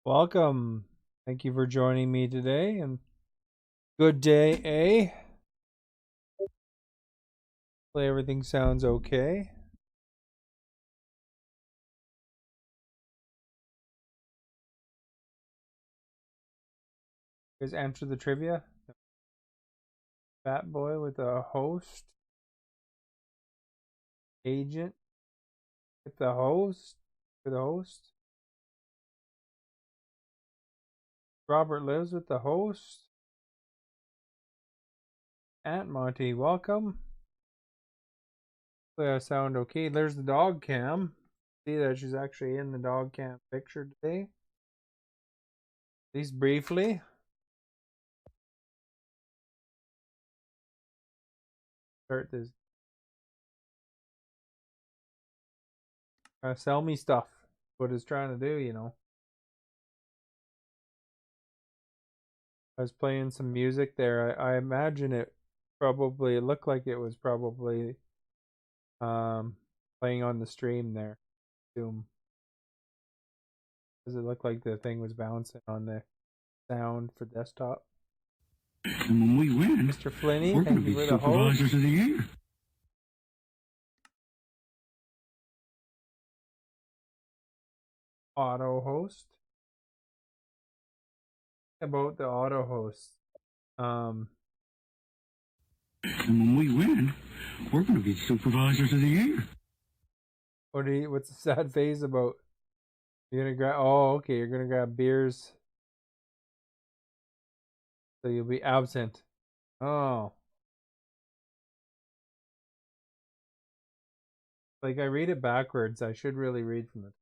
Welcome. Thank you for joining me today and good day, eh? Hopefully everything sounds okay. Is answer the trivia? Fat boy with a host, agent with the host, with the host. Robert lives with the host. Aunt Monty, welcome. Hopefully I sound okay. There's the dog cam. See that she's actually in the dog cam picture today. At least briefly. Start this. Sell me stuff. What it's trying to do. I was playing some music there. I imagine it looked like it was probably um playing on the stream there. Zoom. Does it look like the thing was bouncing on the sound for desktop? And when we win, Mr. Flinney, we're going thank to you be for the host. supervisors of the year. Auto host. About the auto host. And when we win, we're going to be supervisors of the year. What's the sad face about? You're gonna grab okay, you're gonna grab beers. So you'll be absent. Oh. Like I read it backwards. I should really read from the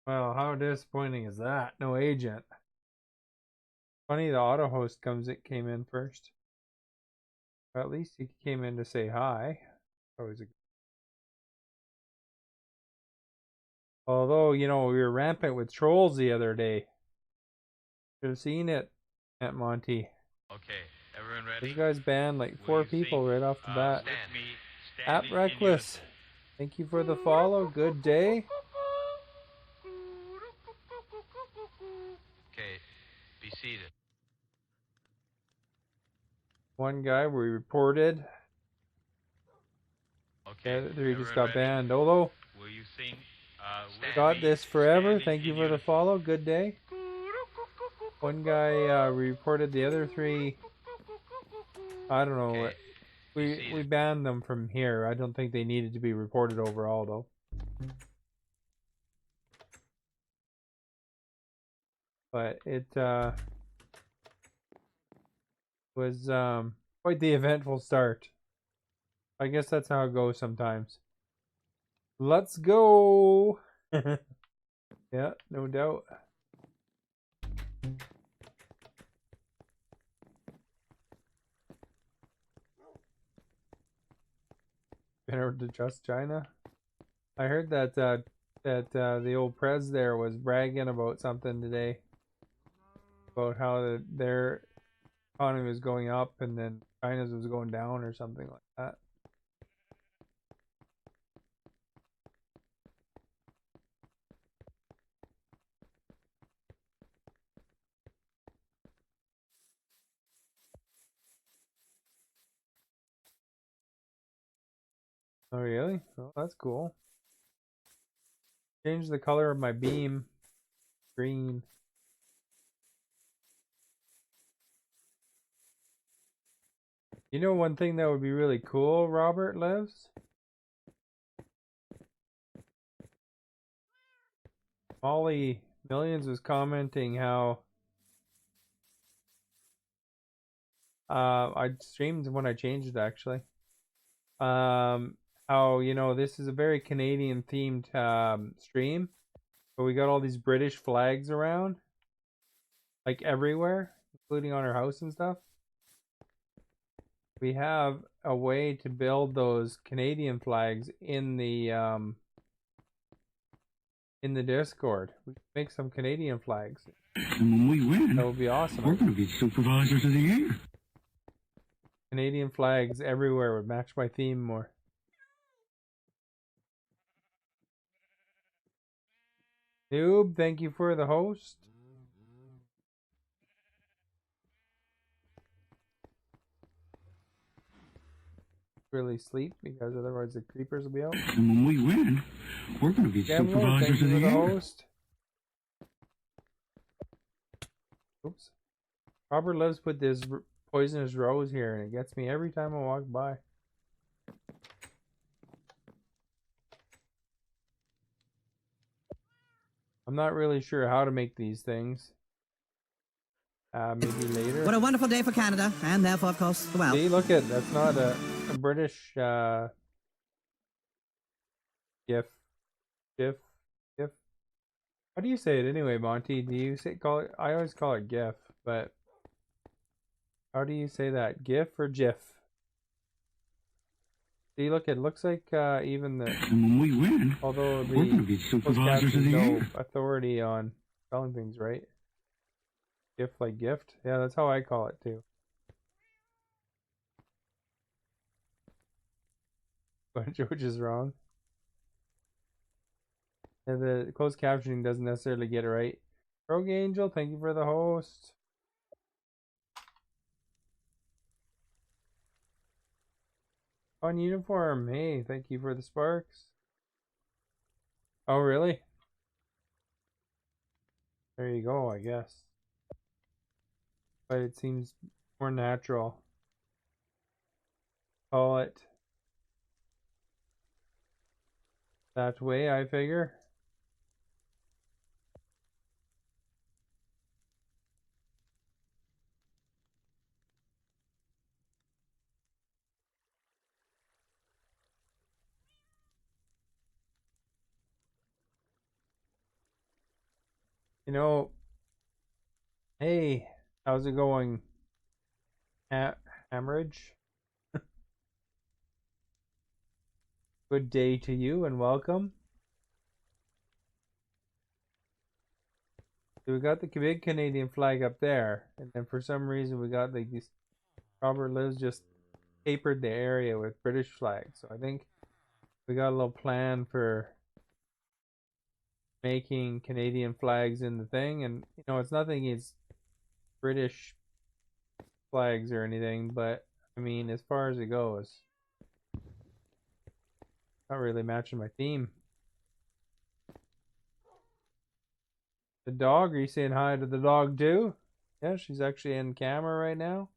Well, how disappointing is that? No agent. Funny the auto host came in first. But at least he came in to say hi. Always a Although, we were rampant with trolls the other day. Should have seen it at Monty. Okay, everyone ready? This guy's banned like 4 people right off the bat. At Reckless. Thank you for the follow. Good day. Okay, be seated. One guy we reported. Okay, The other 3 just got ready? banned. Olo. Will you sing? Got this forever. Thank you for the follow. Good day. One guy reported the other 3. I don't know. Okay, We banned them from here. I don't think they needed to be reported overall though. But it was quite the eventful start. I guess that's how it goes sometimes. Let's go. Yeah, no doubt. Been over to Just China. I heard that the old Prez there was bragging about something today. About how their economy was going up and then China's was going down or something like that. Oh really? Oh, that's cool. Change the color of my beam. Green. You know one thing that would be really cool, Robert Lives? Molly Millions was commenting how I streamed when I changed it actually. How this is a very Canadian themed stream, but we got all these British flags around, like everywhere, including on our house and stuff. We have a way to build those Canadian flags in the Discord. We can make some Canadian flags. And when we win, That would be awesome. we're going to be supervisors of the year. Canadian flags everywhere would match my theme more. Noob, thank you for the host. Really sleep because otherwise the creepers will be out. And when we win, we're going to be Gamlo, supervisors thank you of for the the year. host. Oops. Robert loves to put this poisonous rose here and it gets me every time I walk by. I'm not really sure how to make these things. Maybe later. What a wonderful day for Canada, and therefore, of course, the Welsh. See, look at that's not a British GIF. GIF. GIF. How do you say it anyway, Monty? Do you call it? I always call it GIF, but how do you say that? GIF or GIF? See, look, it looks like even the And when we win, although we're going to the be closed supervisors of captions the no year. authority on spelling things, right? GIF like gift. Yeah, that's how I call it too. Which is wrong. And the closed captioning doesn't necessarily get it right. Rogue Angel, thank you for the host. On uniform, hey, thank you for the sparks. Oh, really? There you go, I guess. But it seems more natural. Call it that way, I figure. You know, hey, how's it going? Hammerage? Good day to you and welcome. So we got the big Canadian flag up there, and then for some reason we got like these Robert Liz just tapered the area with British flags. So I think we got a little plan for making Canadian flags in the thing, and you know it's nothing against British flags or anything, but I mean as far as it goes, not really matching my theme. The dog, are you saying hi to the dog too? Yeah, she's actually in camera right now.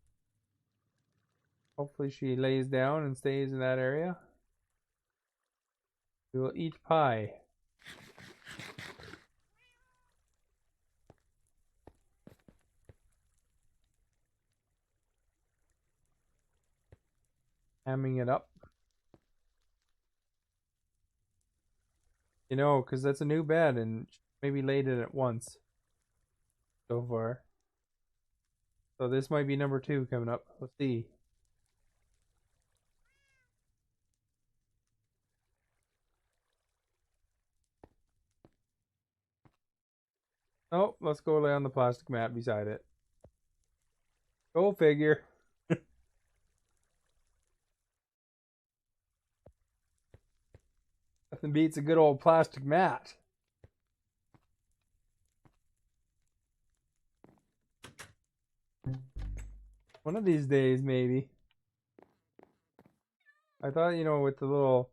Hopefully she lays down and stays in that area. We will eat pie. Hamming it up. You know, because that's a new bed and maybe laid it at once so far. So this might be number 2 coming up. Let's see. Oh, let's go lay on the plastic mat beside it. Go figure. Nothing beats a good old plastic mat. One of these days, maybe. I thought, you know, with the little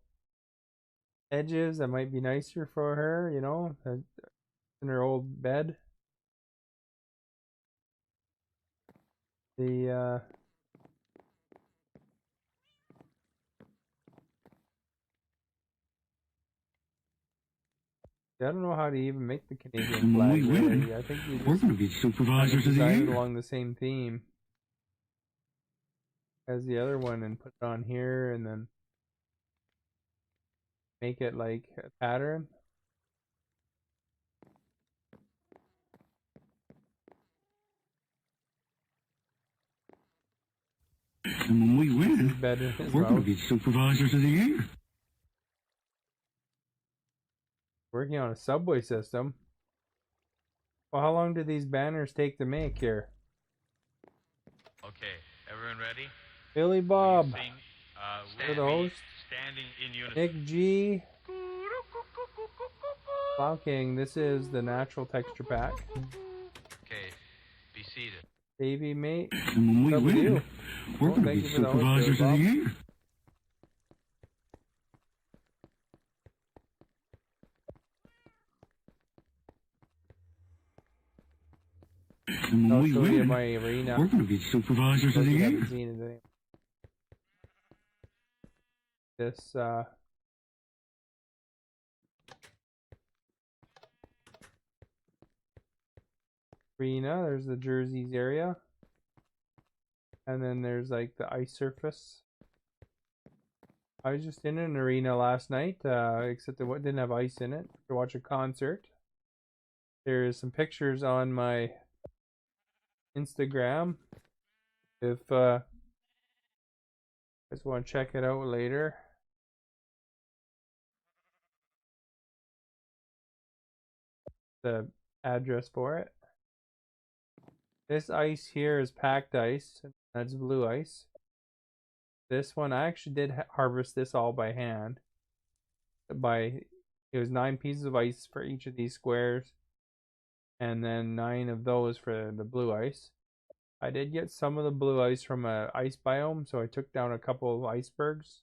edges, that might be nicer for her, you know, in her old bed. The, I don't know how to even make the Canadian And when flag, we win, really. I think you we're just going to be kind supervisors of of the design it year. along the same theme as the other one and put it on here and then make it like a pattern. And when we win, Bed in his we're going to mouth. be supervisors of the year. Working on a subway system. Well, how long do these banners take to make here? Okay, everyone ready? Billy Will Bob, you sing, for the host. standing in unison. Nick G, Wow King, this is the natural texture pack. Okay, be seated. Davey, mate. And when we What with win, you? we're Oh, going to thank be you for the host, supervisors of Bob. the year. And when I'll we show you win, my arena. we're going to be supervisors of Those the who year. haven't seen it today. This arena, there's the jerseys area. And then there's like the ice surface. I was just in an arena last night, except it didn't have ice in it, to watch a concert. There's some pictures on my Instagram. If you guys want to check it out later. The address for it. This ice here is packed ice. That's blue ice. This one, I actually did harvest this all by hand. It was 9 pieces of ice for each of these squares, and then 9 of those for the blue ice. I did get some of the blue ice from a ice biome, so I took down a couple of icebergs.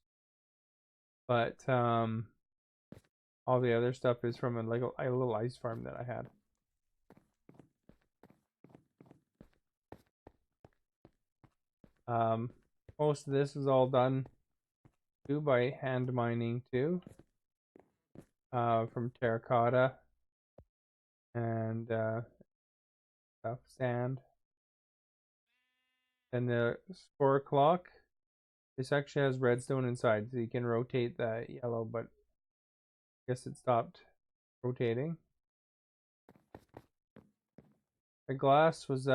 But all the other stuff is from a little ice farm that I had. Most of this is all done too by hand mining too. From terracotta and stuff, sand. And the spore clock, this actually has redstone inside, so you can rotate that yellow, but I guess it stopped rotating. The glass was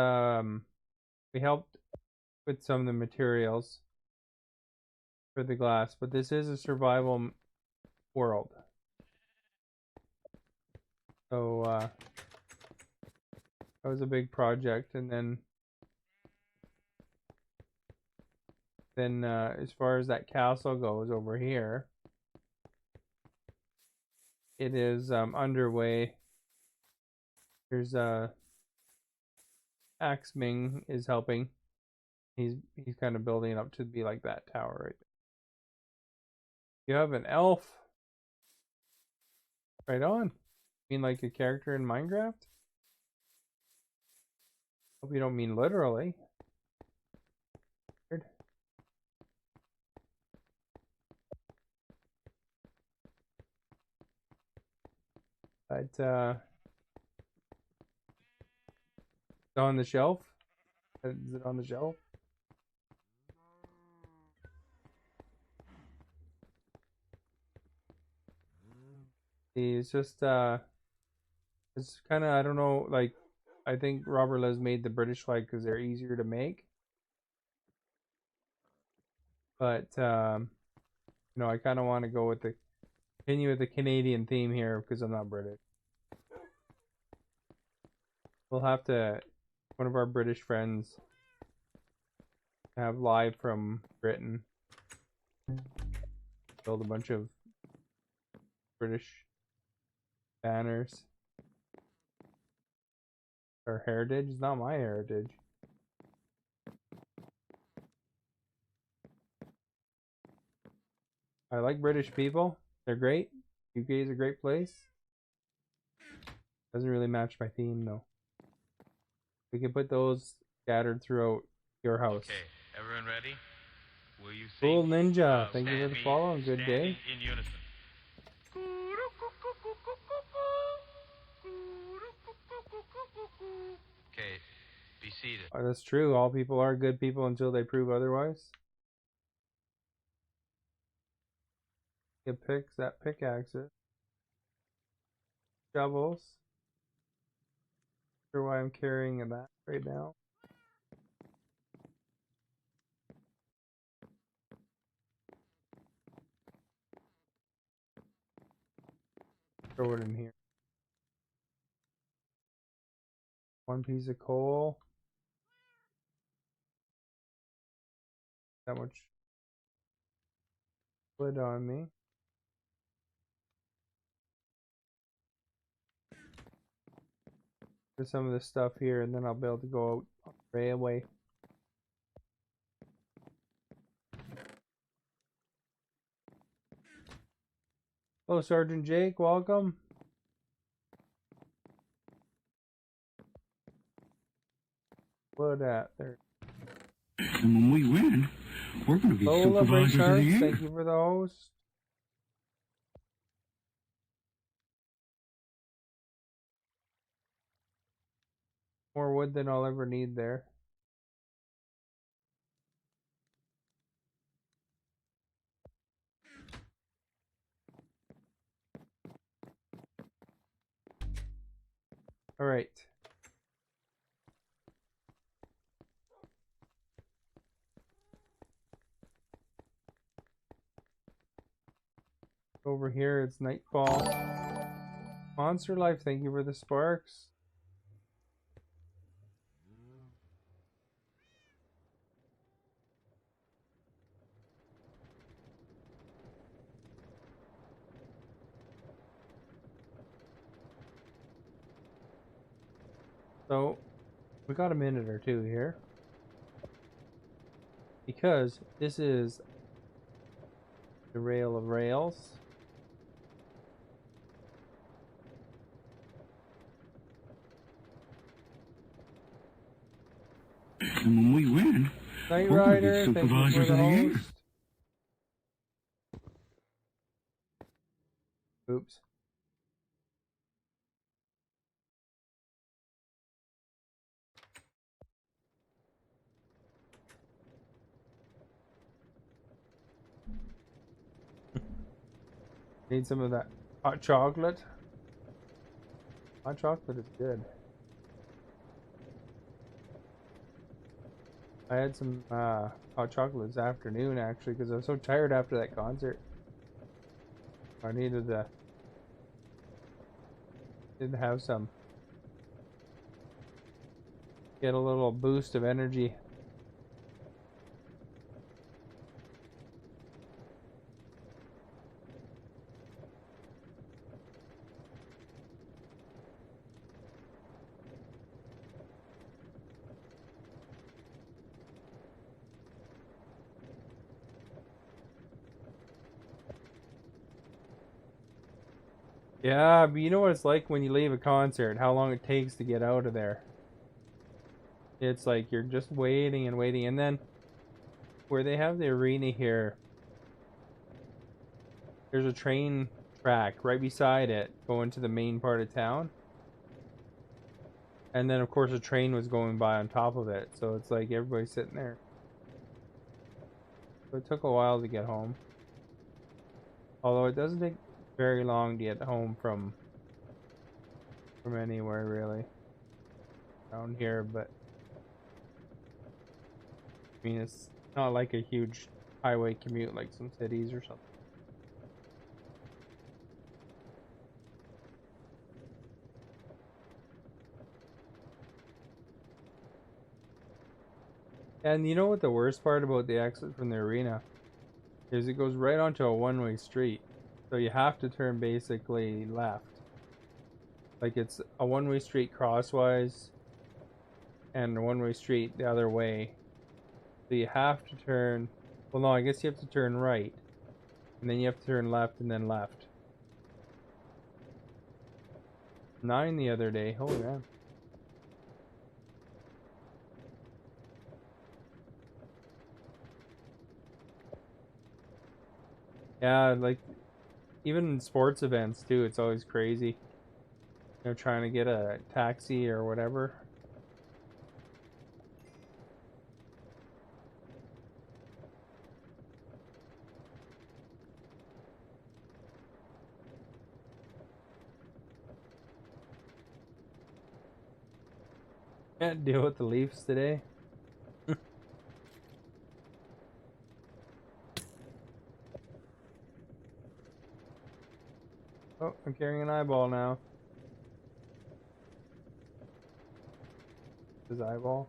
we helped with some of the materials for the glass, but this is a survival world. So that was a big project. And then as far as that castle goes over here, it is underway. There's Axming is helping. He's kind of building it up to be like that tower right there. You have an elf. Right on. You mean like a character in Minecraft? Hope you don't mean literally. Weird. But it's on the shelf. Is it on the shelf? It's just it's kind of, I don't know, like I think Robert Les made the British flag because they're easier to make. But you know, I kind of want to go with the continue with the Canadian theme here because I'm not British. We'll have to, one of our British friends, have live from Britain, build a bunch of British banners. Our heritage is not my heritage. I like British people. They're great. UK is a great place. Doesn't really match my theme though. We can put those scattered throughout your house. Okay, everyone ready? Will you Cool sing? Ninja, thank you for the me follow and good standing day. in unison. Okay, be seated. Oh, that's true. All people are good people until they prove otherwise. Get picks, that pickaxes. Shovels. Not sure why I'm carrying that right now. Throw it in here. 1 piece of coal. That much wood on me. for some of the stuff here, and then I'll be able to go out on the railway. Hello, Sergeant Jake. Welcome. What at there? And when we win, we're going to be Lola supervisors of the Breaksharks, year. thank you for the host. More wood than I'll ever need there. All right. Over here, it's nightfall. Monster Life, thank you for the sparks. So, we got a minute or two here. Because this is the rail of rails. And when we win, Knight we're going to Rider, be thank you for supervisors the of the year. host. Oops. Need some of that hot chocolate. Hot chocolate is good. I had some hot chocolate this afternoon actually because I was so tired after that concert. I needed to have some. Get a little boost of energy. Yeah, but you know what it's like when you leave a concert, how long it takes to get out of there. It's like you're just waiting and waiting, and then where they have the arena here, there's a train track right beside it going to the main part of town. And then of course a train was going by on top of it, so it's like everybody's sitting there. So it took a while to get home. Although it doesn't take very long to get home from anywhere really around here, but I mean it's not like a huge highway commute like some cities or something. And you know what the worst part about the exit from the arena is? It goes right onto a one-way street, so you have to turn basically left. Like it's a one-way street crosswise and a one-way street the other way. So you have to turn, well no, I guess you have to turn right. And then you have to turn left and then left. 9 the other day, holy man. Yeah, like even in sports events too, it's always crazy. You know, trying to get a taxi or whatever. Can't deal with the Leafs today. Oh, I'm carrying an eyeball now. His eyeball.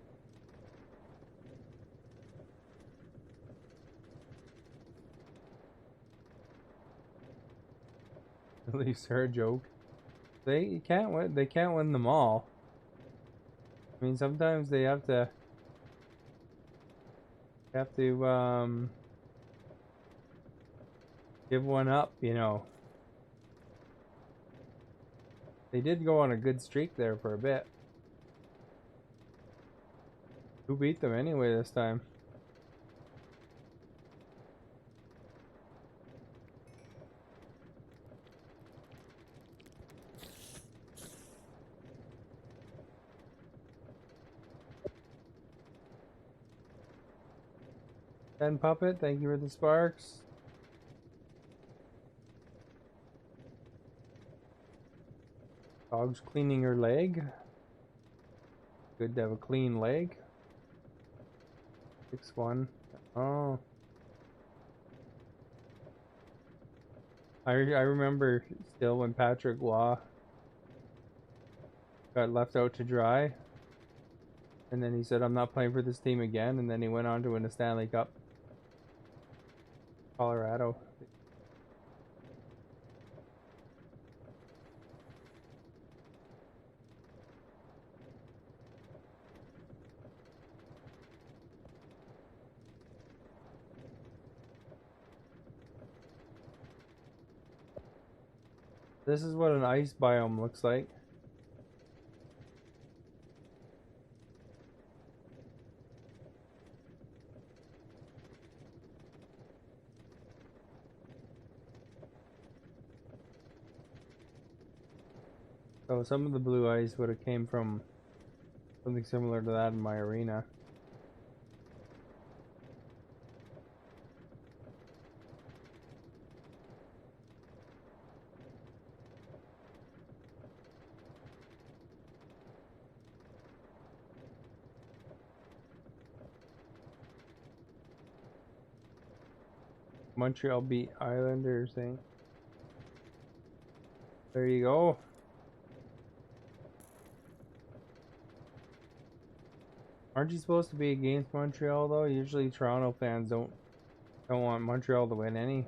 The Leafs are a joke. They can't win. They can't win them all. I mean, sometimes they have to give one up, you know. They did go on a good streak there for a bit. Who beat them anyway this time? Ben Puppet, thank you for the sparks. Dog's cleaning her leg. Good to have a clean leg. 6-1. Oh. I remember still when Patrick Waugh got left out to dry. And then he said, I'm not playing for this team again. And then he went on to win a Stanley Cup. Colorado. This is what an ice biome looks like. So some of the blue ice would have came from something similar to that in my arena. Montreal beat Islanders thing. There you go. Aren't you supposed to be against Montreal though? Usually Toronto fans don't want Montreal to win any.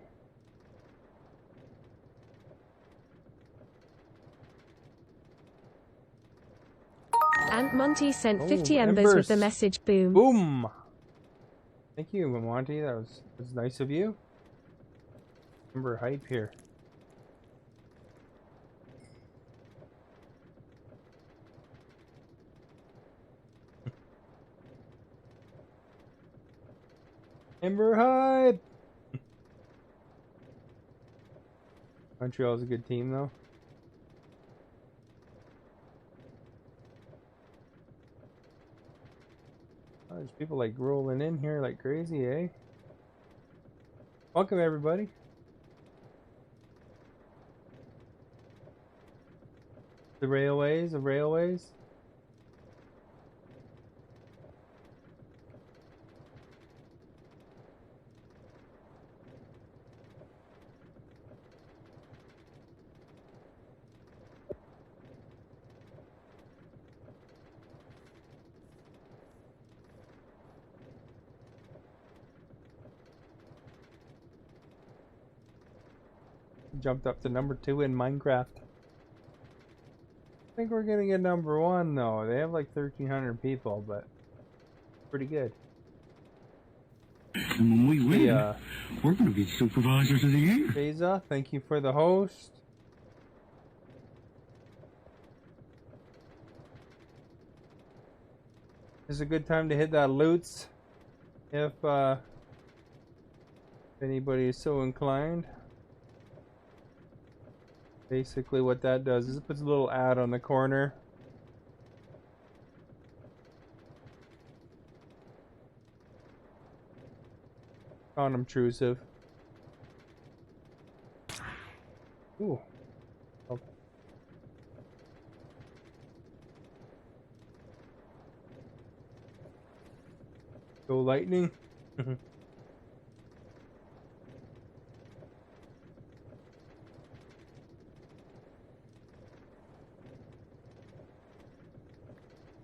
And Monty sent Oh, 50 embers with the embers. message boom. Boom! Thank you, Monty. That was nice of you. Ember hype here. Ember hype! Montreal's a good team though. Oh, there's people like rolling in here like crazy, eh? Welcome everybody. The railways. Jumped up to number 2 in Minecraft. I think we're gonna get number 1 though. They have like 1,300 people, but pretty good. And when we win, Yeah. we're going to be supervisors of the year. Beza, thank you for the host. This is a good time to hit that loots if anybody is so inclined. Basically what that does is it puts a little ad on the corner. Non-obtrusive. Ooh. Oh. Go lightning.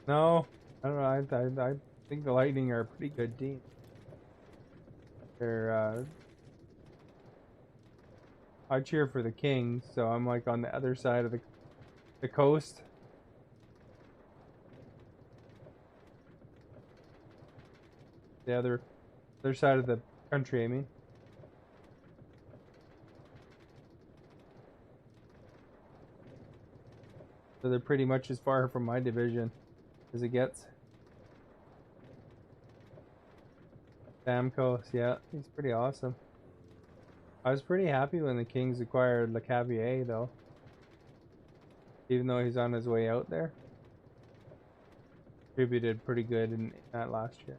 No, I don't know. I think the Lightning are a pretty good team. They're I cheer for the Kings, so I'm like on the other side of the coast. The other side of the country, I mean. So they're pretty much as far from my division as it gets. Stamkos, yeah, he's pretty awesome. I was pretty happy when the Kings acquired LeCavier, though. Even though he's on his way out there. Contributed pretty good in that last year.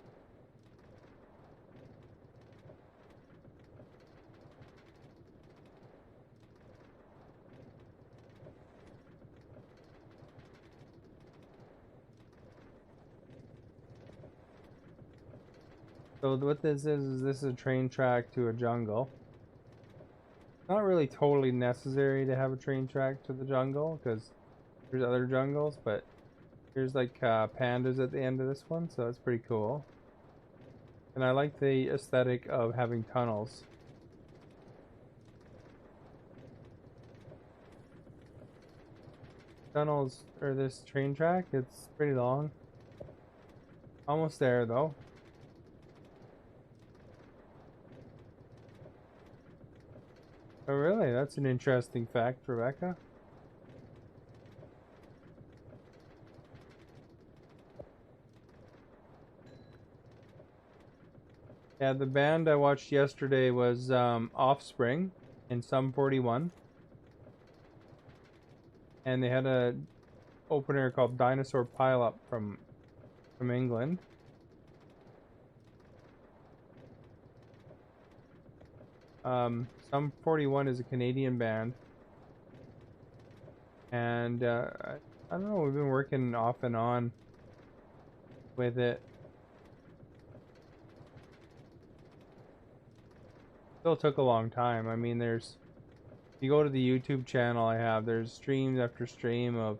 So what this is this is a train track to a jungle. Not really totally necessary to have a train track to the jungle because there's other jungles, but here's like pandas at the end of this one, so it's pretty cool. And I like the aesthetic of having tunnels. Tunnels, or this train track, it's pretty long. Almost there though. Oh really? That's an interesting fact, Rebecca. Yeah, the band I watched yesterday was Offspring in Sum 41. And they had a opener called Dinosaur Pileup from England. Sum 41 is a Canadian band. And I don't know, we've been working off and on with it. Still took a long time. I mean, if you go to the YouTube channel I have, there's streams after stream of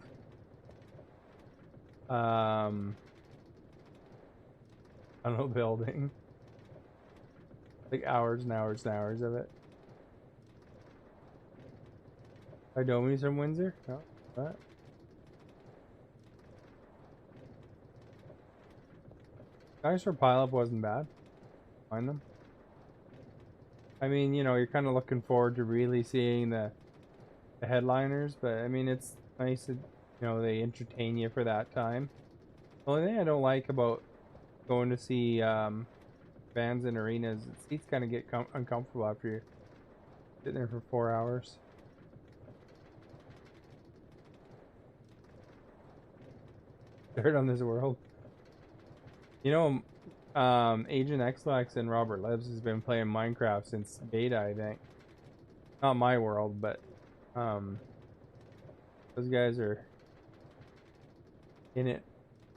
tunnel building. Like hours and hours and hours of it. Idomi's from Windsor? No, what? Dinosaur Pileup wasn't bad. Find them. I mean, you know, you're kind of looking forward to really seeing the headliners, but I mean, it's nice that, you know, they entertain you for that time. The only thing I don't like about going to see bands in arenas, the seats kind of get uncomfortable after you're sitting there for 4 hours. Third on this world. You know, Agent X-Lax and Robert Lives has been playing Minecraft since beta, I think. Not my world, but those guys are in it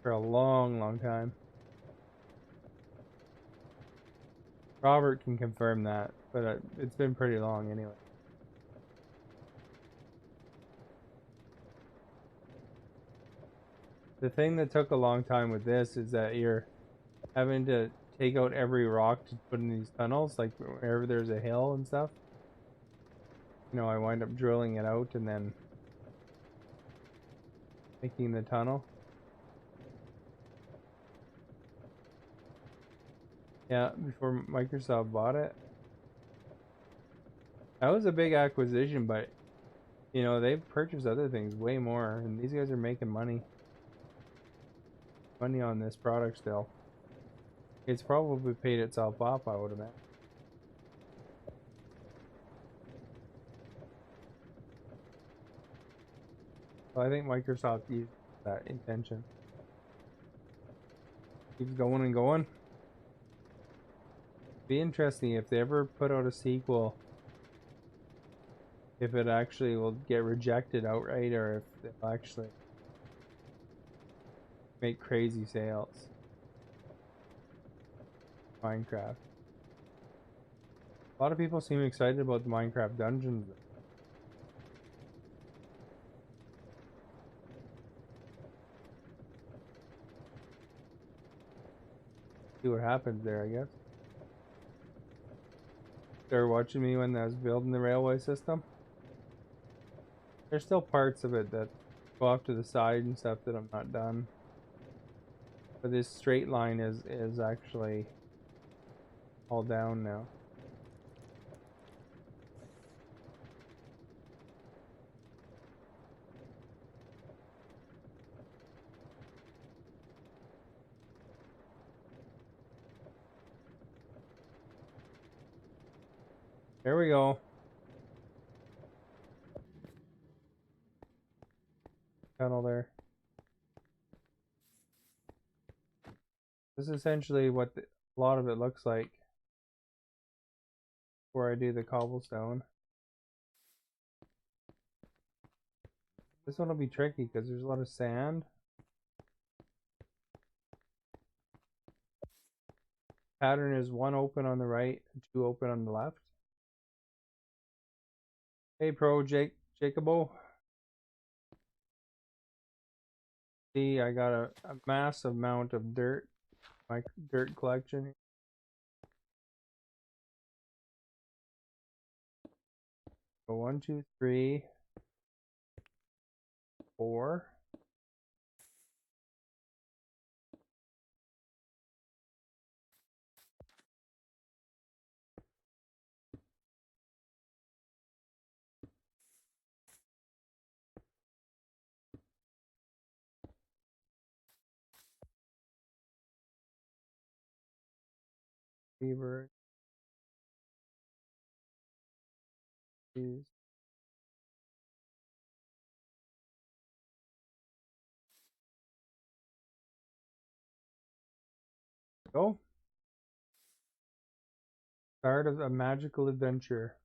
for a long, long time. Robert can confirm that, but it's been pretty long anyway. The thing that took a long time with this is that you're having to take out every rock to put in these tunnels, like wherever there's a hill and stuff. You know, I wind up drilling it out and then making the tunnel. Yeah, before Microsoft bought it. That was a big acquisition, but you know, they've purchased other things way more, and these guys are making money on this product still. It's probably paid itself off, I would imagine. Well, I think Microsoft used that intention. Keeps going and going. Be interesting if they ever put out a sequel, if it actually will get rejected outright or if they'll actually make crazy sales. Minecraft. A lot of people seem excited about the Minecraft Dungeons. See what happens there, I guess. They were watching me when I was building the railway system. There's still parts of it that go off to the side and stuff that I'm not done. But this straight line is actually all down now. There we go. Tunnel there. This is essentially what a lot of it looks like before I do the cobblestone. This one will be tricky because there's a lot of sand. Pattern is 1 open on the right and 2 open on the left. Hey Pro Jacobo. See, I got a massive amount of dirt. My dirt collection. So 1, 2, 3, 4. Beaver. These. Go. Start of a magical adventure.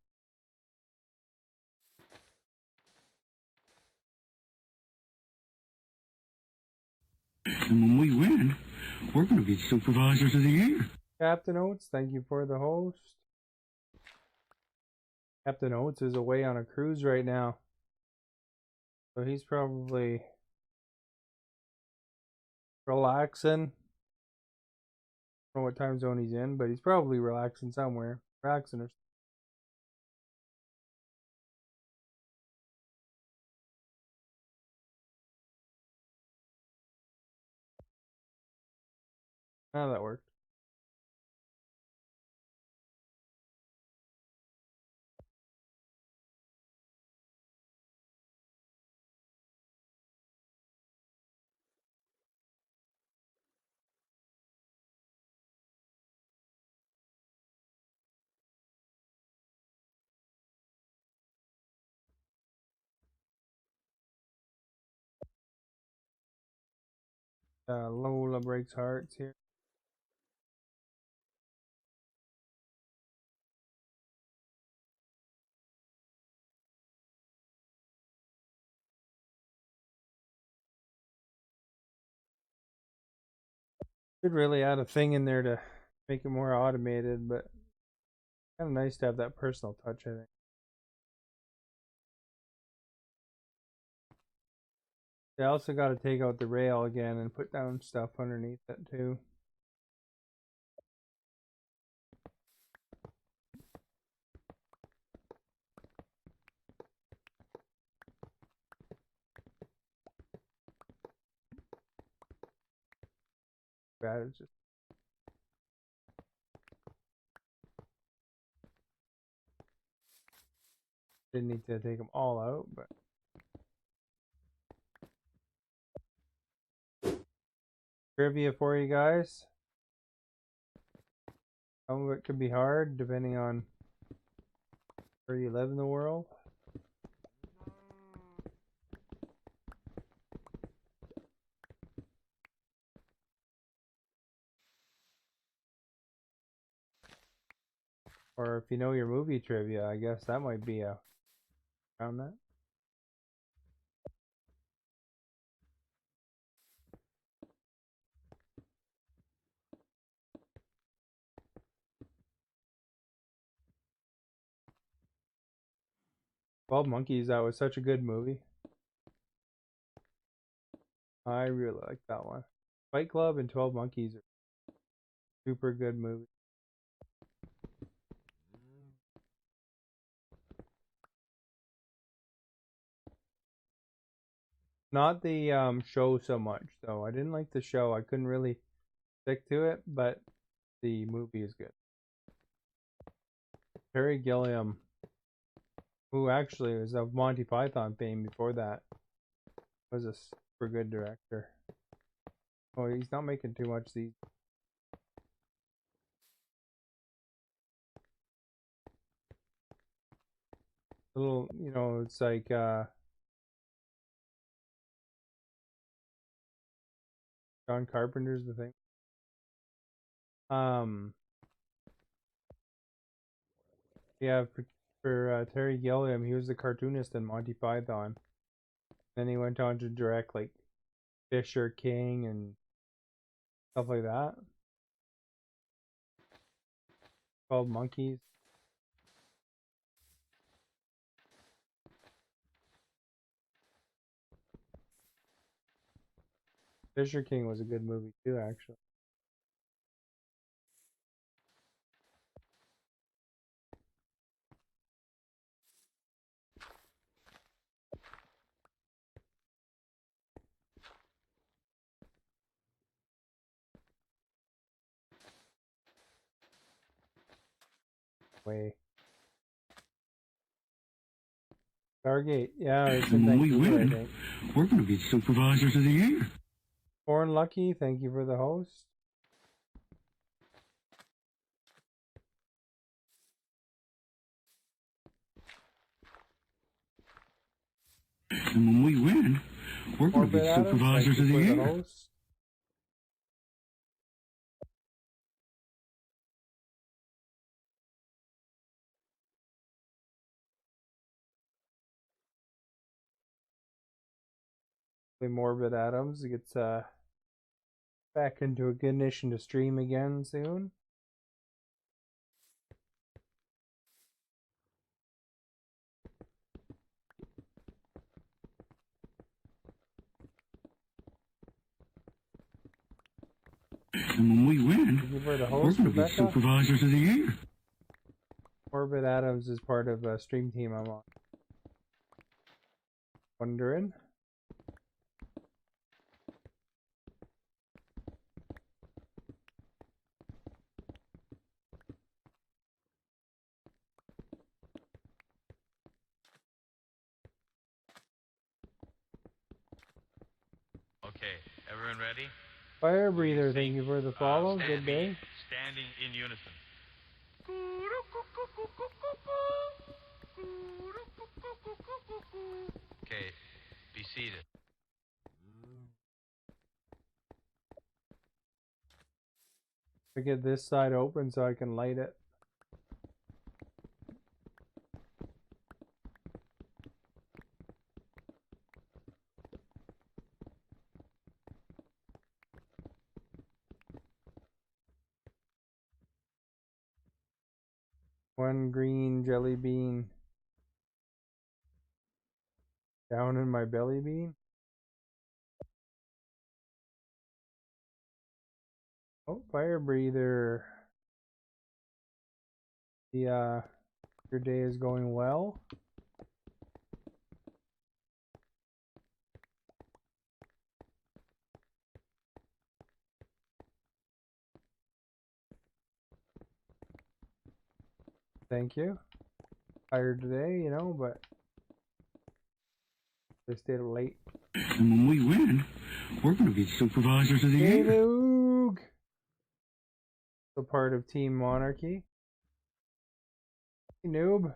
And when we win, we're going to be supervisors of the year. Captain Oates, thank you for the host. Captain Oates is away on a cruise right now. So he's probably relaxing. I don't know what time zone he's in, but he's probably relaxing somewhere. Relaxing or oh, that worked. Lola breaks hearts here. Should really add a thing in there to make it more automated, but kind of nice to have that personal touch, I think. I also got to take out the rail again and put down stuff underneath it too. Bad, it's just didn't need to take them all out, but trivia for you guys. Some of it could be hard depending on where you live in the world. Or if you know your movie trivia, I guess that might be around that. 12 Monkeys, that was such a good movie. I really like that one. Fight Club and 12 Monkeys are super good movies. Not the show so much, though. I didn't like the show. I couldn't really stick to it, but the movie is good. Terry Gilliam, who actually was of Monty Python fame before that, was a super good director. Oh, he's not making too much these. Little, you know, it's like John Carpenter's the thing. Yeah, for Terry Gilliam, he was the cartoonist in Monty Python. Then he went on to direct like Fisher King and stuff like that. 12 Monkeys. Fisher King was a good movie too, actually. Way. Stargate, yeah, it's in And when we Vancouver, I win, think. we're going to be supervisors of the year. Born Lucky, thank you for the host. And when we win, we're going to be Orbit Adams, thank supervisors you of the for the year. host. Morbid Adams gets back into a condition to stream again soon. And when we win, Thank you for the we're host, going to be Rebecca. supervisors of the year. Morbid Adams is part of a stream team I'm on. Wondering. Okay, everyone ready? Fire Breather, thank you for the follow. Good day. Standing in unison. Okay, be seated. I get this side open so I can light it. One green jelly bean down in my belly bean. Oh, Fire Breather. Yeah, your day is going well. Thank you. Tired today, you know, but I stayed up late. And when we win, we're going to be supervisors of the Hey, year. Noog! So part of Team Monarchy. Hey, noob.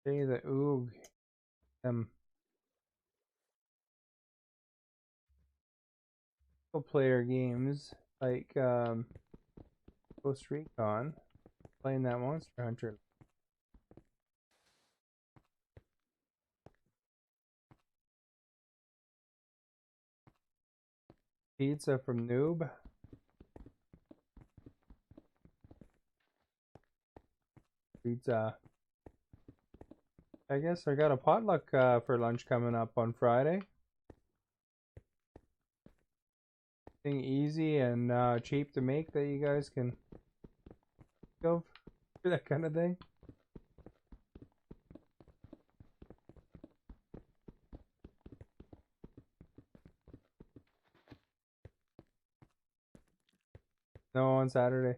Say the oog. Player games like Ghost Recon, playing that Monster Hunter. Pizza from Noob. Pizza. I guess I got a potluck for lunch coming up on Friday. Thing easy and cheap to make that you guys can go for that kind of thing. on Saturday.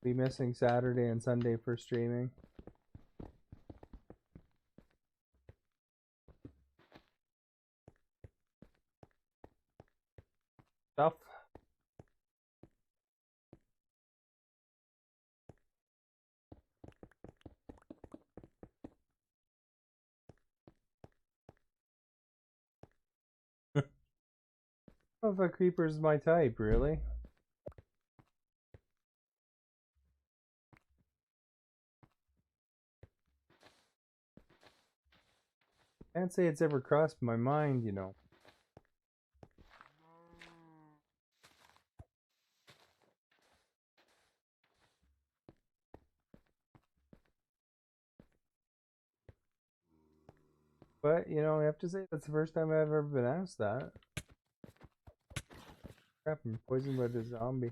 Be missing Saturday and Sunday for streaming. Stuff. If a creeper's my type, really? Can't say it's ever crossed my mind, you know. But, you know, I have to say that's the first time I've ever been asked that. Crap, I'm poisoned by the zombie.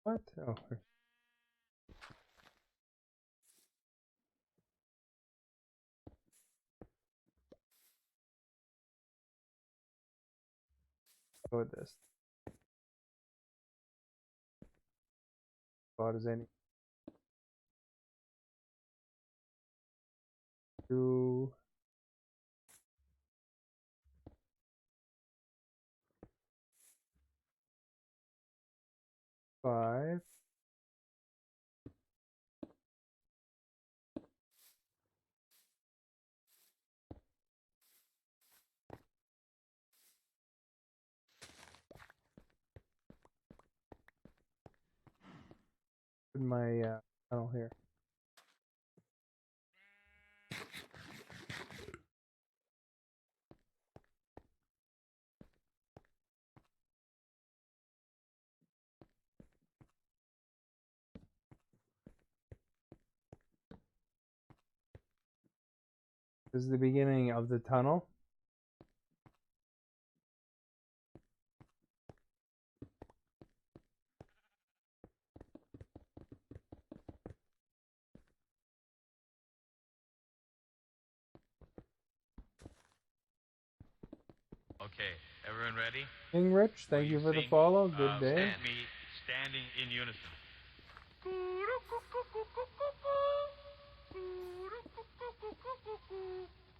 What? Oh. Go with this. About as any. 2. 5. In my tunnel here. This is the beginning of the tunnel. Okay, everyone ready? King Rich, Will thank you for the sing, follow. Good day. Me standing in unison.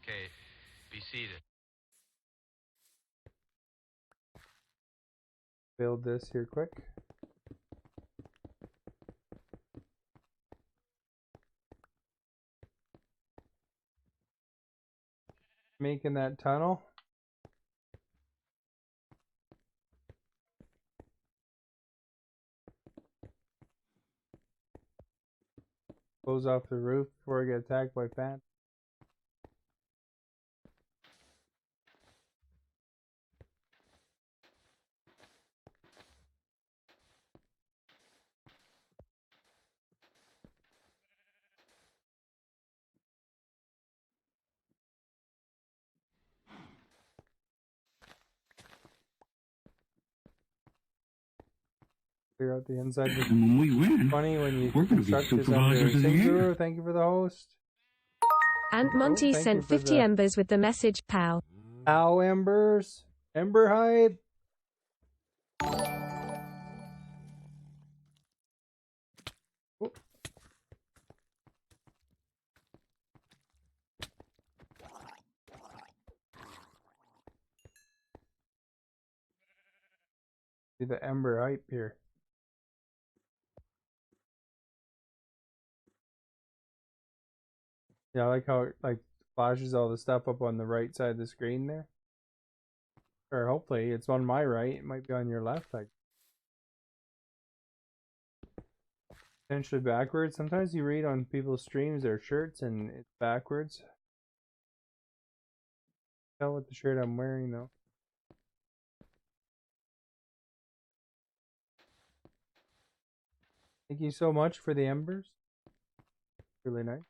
Okay, be seated. Build this here quick. Making that tunnel. Close off the roof before I get attacked by phantoms. Clear out the inside. And when we win, Funny when you we're going to be construct this under supervisors of the year. Singuru. Thank you for the host. And Monty thank you sent for 50 the- embers with the message, pow. Ow, embers. Ember hype. Oh. See the ember hype here. Yeah, I like how it like flashes all the stuff up on the right side of the screen there. Or hopefully it's on my right. It might be on your left. Like potentially backwards. Sometimes you read on people's streams their shirts and it's backwards. Tell what the shirt I'm wearing though. Thank you so much for the embers. Really nice.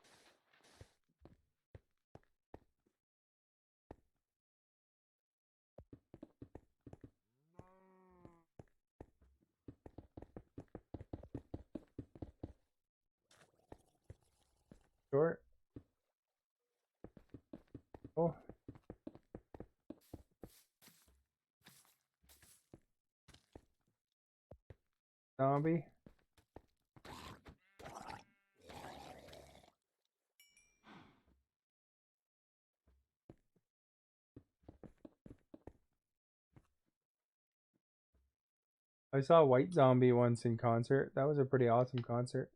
zombie. I saw White Zombie once in concert. That was a pretty awesome concert.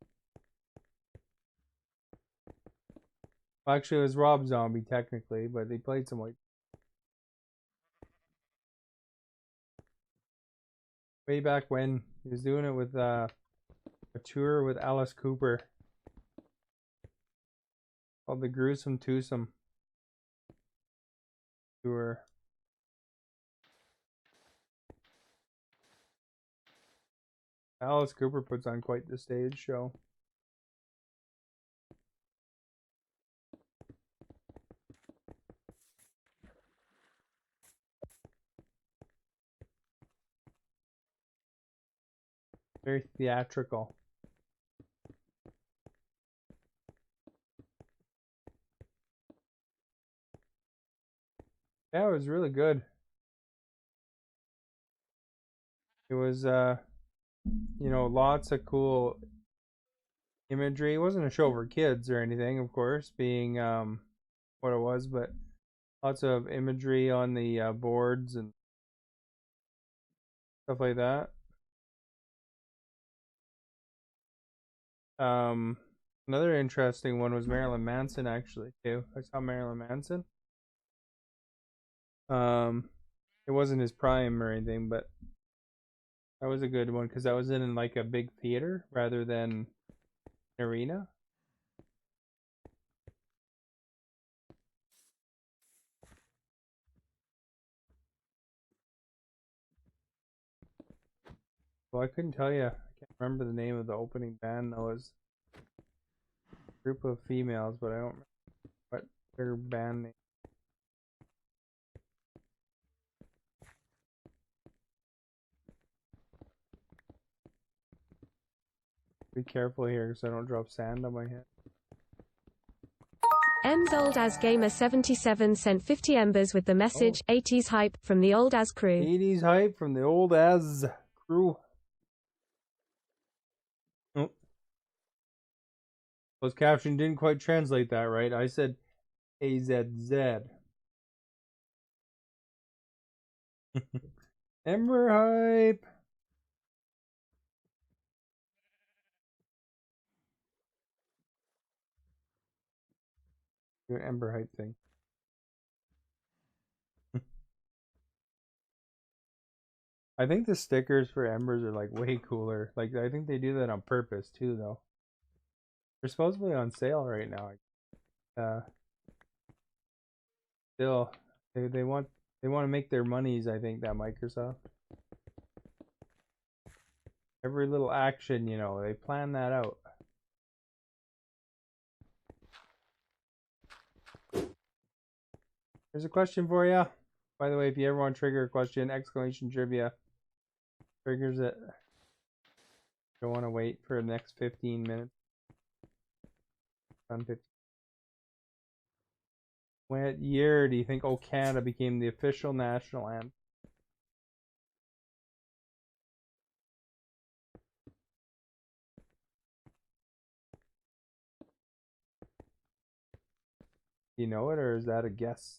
Well, actually, it was Rob Zombie technically, but they played some White. Way back when he was doing it with a tour with Alice Cooper called the Gruesome Twosome tour. Alice Cooper puts on quite the stage show. Very theatrical. Yeah, it was really good. It was lots of cool imagery. It wasn't a show for kids or anything, of course, being what it was, but lots of imagery on the boards and stuff like that. Another interesting one was Marilyn Manson, actually, too. I saw Marilyn Manson. It wasn't his prime or anything, but that was a good one because that was in like a big theater rather than an arena. Well, I couldn't tell you. I can't remember the name of the opening band. That was a group of females, but I don't remember what their band name. Be careful here because I don't drop sand on my head. M's Old As Gamer 77 sent 50 embers with the message, 80s hype, from the Old As crew. 80s hype from the Old As crew. Oh. Closed caption didn't quite translate that right. I said AZZ. Ember hype. Do an Ember hype thing. I think the stickers for Embers are like way cooler. Like I think they do that on purpose too, though. They're supposedly on sale right now. Still, they want to make their monies. I think that Microsoft. Every little action, they plan that out. There's a question for you. By the way, if you ever want to trigger a question, exclamation trivia triggers it. Don't want to wait for the next 15 minutes. What year do you think "O Canada" became the official national anthem? Do you know it, or is that a guess?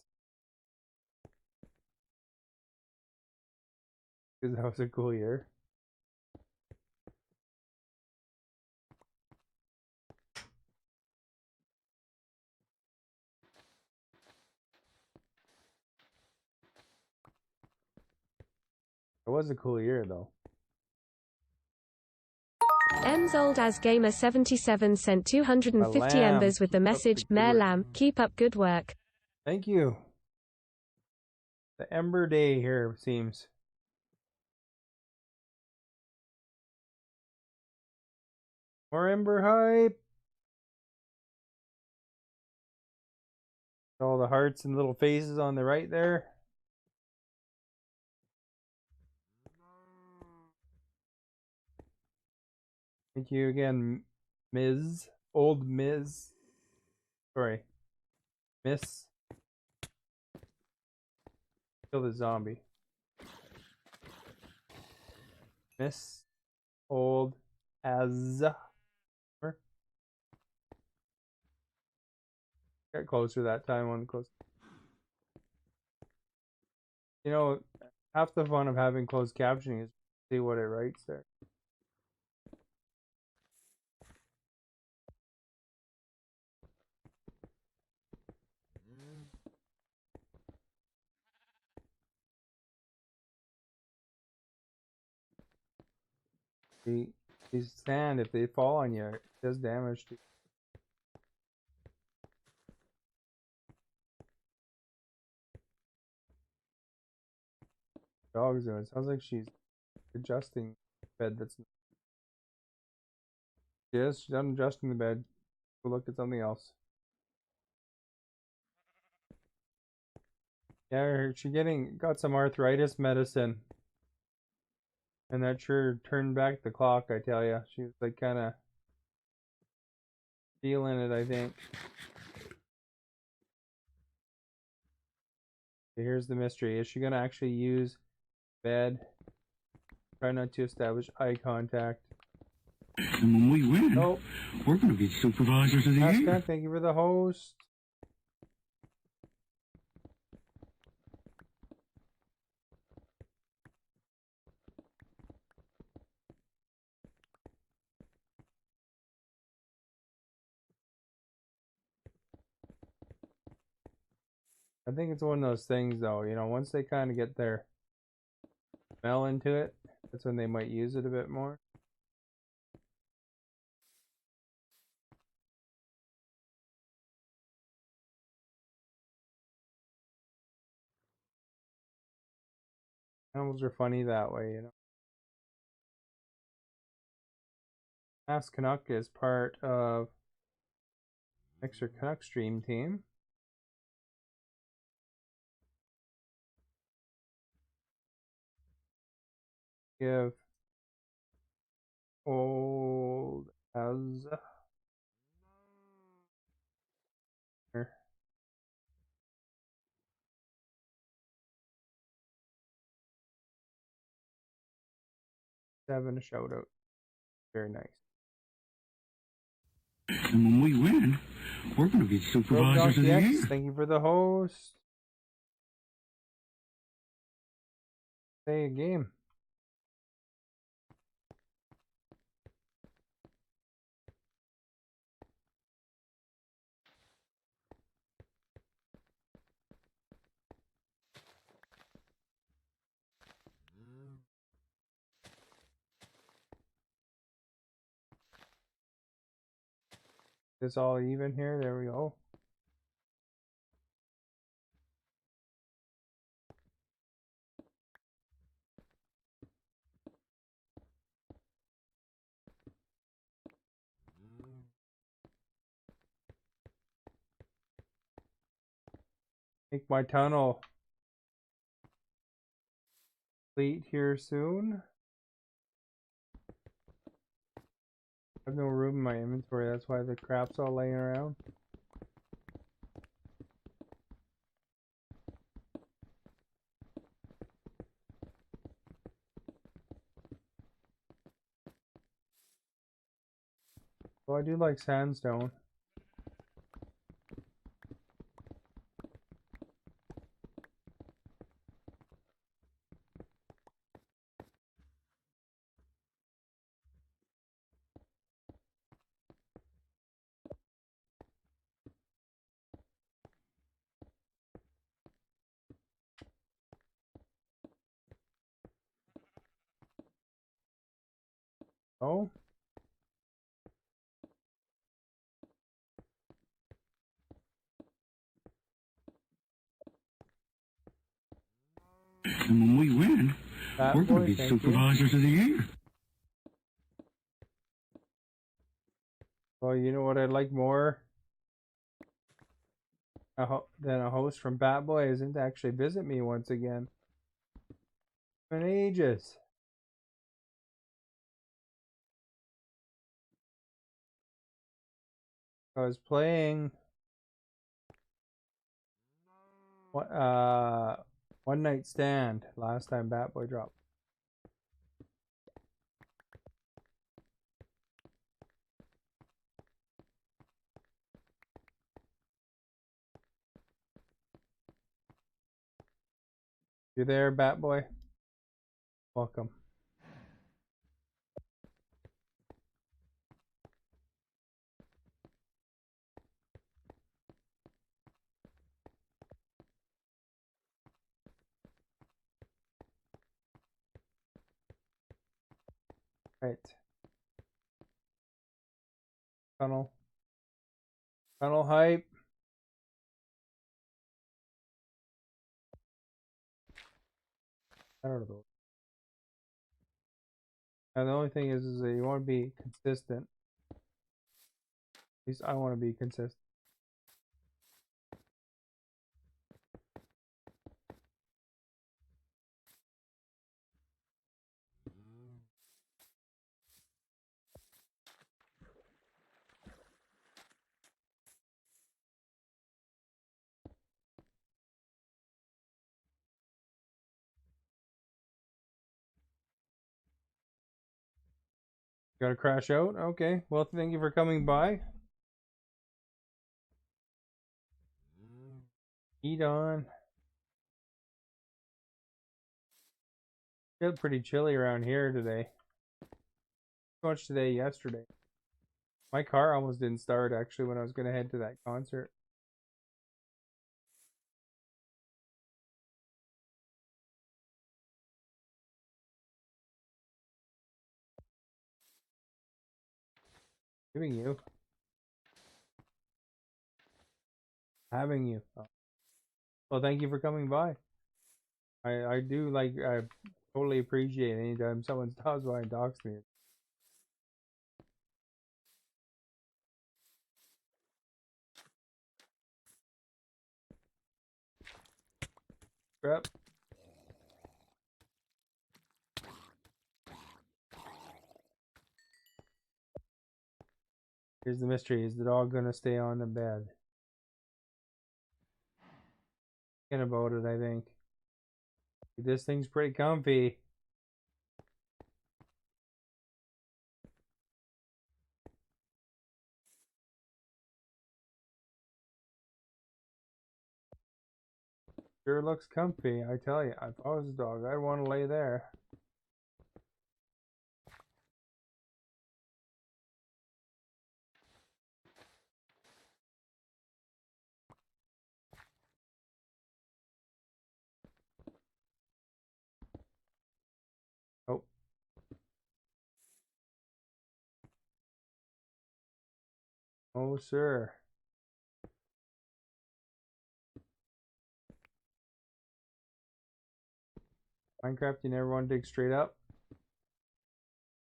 Because that was a cool year. It was a cool year, though. M's Old As Gamer 77 sent 250 embers with the message, Mayor Lamb, keep up good work. Thank you. The Ember Day here, seems. More Ember hype. All the hearts and little faces on the right there. Thank you again, Ms. Old Ms. Sorry. Miss. Kill the zombie. Miss. old as. Get closer that time on close. You know, half the fun of having closed captioning is see what it writes there. These sand, if they fall on you, it does damage to you. Dog's doing. It sounds like she's adjusting the bed. That's yes, she's done adjusting the bed. We'll look at something else. Yeah, she got some arthritis medicine, and that sure turned back the clock. I tell you, she was like kind of feeling it. I think. Okay, here's the mystery: is she gonna actually use bed? Try not to establish eye contact. And when we win, Oh, we're going to be supervisors of the Aska, year. thank you for the host. I think it's one of those things, though. You know, once they kind of get their smell into it, that's when they might use it a bit more. Animals are funny that way, you know. Ask Canuck is part of Mixer Canuck stream team. Give old as 7 a shout out. Very nice. And when we win, we're going to be supervisors of the Yes, year. thank you for the host. Say a game. Is all even here? There we go. Make my tunnel complete here soon. I have no room in my inventory, that's why the crap's all laying around. Well, I do like sandstone. Oh, And when we win, that we're going boy, to be thank you. supervisors of the year. Well, you know what I'd like more than a host from Bat Boy isn't to actually visit me once again. In ages. I was playing One Night Stand last time Bat Boy dropped. You there, Bat Boy? Welcome. Right. Tunnel. Tunnel hype. I don't know. And the only thing is that you want to be consistent. At least I want to be consistent. Gotta crash out? Okay. Well, thank you for coming by. Eat on. It's pretty chilly around here today. So much today, yesterday. My car almost didn't start actually when I was gonna head to that concert. Giving you. Having you. Oh. Well, thank you for coming by. I do like, I totally appreciate anytime someone stops by and talks to me. Crap. Here's the mystery. Is the dog gonna stay on the bed? Thinking about it, I think. This thing's pretty comfy. Sure looks comfy, I tell you. If I was a dog, I'd want to lay there. Oh. Oh, sir. Minecraft, you never want to dig straight up?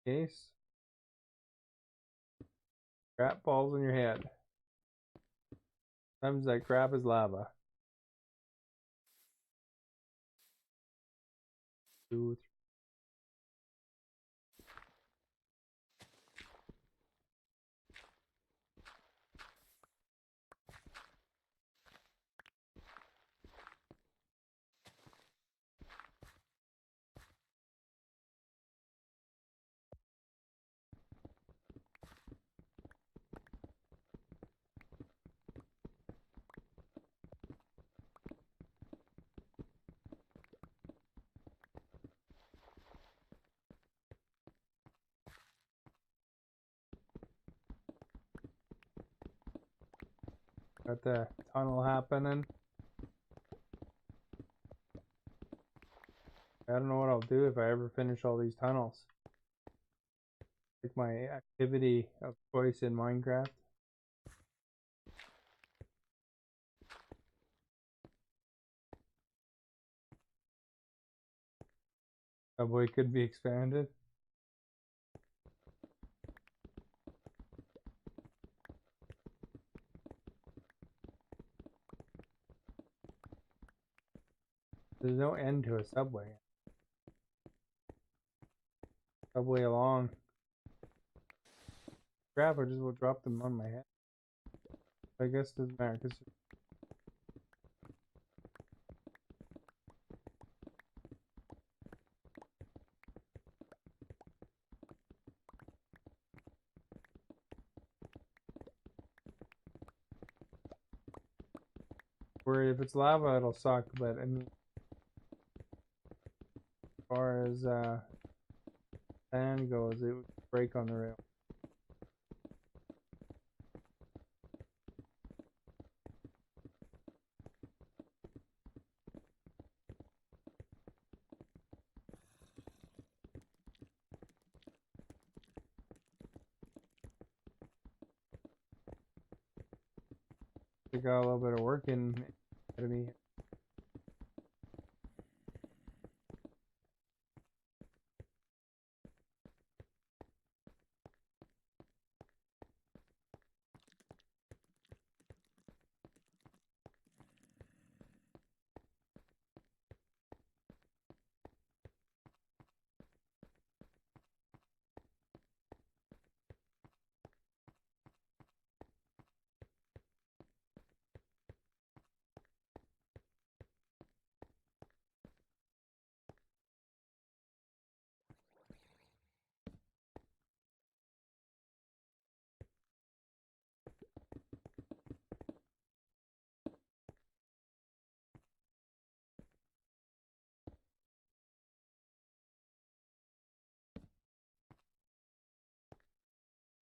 Case. Crap balls on your head. Sometimes that crap is lava. 2, 3. Got the tunnel happening. I don't know what I'll do if I ever finish all these tunnels. Like my activity of choice in Minecraft. Subway could be expanded. There's no end to a subway. Subway along. Crap, I just will drop them on my head. I guess it doesn't matter. Where if it's lava, it'll suck, but I mean, as sand goes, it would break on the rail. We got a little bit of work in ahead of me.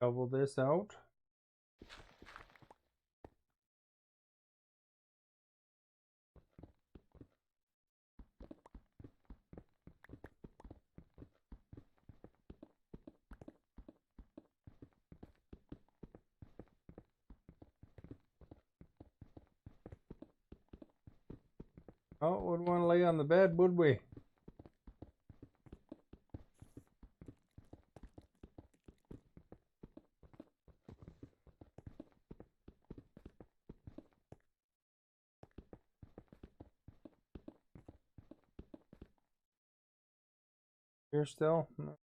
Double this out. Oh, wouldn't want to lay on the bed, would we? Here still? No,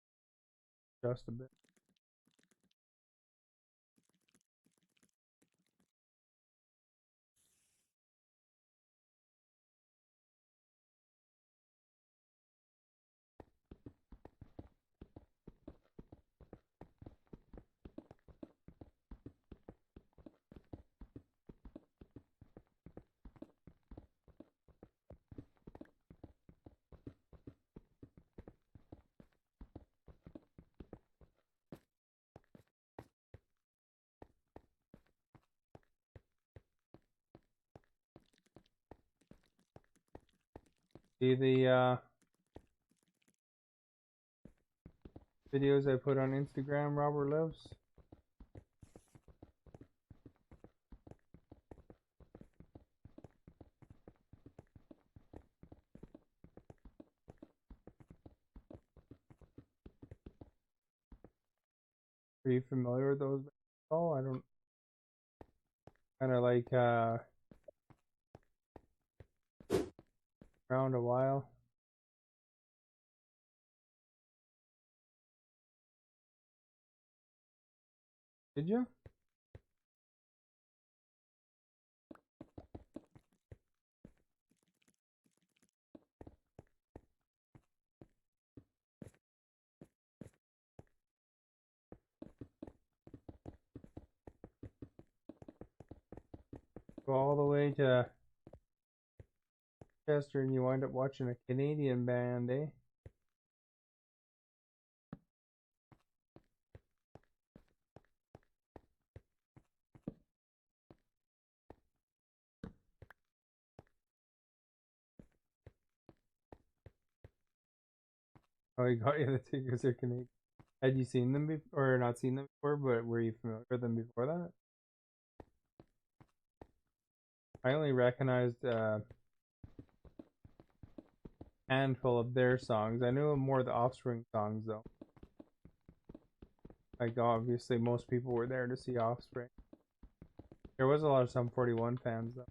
just a bit. See the videos I put on Instagram, Robert Lives? Are you familiar with those? Oh, I don't. Kind of like around a while. Did you? Go all the way to Chester and you wind up watching a Canadian band, eh? Oh, he got you the tickets because they're Canadian. Had you seen them before, or not seen them before, but were you familiar with them before that? I only recognized a handful of their songs. I knew more of the Offspring songs, though. Like, obviously, most people were there to see Offspring. There was a lot of Sum 41 fans, though.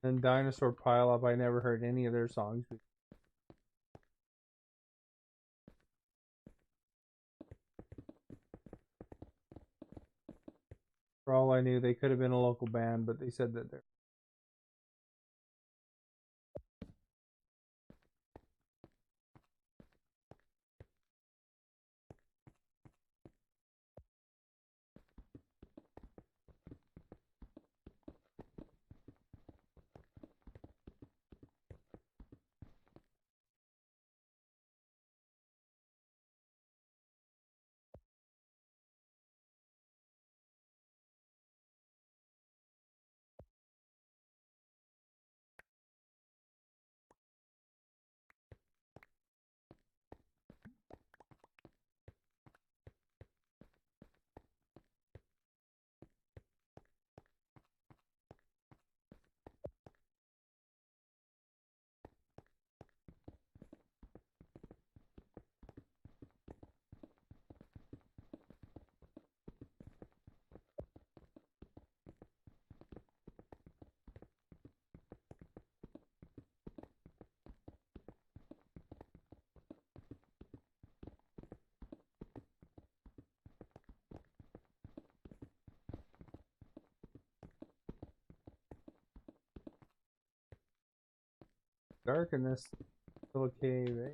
And Dinosaur Pile Up, I never heard any of their songs before. For all I knew, they could have been a local band, but they said that they're. dark in this little cave, eh?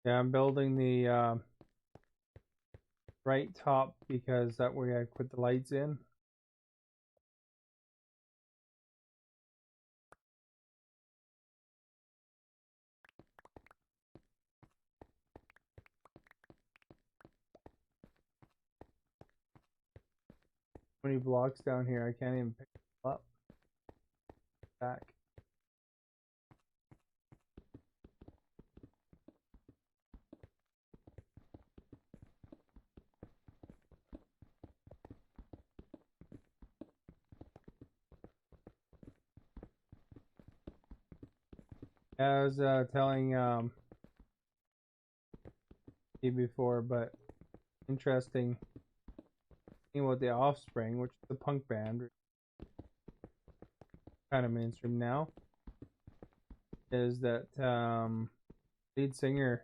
Yeah, I'm building the right top because that way I put the lights in. How many blocks down here? I can't even pick them up. Back. I was telling you before, but interesting thing about the Offspring, which is a punk band, kind of mainstream now, is that lead singer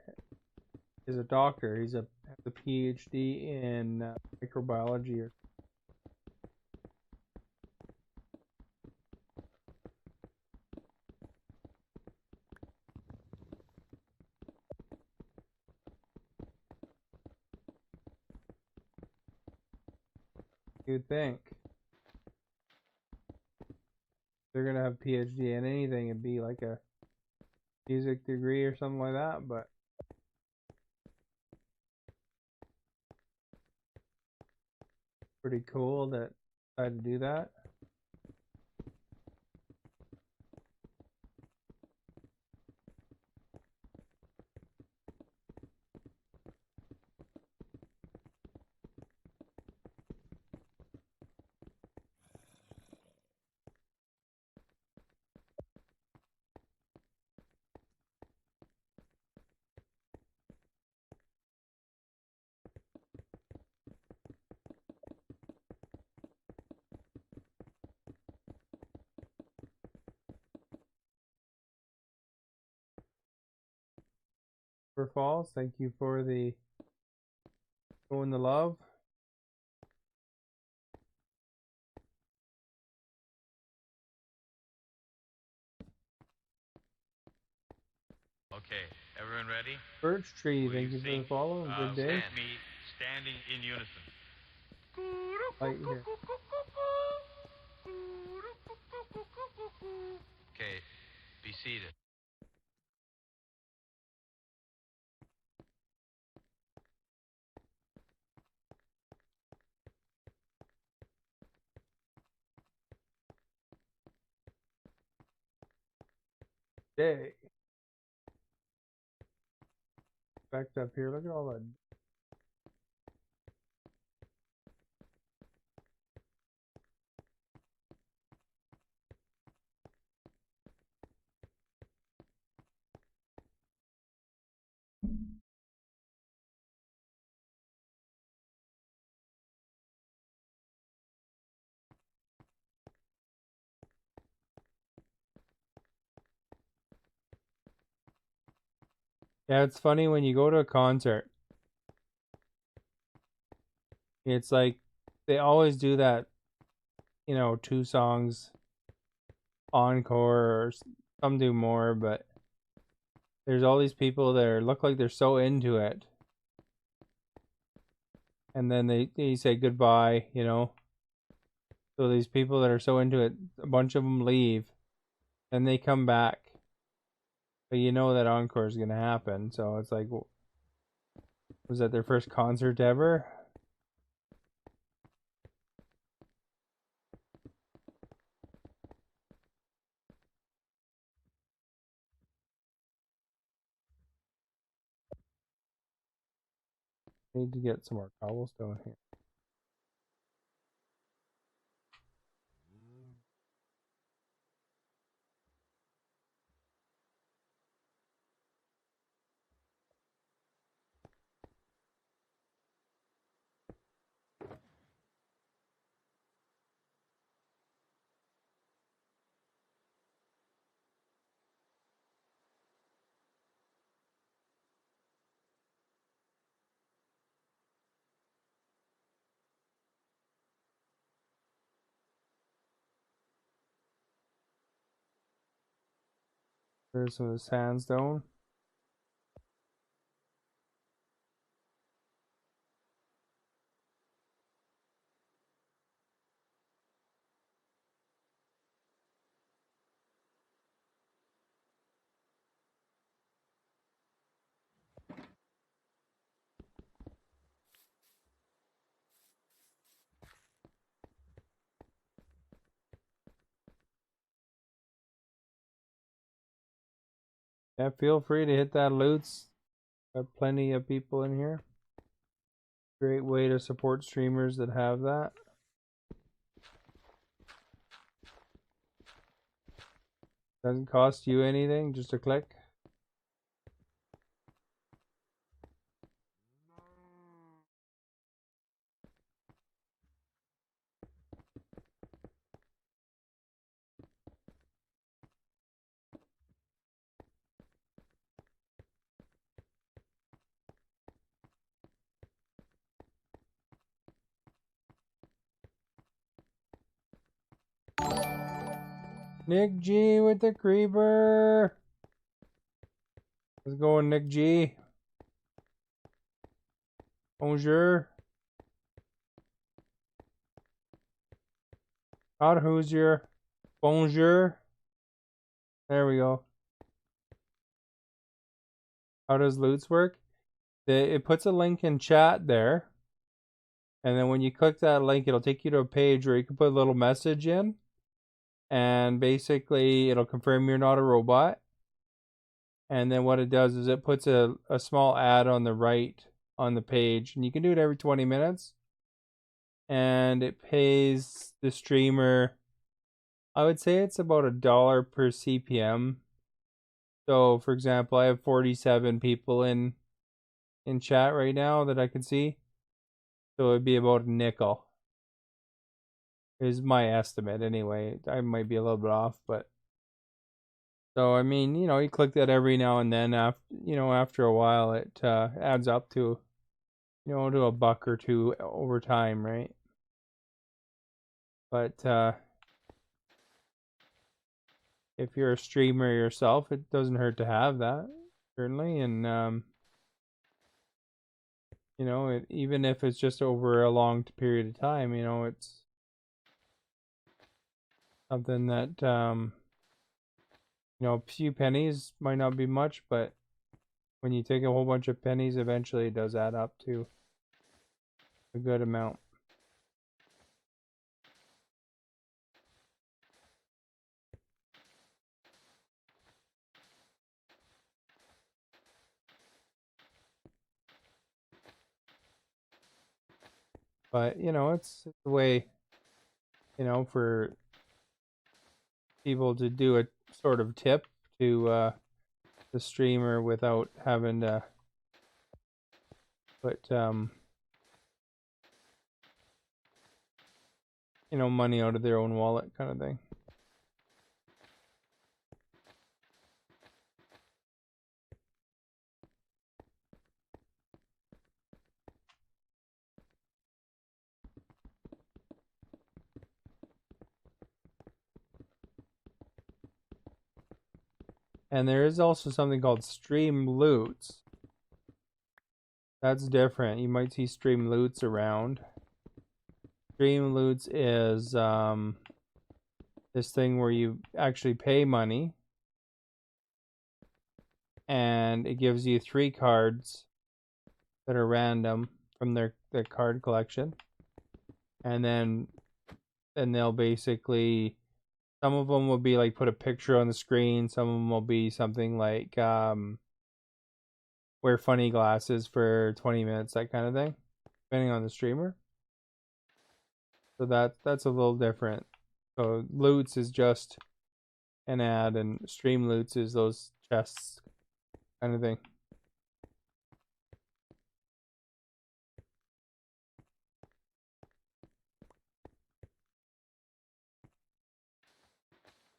is a doctor. He's has a PhD in microbiology. You'd think they're gonna have PhD in anything, it'd be like a music degree or something like that, but pretty cool that I decided to do that. For Falls, thank you for the showing the love. Okay, everyone ready? Birch Tree, Will thank you for the sing, follow. Good day. me standing in unison? Light here. Okay, be seated. Day. Backed up here. Look at all that. Yeah, it's funny when you go to a concert. It's like they always do that, 2 songs encore, or some do more, but there's all these people that look like they're so into it. And then they say goodbye, So these people that are so into it, a bunch of them leave. Then they come back But you know that encore is gonna happen, so it's like, was that their first concert ever? Need to get some more cobblestone here. There's some of the sandstone. Yeah, feel free to hit that loots. Got plenty of people in here. Great way to support streamers that have that. Doesn't cost you anything, just a click. Nick G with the creeper. Let's go, Nick G. Bonjour. Not Hoosier. Bonjour. There we go. How does loots work? It puts a link in chat there. And then when you click that link, it'll take you to a page where you can put a little message in. And basically, it'll confirm you're not a robot. And then what it does is it puts a small ad on the right on the page. And you can do it every 20 minutes. And it pays the streamer, I would say it's about $1 per CPM. So, for example, I have 47 people in chat right now that I can see. So it'd be about a nickel. Is my estimate anyway. I might be a little bit off, but so I mean, you know, you click that every now and then. After a while, it adds up to, to $1 or $2 over time, right? But if you're a streamer yourself, it doesn't hurt to have that, certainly, and even if it's just over a long period of time, it's something that a few pennies might not be much, but when you take a whole bunch of pennies, eventually it does add up to a good amount. But it's the way for people to do a sort of tip to the streamer without having to put money out of their own wallet, kind of thing. And there is also something called stream loots. That's different. You might see stream loots around. Stream loots is this thing where you actually pay money and it gives you 3 cards that are random from their card collection, and then they'll basically, some of them will be like put a picture on the screen, some of them will be something like wear funny glasses for 20 minutes, that kind of thing, depending on the streamer. So that's a little different. So loots is just an ad, and stream loots is those chests kind of thing.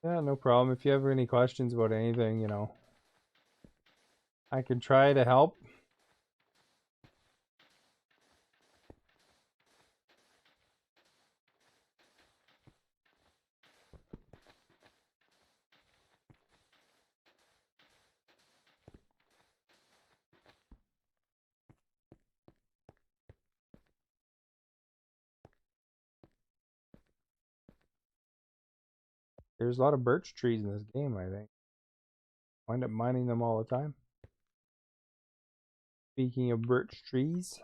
Yeah, no problem. If you have any questions about anything, you know, I can try to help. There's a lot of birch trees in this game, I think. Wind up mining them all the time. Speaking of birch trees.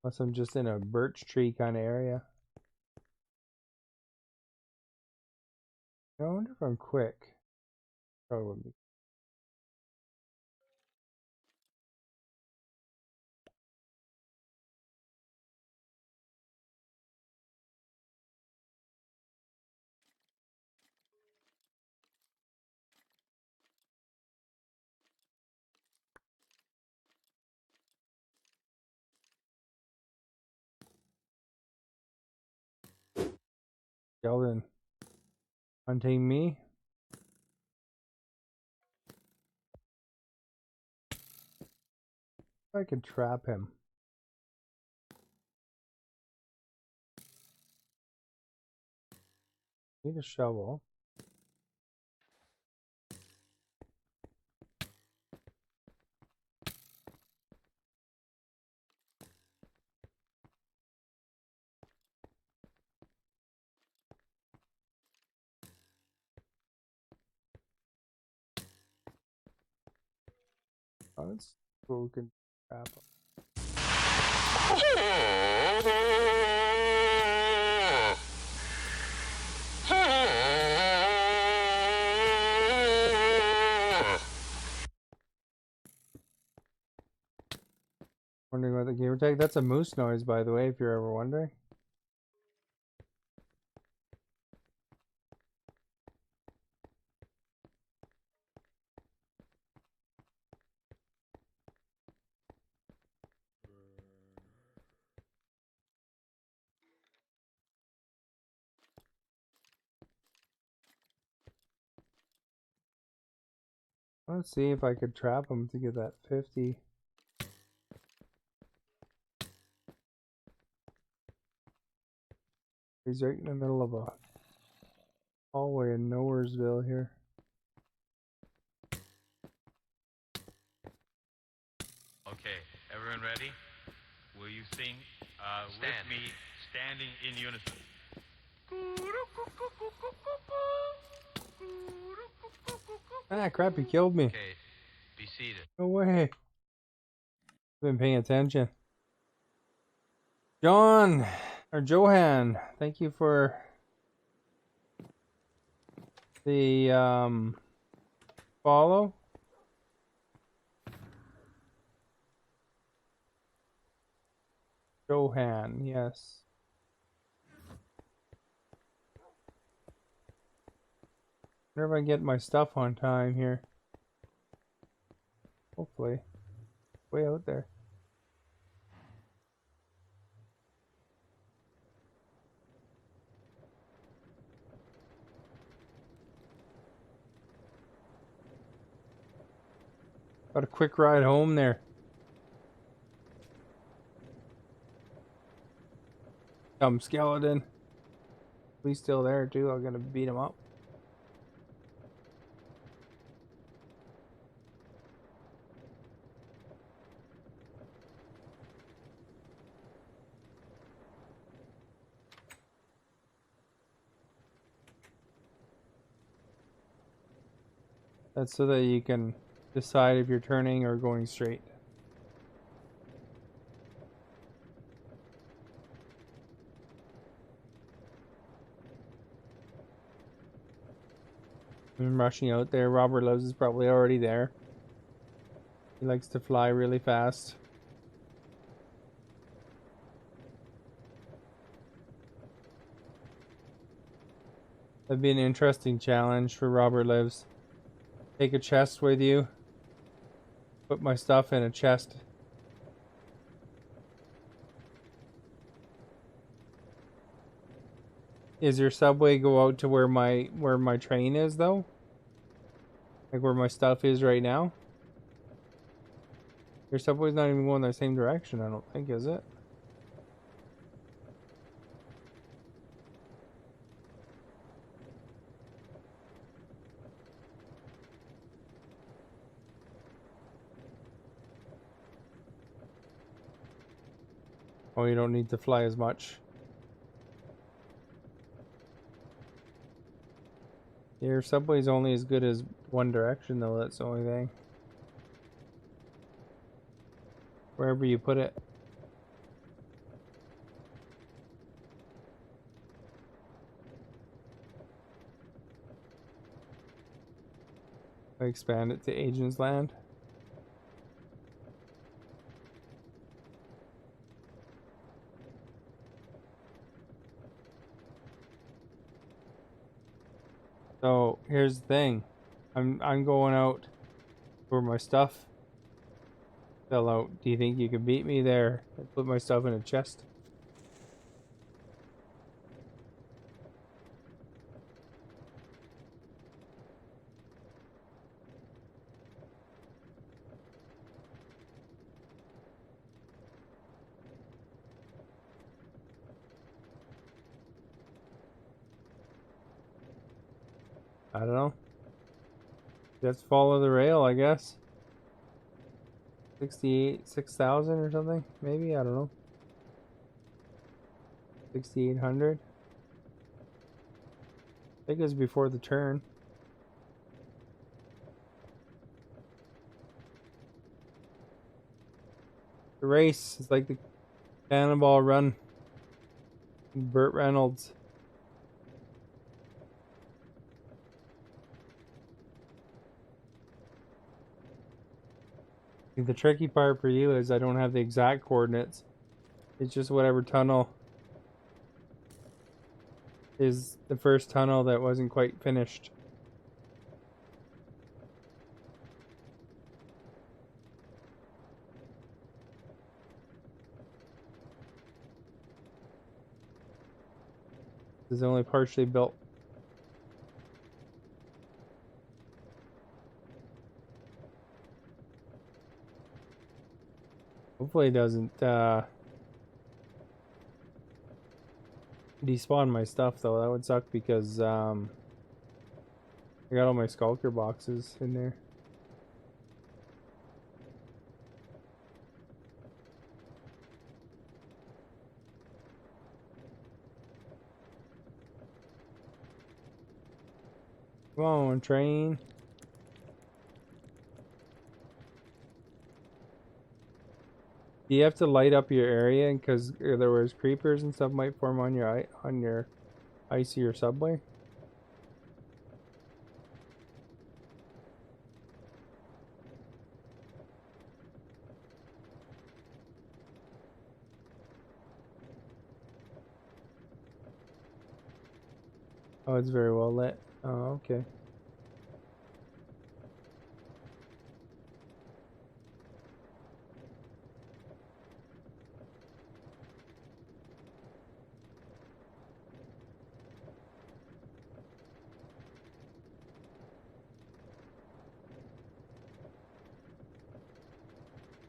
Unless I'm just in a birch tree kind of area. I wonder if I'm quick. Probably wouldn't be. Sheldon hunting me. If I could trap him. Need a shovel. Oh, that's cool. We can trap him. Wondering what the gamer tag? That's a moose noise, by the way, if you're ever wondering. Let's see if I could trap him to get that 50. He's right in the middle of a hallway in Nowheresville here. Okay, everyone ready? Will you sing with me, standing in unison? Ah, crap, he killed me. Okay, be seated. No way. Been paying attention. John, or Johan, thank you for the follow. Johan, yes. Wonder if I can get my stuff on time here. Hopefully. Way out there. Got a quick ride home there. Skeleton. He's still there too. I'm gonna beat him up. That's so that you can decide if you're turning or going straight. I'm rushing out there. Robert Loves is probably already there. He likes to fly really fast. That'd be an interesting challenge for Robert Lives. Take a chest with you. Put my stuff in a chest. Is your subway go out to where my train is though? Like where my stuff is right now? Your subway's not even going the same direction, I don't think, is it? Oh, you don't need to fly as much. Your subway's only as good as one direction though, that's the only thing. Wherever you put it. I expand it to Agent's Land. So here's the thing. I'm going out for my stuff. Fell out. Do you think you can beat me there? I put my stuff in a chest. I don't know. Just follow the rail, I guess. 6,000 or something, maybe? I don't know. 6,800. I think it was before the turn. The race is like the Cannonball Run. Burt Reynolds. The tricky part for you is I don't have the exact coordinates. It's just whatever tunnel is the first tunnel that wasn't quite finished. This is only partially built. Hopefully it doesn't despawn my stuff though. That would suck because I got all my Skulker boxes in there. Come on, train. Do you have to light up your area because there was creepers and stuff might form on your ice or your subway? Oh, it's very well lit. Oh, okay.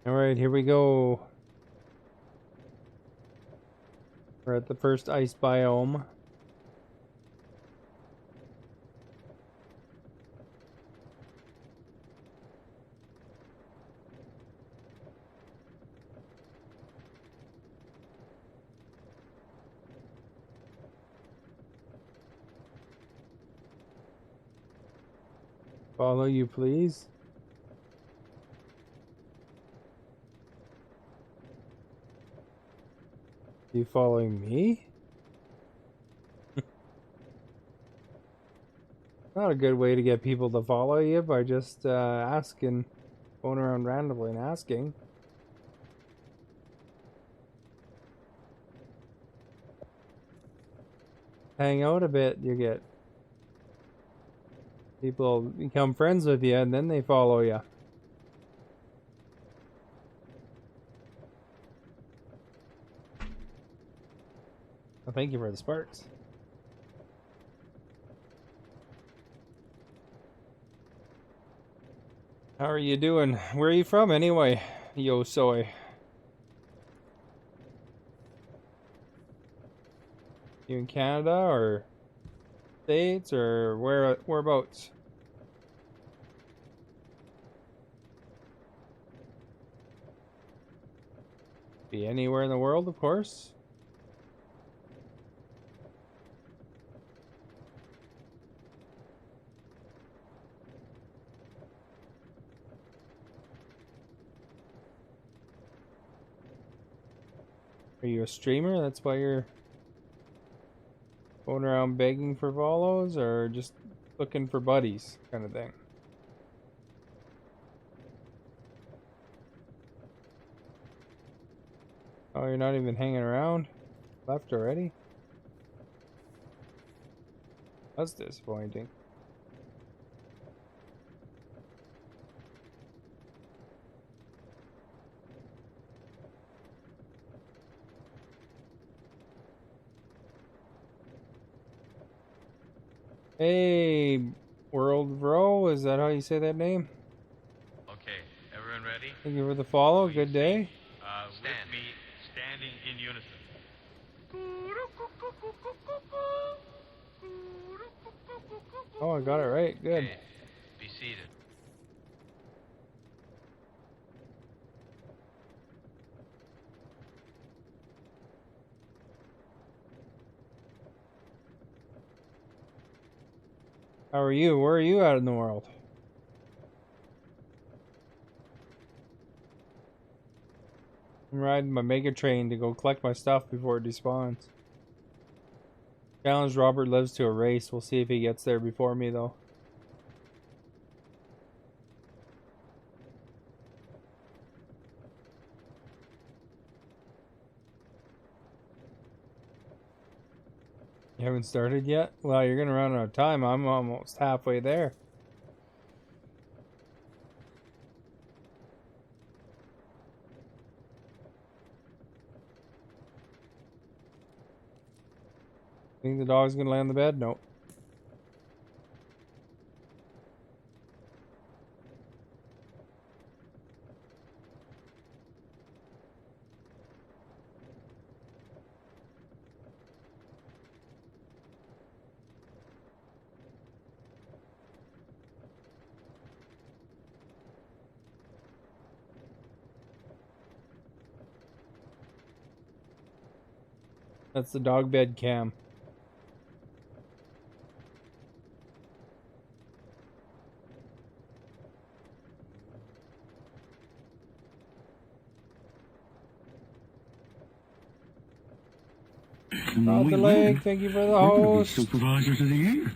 Alright, here we go. We're at the first ice biome. Follow you, please. You following me? Not a good way to get people to follow you by just asking, going around randomly and asking. Hang out a bit, you get people become friends with you and then they follow you. Well, thank you for the sparks. How are you doing? Where are you from anyway, Yo Soy? You in Canada or States or whereabouts? Be anywhere in the world, of course. Are you a streamer? That's why you're going around begging for follows, or just looking for buddies kind of thing? Oh, you're not even hanging around? Left already? That's disappointing. Hey, World Bro, is that how you say that name? Okay, everyone ready? Thank you for the follow. Good day. With me, standing in unison. Oh, I got it right. Good. Okay, be seated. How are you? Where are you at in the world? I'm riding my Mega Train to go collect my stuff before it despawns. Challenge Robert lives to a race. We'll see if he gets there before me, though. You haven't started yet? Well, you're gonna run out of time. I'm almost halfway there. Think the dog's gonna lay on the bed? Nope. That's the dog bed cam. And when Rod we the win, leg, thank you for the we're gonna be host. supervisors of the year.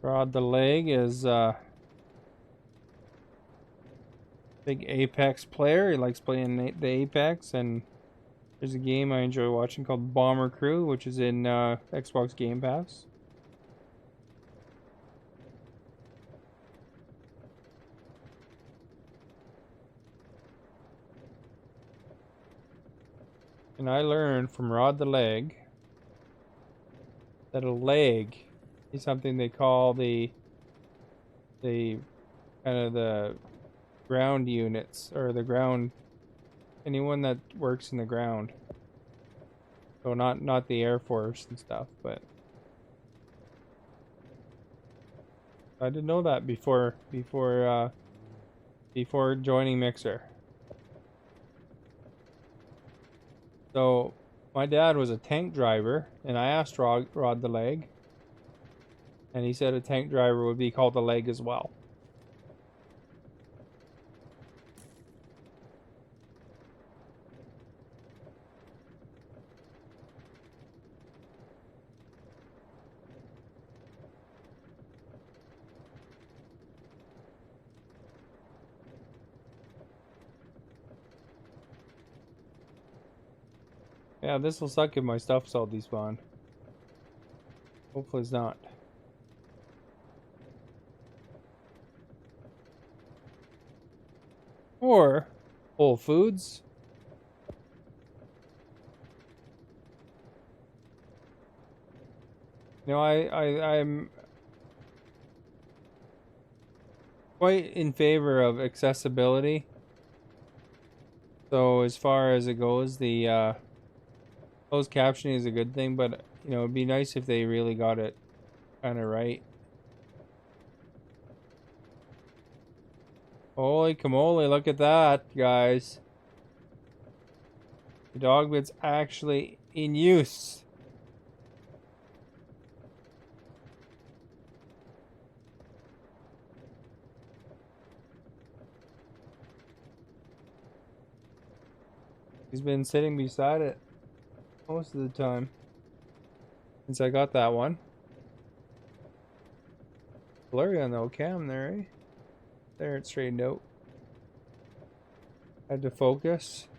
Rod the leg is big Apex player. He likes playing the Apex, and there's a game I enjoy watching called Bomber Crew, which is in Xbox Game Pass. And I learned from Rod the Leg that a leg is something they call the kind of the ground units, or the ground, anyone that works in the ground. So not the Air Force and stuff, but I didn't know that before joining Mixer. So My dad was a tank driver, and I asked Rod the leg, and he said a tank driver would be called a leg as well. Yeah, this will suck if my stuff's all despawned. Hopefully it's not. Or Whole Foods. You know, I'm quite in favor of accessibility. So as far as it goes, the closed captioning is a good thing, but you know, it'd be nice if they really got it kind of right. Holy camole, look at that, guys. The dog bit's actually in use. He's been sitting beside it most of the time since I got that one. Blurry on the cam there, eh? There, it straightened out. Had to focus.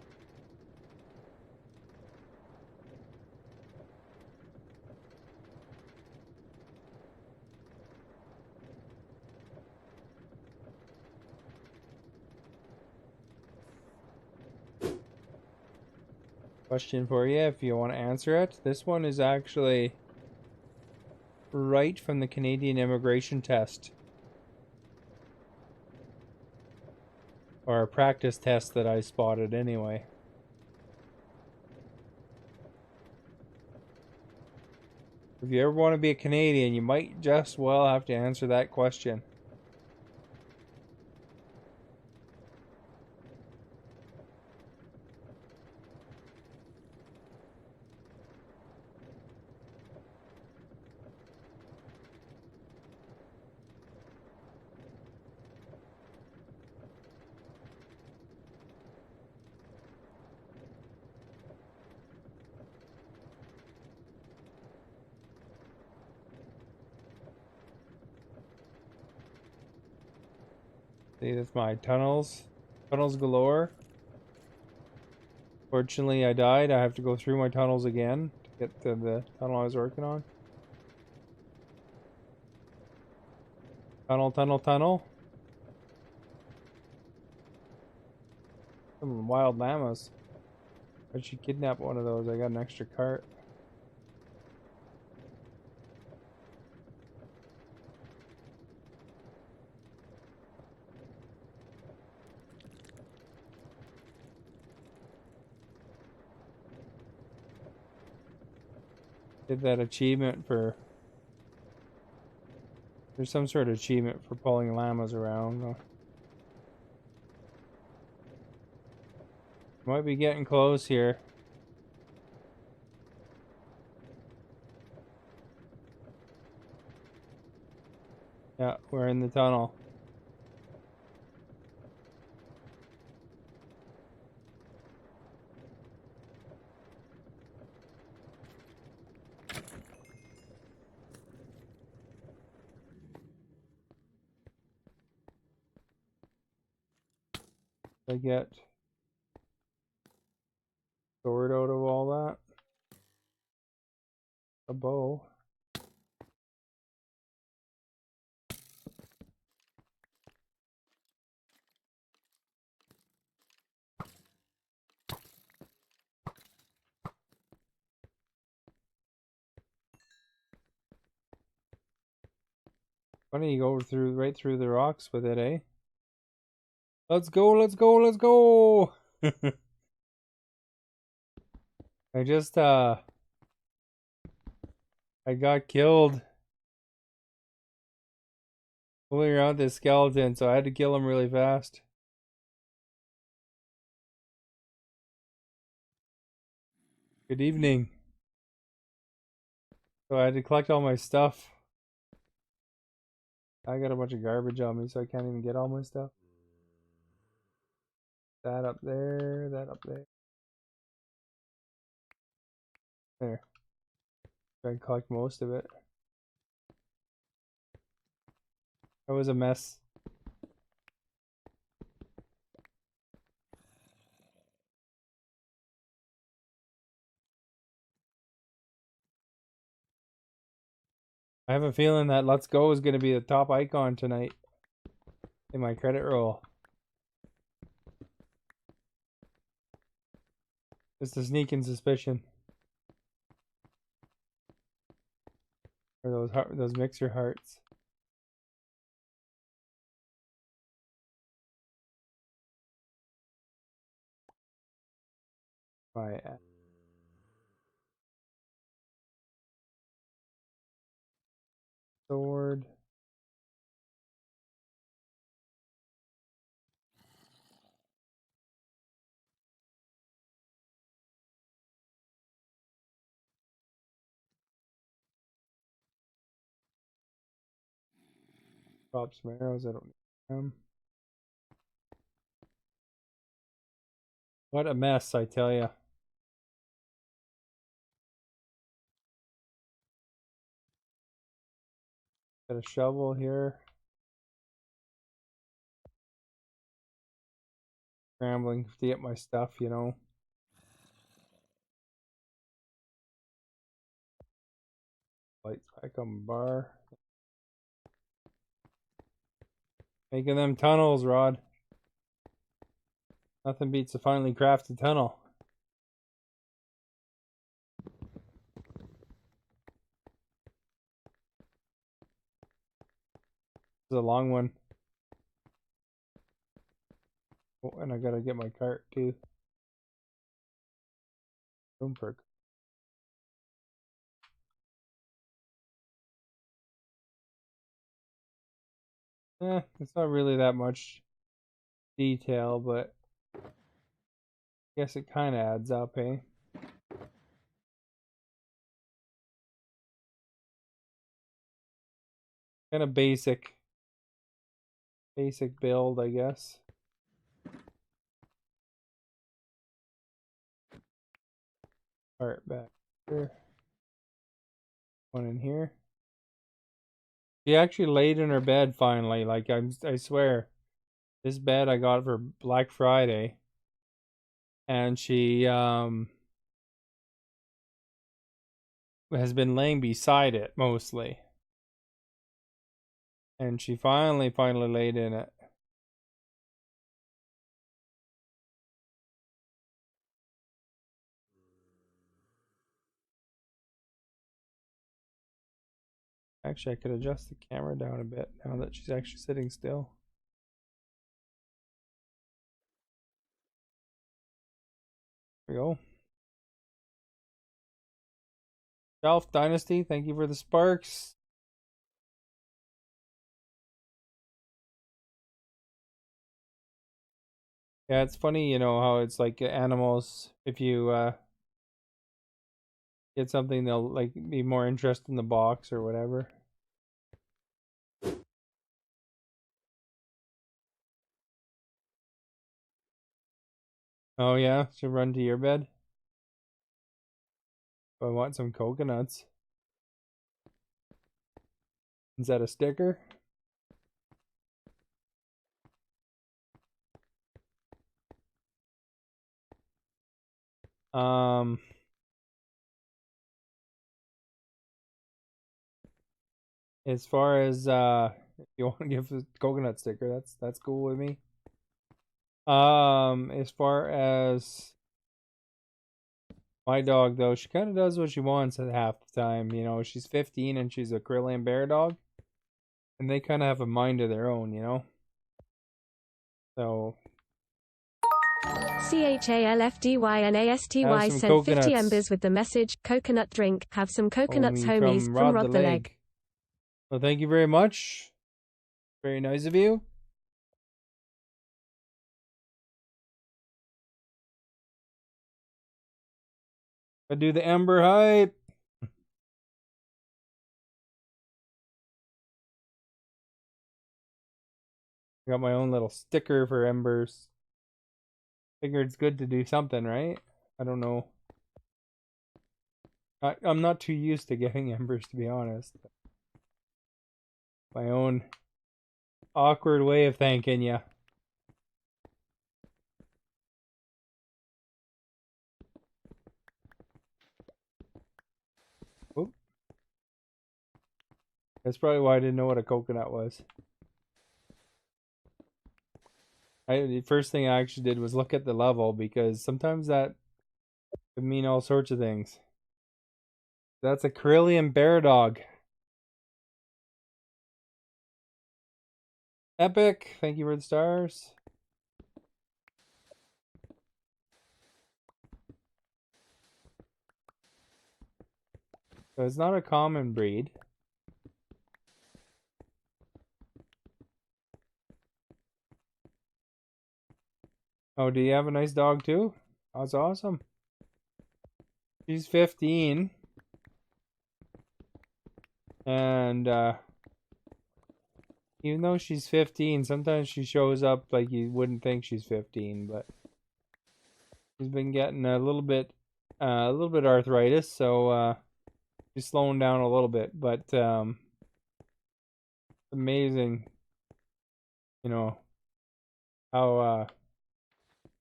Question for you if you want to answer it. This one is actually right from the Canadian immigration test. Or a practice test that I spotted anyway. If you ever want to be a Canadian, you might just well have to answer that question. See, that's my tunnels. Tunnels galore. Fortunately, I died. I have to go through my tunnels again to get to the tunnel I was working on. Tunnel, tunnel, tunnel. Some wild llamas. I should kidnap one of those. I got an extra cart. Did that achievement for... There's some sort of achievement for pulling llamas around. Might be getting close here. Yeah, we're in the tunnel. I get sword out of all that. A bow. Funny, you go through right through the rocks with it, eh? Let's go, let's go, let's go! I just I got killed fooling around this skeleton, so I had to kill him really fast. Good evening. So I had to collect all my stuff. I got a bunch of garbage on me, so I can't even get all my stuff. That up there, that up there. There. Try and collect most of it. That was a mess. I have a feeling that Let's Go is going to be the top icon tonight in my credit roll. Just a sneaking suspicion. Or those mixer hearts. My sword. Drop some arrows. I don't need them. What a mess, I tell ya. Got a shovel here. Scrambling to get my stuff, you know. Lights back on bar. Making them tunnels, Rod. Nothing beats a finely crafted tunnel. This is a long one. Oh, and I gotta get my cart too. Room perk. It's not really that much detail, but I guess it kind of adds up, eh? Kind of basic build, I guess. Alright, back here. One in here. She actually laid in her bed finally. Like I swear, this bed I got for Black Friday, and she has been laying beside it mostly, and she finally laid in it. Actually, I could adjust the camera down a bit now that she's actually sitting still. There we go. Shelf Dynasty, thank you for the sparks. Yeah, it's funny, you know, how it's like animals, if you get something, they'll like be more interested in the box or whatever. Oh yeah, should run to your bed. I want some coconuts. Is that a sticker? As far as if you want to give a coconut sticker, that's cool with me. As far as my dog though, she kind of does what she wants at half the time. You know, she's 15 and she's a Kirlian bear dog, and they kind of have a mind of their own, you know. So CHALFDYNASTY sent 50 embers with the message, coconut drink, have some coconuts homies, from Rod the Leg. Well, thank you very much. Very nice of you. I do the Ember hype. Got my own little sticker for Embers. Figured it's good to do something, right? I don't know. I'm not too used to getting Embers, to be honest. My own awkward way of thanking you. Oop. That's probably why I didn't know what a coconut was. The first thing I actually did was look at the level, because sometimes that could mean all sorts of things. That's a Karelian bear dog. Epic, thank you for the stars. So it's not a common breed. Oh, do you have a nice dog too? That's awesome. She's 15. And even though she's 15, sometimes she shows up like you wouldn't think she's 15, but she's been getting a little bit arthritis, so she's slowing down a little bit, but amazing, you know, how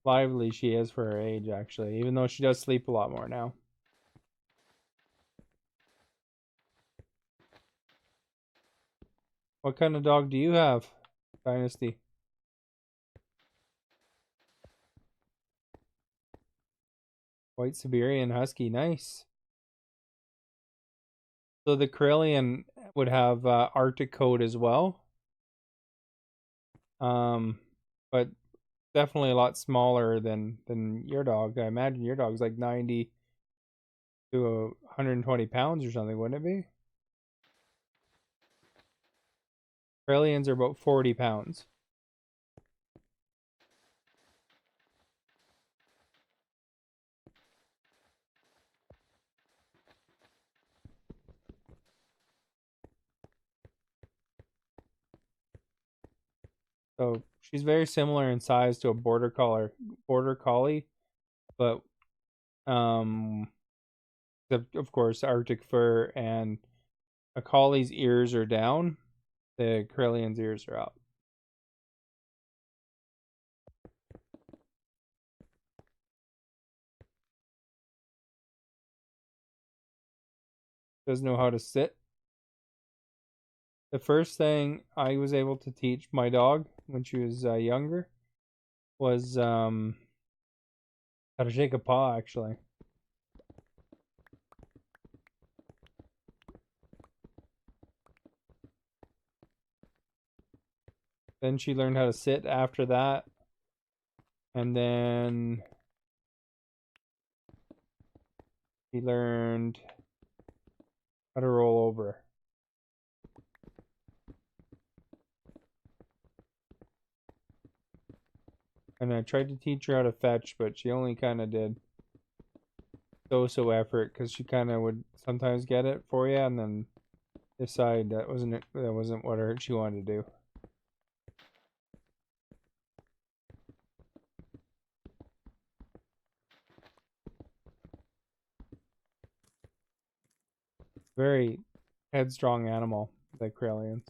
lively she is for her age, actually, even though she does sleep a lot more now. What kind of dog do you have, Dynasty? White Siberian Husky, nice. So the Karelian would have Arctic coat as well. But definitely a lot smaller than your dog. I imagine your dog's like 90 to 120 pounds or something, wouldn't it be? Karelians are about 40 pounds. So she's very similar in size to a border collie, but of course Arctic fur, and a collie's ears are down, the Karelian's ears are up. Doesn't know how to sit. The first thing I was able to teach my dog when she was younger was how to shake a paw, actually. Then she learned how to sit after that. And then she learned how to roll over. And I tried to teach her how to fetch, but she only kind of did so effort, because she kind of would sometimes get it for you and then decide that wasn't what she wanted to do. Very headstrong animal, the Karelians.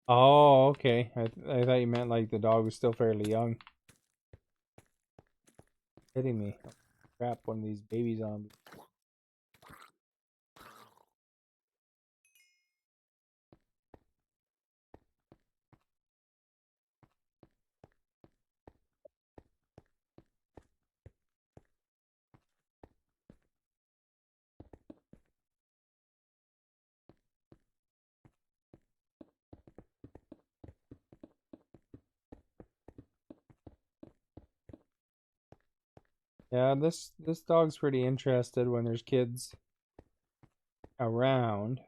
Oh, okay. I thought you meant like the dog was still fairly young. Hitting me. Crap, one of these baby zombies. Yeah, this dog's pretty interested when there's kids around.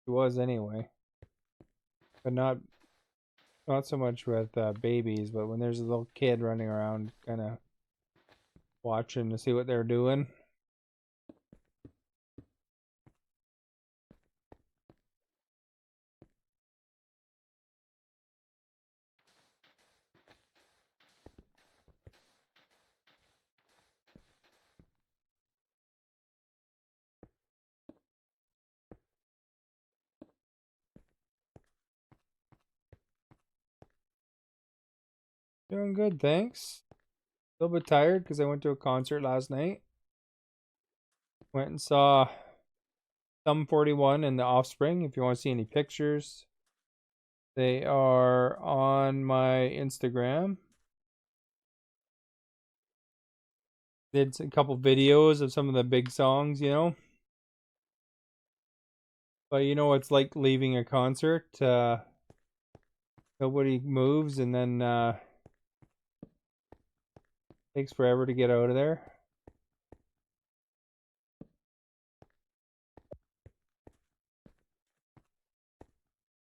He was anyway, but not so much with babies. But when there's a little kid running around, kind of watching to see what they're doing. Doing good, thanks. A little bit tired because I went to a concert last night. Went and saw Sum 41 and The Offspring. If you want to see any pictures, they are on my Instagram. Did a couple videos of some of the big songs, you know. But you know it's like leaving a concert. Nobody moves, and then takes forever to get out of there.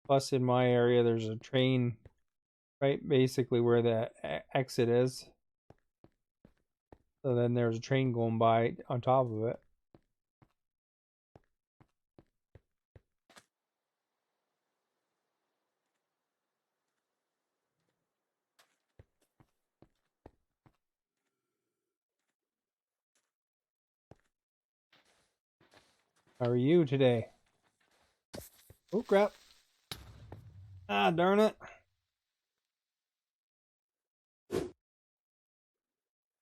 Plus, in my area, there's a train right basically where the exit is. So then there's a train going by on top of it. How are you today? Oh crap. Ah, darn it. At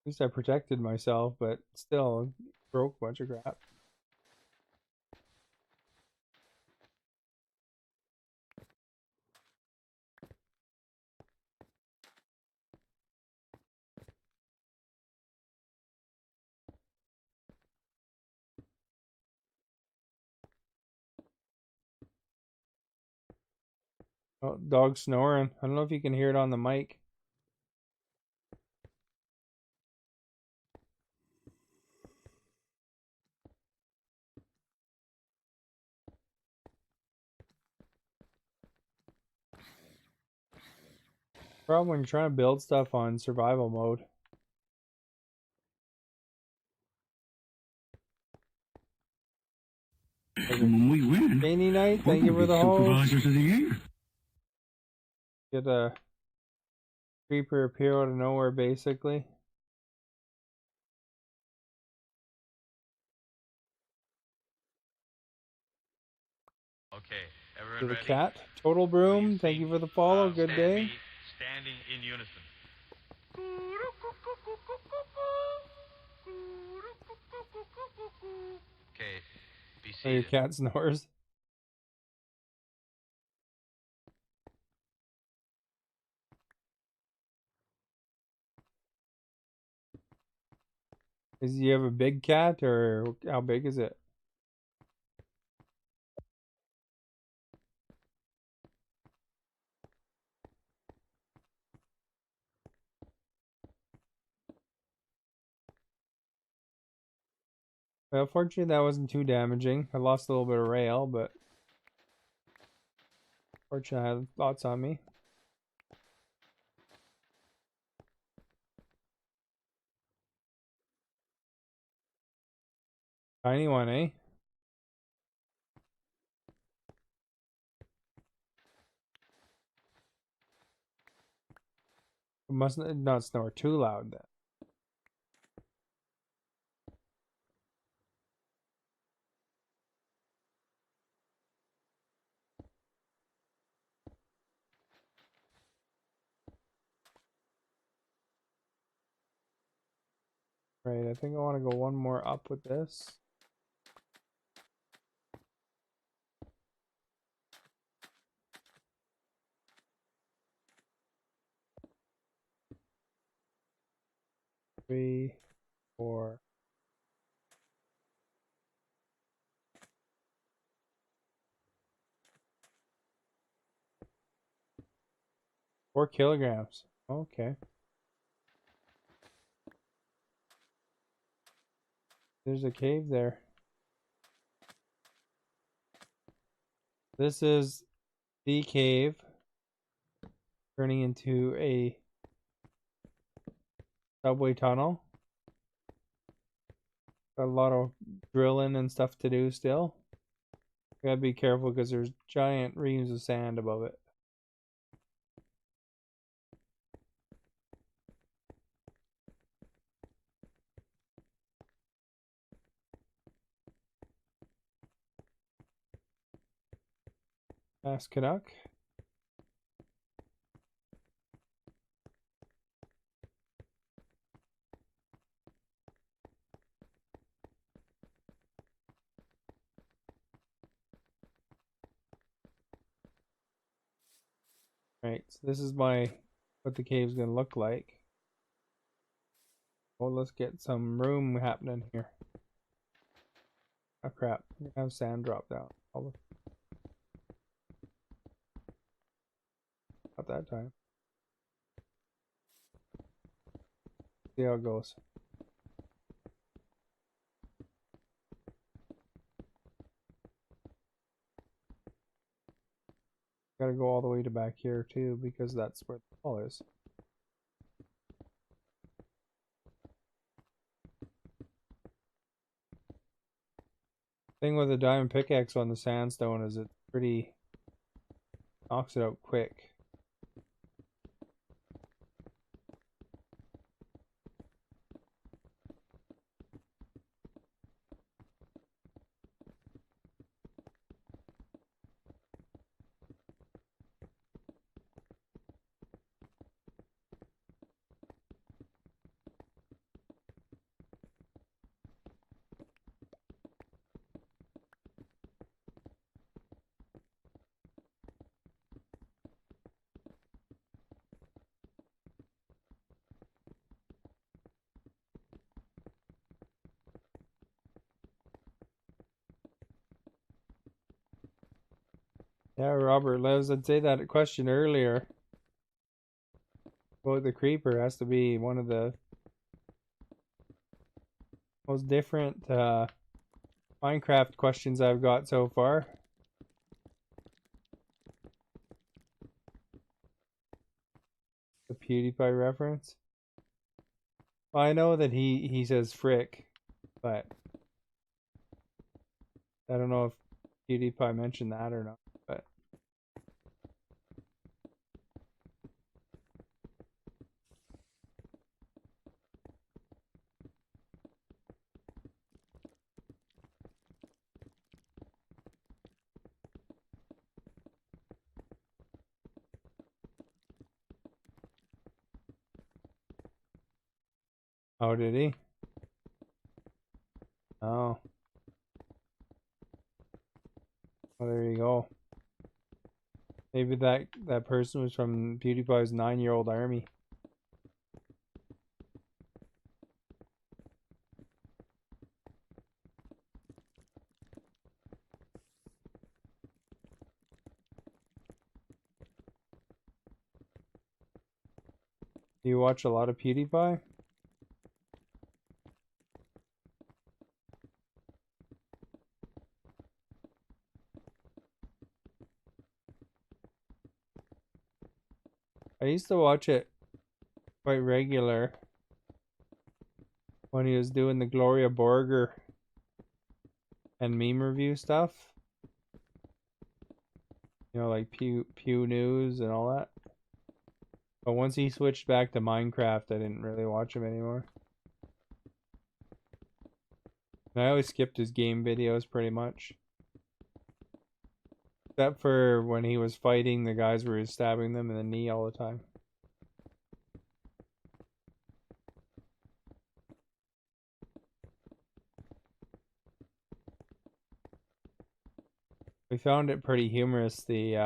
least I protected myself, but still broke a bunch of crap. Oh, dog snoring. I don't know if you can hear it on the mic. Problem when you're trying to build stuff on survival mode. And when we win, Rainy night, we're thank you gonna for be the host. supervisors of the year. Get a creeper appear out of nowhere, basically. Okay, everyone To the ready? cat. Total Will you Broom, thank sing, you for the follow. Good with day. me, standing in unison. Okay, be Oh, your seated. cat snores. Is you have a big cat, or how big is it? Well, fortunately that wasn't too damaging. I lost a little bit of rail, but fortunately I had lots on me. Tiny one, eh? It must not snore too loud then. Right, I think I want to go one more up with this. Three, four. Four kilograms. Okay. There's a cave there. This is the cave turning into a subway tunnel. Got a lot of drilling and stuff to do still. Gotta be careful because there's giant reams of sand above it. Ask Canuck. Right, so this is what the cave's gonna look like. Well, let's get some room happening here. Oh crap, we have sand drop down. Not that time. See how it goes. Gotta go all the way to back here too, because that's where the wall is. Thing with the diamond pickaxe on the sandstone is it pretty knocks it out quick. Yeah, Robert Lives, I'd say that question earlier about the creeper has to be one of the most different Minecraft questions I've got so far. The PewDiePie reference. Well, I know that he says frick, but I don't know if PewDiePie mentioned that or not. But oh, did he? Oh. Well, there you go. Maybe that person was from PewDiePie's 9-year-old army. Do you watch a lot of PewDiePie? I used to watch it quite regular when he was doing the Gloria Borger and meme review stuff. You know, like Pew News and all that. But once he switched back to Minecraft, I didn't really watch him anymore. And I always skipped his game videos pretty much. Except for when he was fighting the guys where he was stabbing them in the knee all the time. We found it pretty humorous, the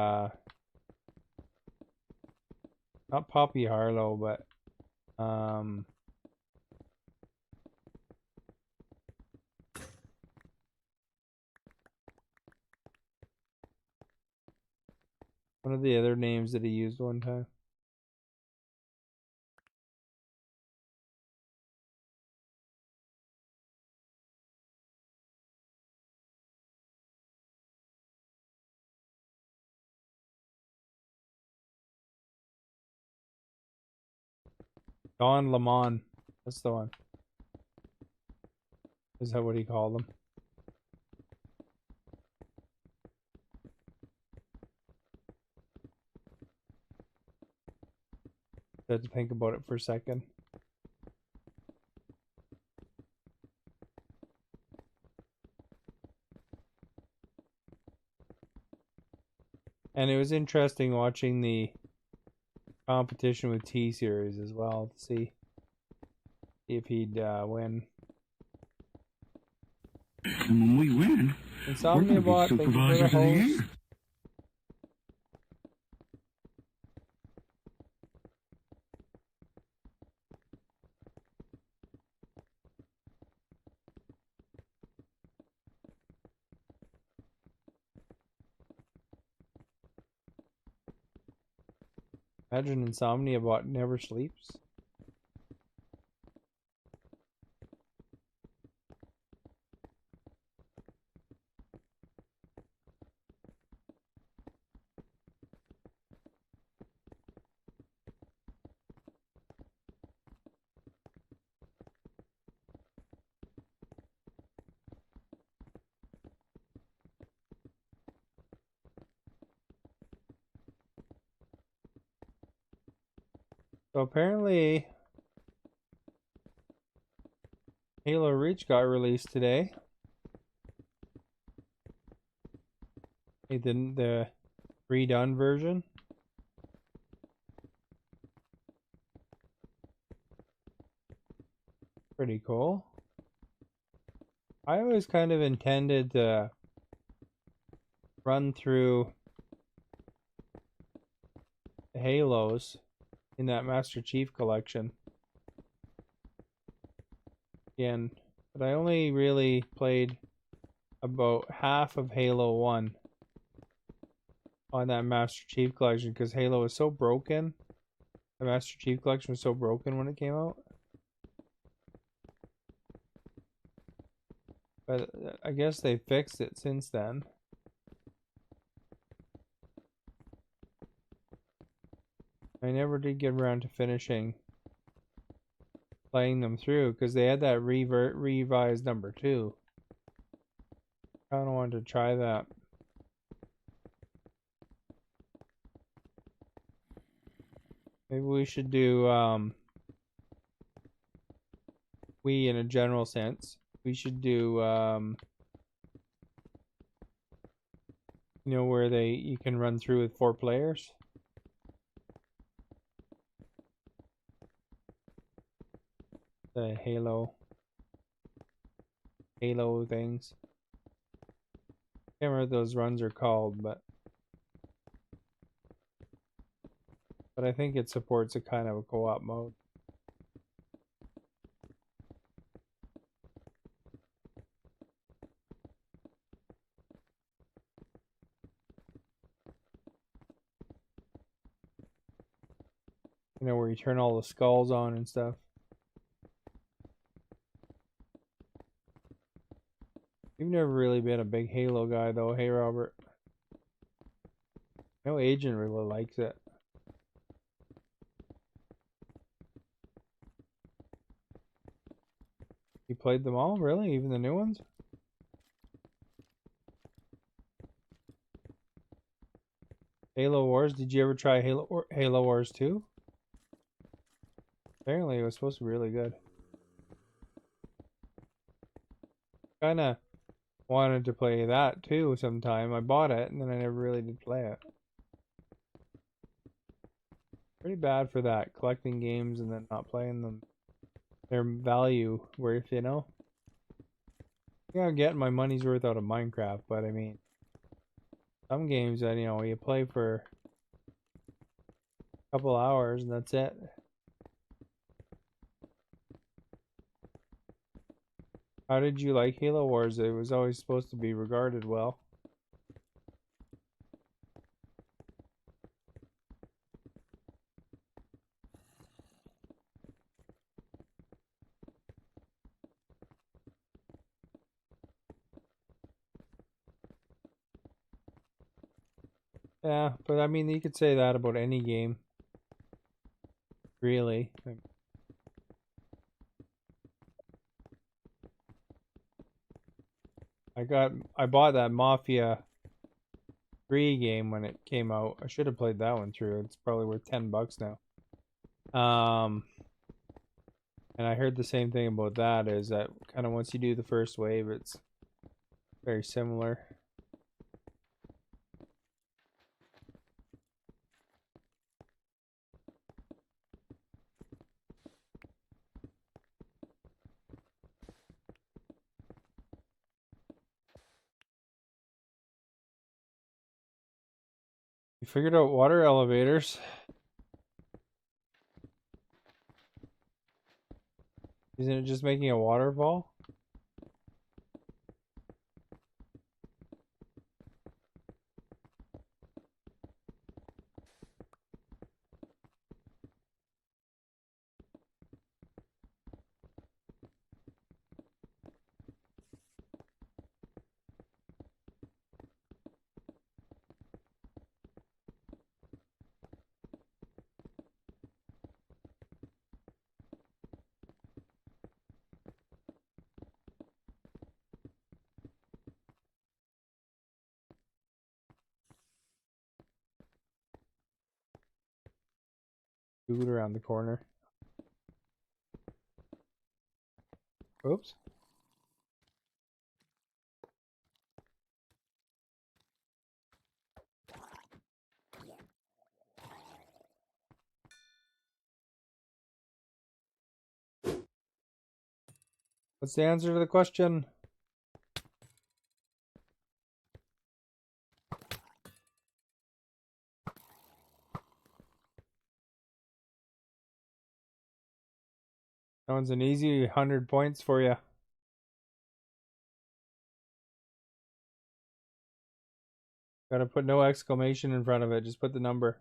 not Poppy Harlow, but one of the other names that he used one time. Don Lemon. That's the one. Is that what he called him? I had to think about it for a second. And it was interesting watching the competition with T-Series as well to see if he'd win. And when we win, Insomnia Bot, thank you for the supervisors of the host. year. Imagine Insomnia Bot never sleeps. So apparently Halo Reach got released today. The redone version. Pretty cool. I always kind of intended to run through the Halos in that Master Chief collection again, but I only really played about half of Halo 1 on that Master Chief collection because Halo was so broken. The Master Chief collection was so broken when it came out. But I guess they fixed it since then. I never did get around to finishing playing them through because they had that revised number 2. I kind of wanted to try that. Maybe we should do we in a general sense. We should do you know, where you can run through with 4 players. The Halo things. Can't remember what those runs are called, but I think it supports a kind of a co-op mode. You know, where you turn all the skulls on and stuff. You've never really been a big Halo guy though, hey Robert? No, Agent really likes it. You played them all? Really? Even the new ones? Halo Wars? Did you ever try Halo Wars 2? Apparently it was supposed to be really good. Kinda wanted to play that too sometime. I bought it and then I never really did play it. Pretty bad for that, collecting games and then not playing them. Their value worth, you know? Yeah, I'm getting my money's worth out of Minecraft, but I mean, some games that, you know, you play for a couple hours and that's it. How did you like Halo Wars? It was always supposed to be regarded well. Yeah, but I mean, you could say that about any game. Really. I bought that Mafia 3 game when it came out. I should have played that one through. It's probably worth $10 now. And I heard the same thing about that, is that kind of once you do the first wave, it's very similar. You figured out water elevators. Isn't it just making a waterfall? Food around the corner. Oops. What's the answer to the question? That one's an easy 100 points for you. Gotta put no exclamation in front of it, just put the number.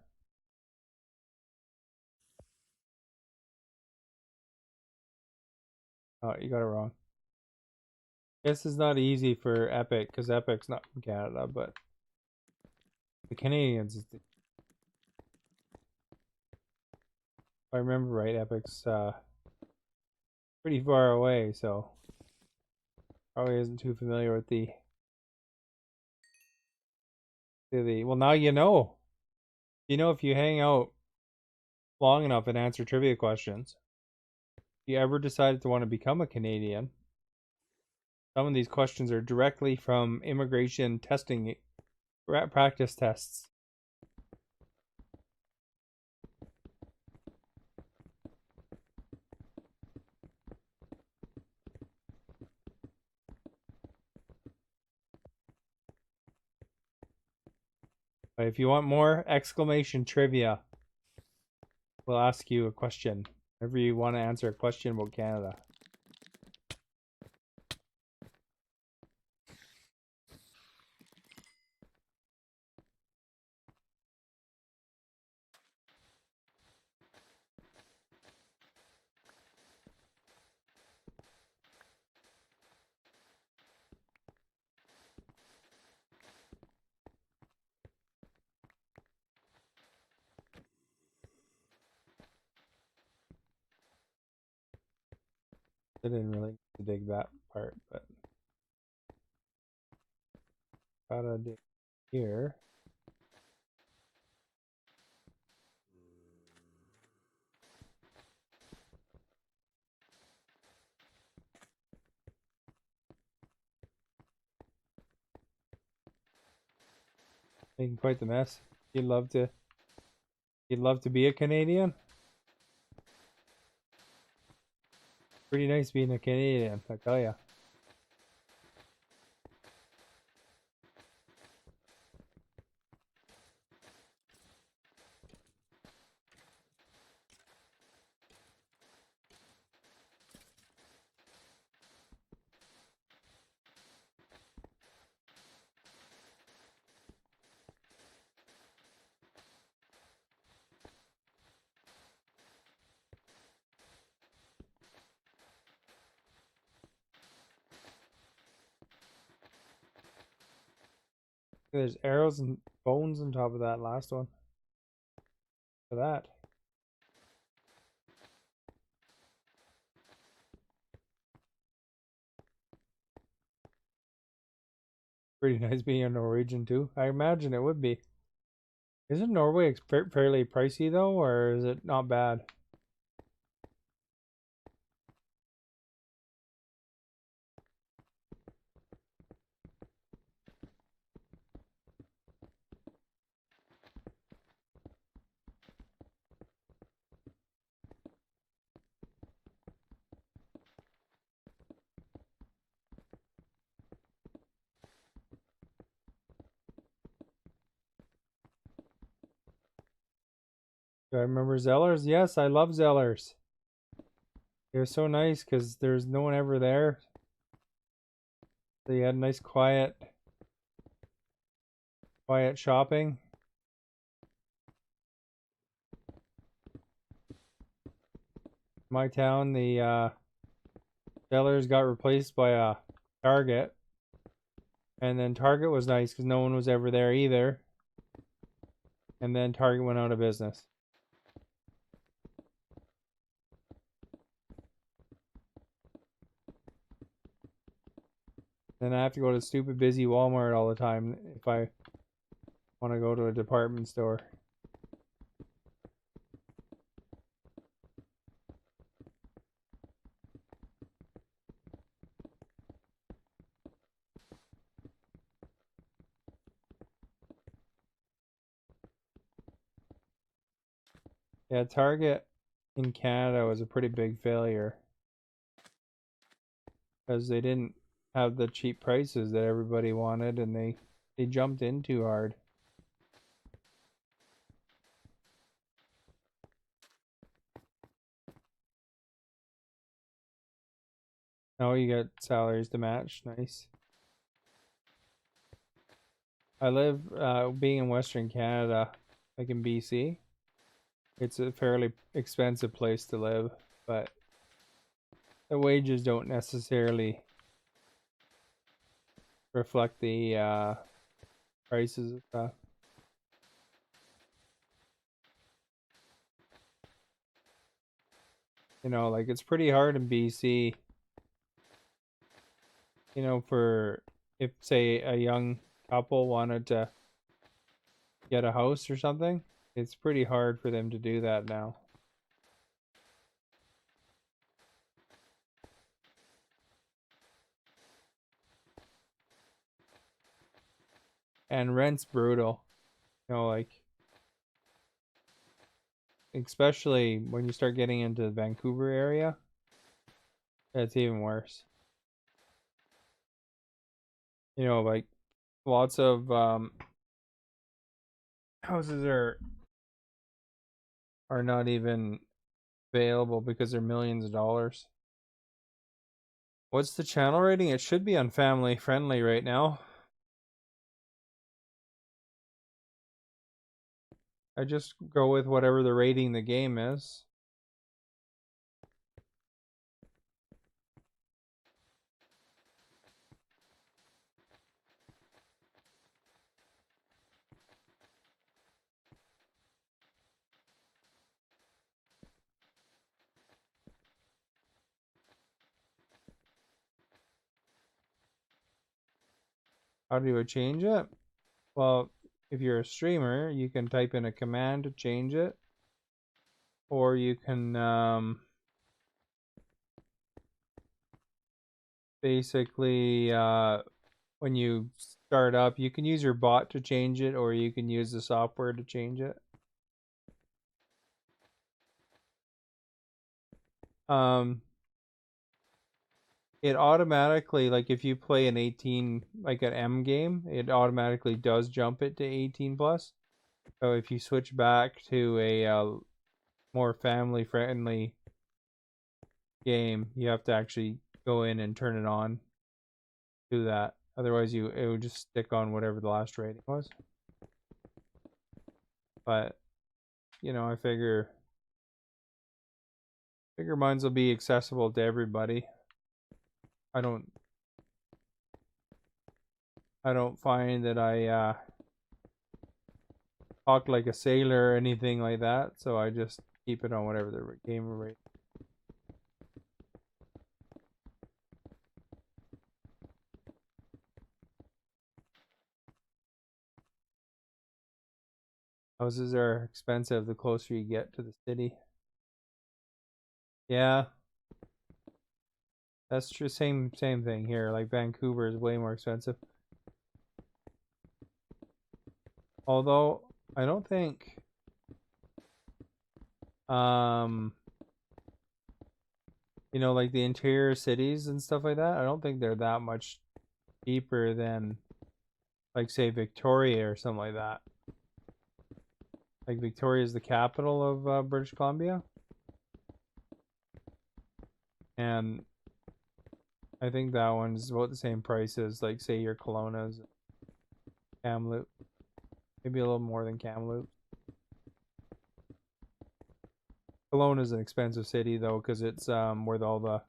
Oh, you got it wrong. This is not easy for Epic, because Epic's not from Canada, but the Canadians is if I remember right, Epic's pretty far away, so probably isn't too familiar with the well, now you know. You know, if you hang out long enough and answer trivia questions, if you ever decided to want to become a Canadian, some of these questions are directly from immigration testing practice tests. But if you want more exclamation trivia, we'll ask you a question. Whenever you want to answer a question about Canada. I didn't really dig that part, but gotta dig here. Making quite the mess. You'd love to be a Canadian? Pretty nice being a Canadian, I tell ya. There's arrows and bones on top of that last one. For that. Pretty nice being a Norwegian too. I imagine it would be. Isn't Norway fairly pricey though, or is it not bad? Do I remember Zellers? Yes, I love Zellers. They're so nice because there's no one ever there. So you had nice quiet shopping. My town, the Zellers got replaced by a Target. And then Target was nice because no one was ever there either. And then Target went out of business. Then I have to go to stupid busy Walmart all the time if I want to go to a department store. Yeah, Target in Canada was a pretty big failure because they didn't have the cheap prices that everybody wanted, and they jumped in too hard. Oh, you got salaries to match. Nice. I live, being in Western Canada, like in BC. It's a fairly expensive place to live, but the wages don't necessarily reflect the prices of stuff. You know, like it's pretty hard in BC, you know, for if say a young couple wanted to get a house or something, it's pretty hard for them to do that now. And rent's brutal. You know, like especially when you start getting into the Vancouver area, it's even worse. You know, like lots of houses are not even available because they're millions of dollars. What's the channel rating? It should be on family friendly right now. I just go with whatever the rating the game is. How do I change it? Well, if you're a streamer, you can type in a command to change it. Or you can basically when you start up, you can use your bot to change it, or you can use the software to change it. It automatically, like if you play an 18, like an M game, it automatically does jump it to 18 plus. So if you switch back to a more family friendly game, you have to actually go in and turn it on. Do that. Otherwise it would just stick on whatever the last rating was. But you know, I figure mines will be accessible to everybody. I don't find that I talk like a sailor or anything like that, so I just keep it on whatever the gamer rate. Houses are expensive the closer you get to the city. Yeah. That's true. Same thing here. Like Vancouver is way more expensive. Although I don't think you know, like the interior cities and stuff like that, I don't think they're that much cheaper than like say Victoria or something like that. Like Victoria is the capital of British Columbia. And I think that one's about the same price as like say your Kelowna's, Kamloops. Maybe a little more than Kamloops. Kelowna is an expensive city though, because it's where all the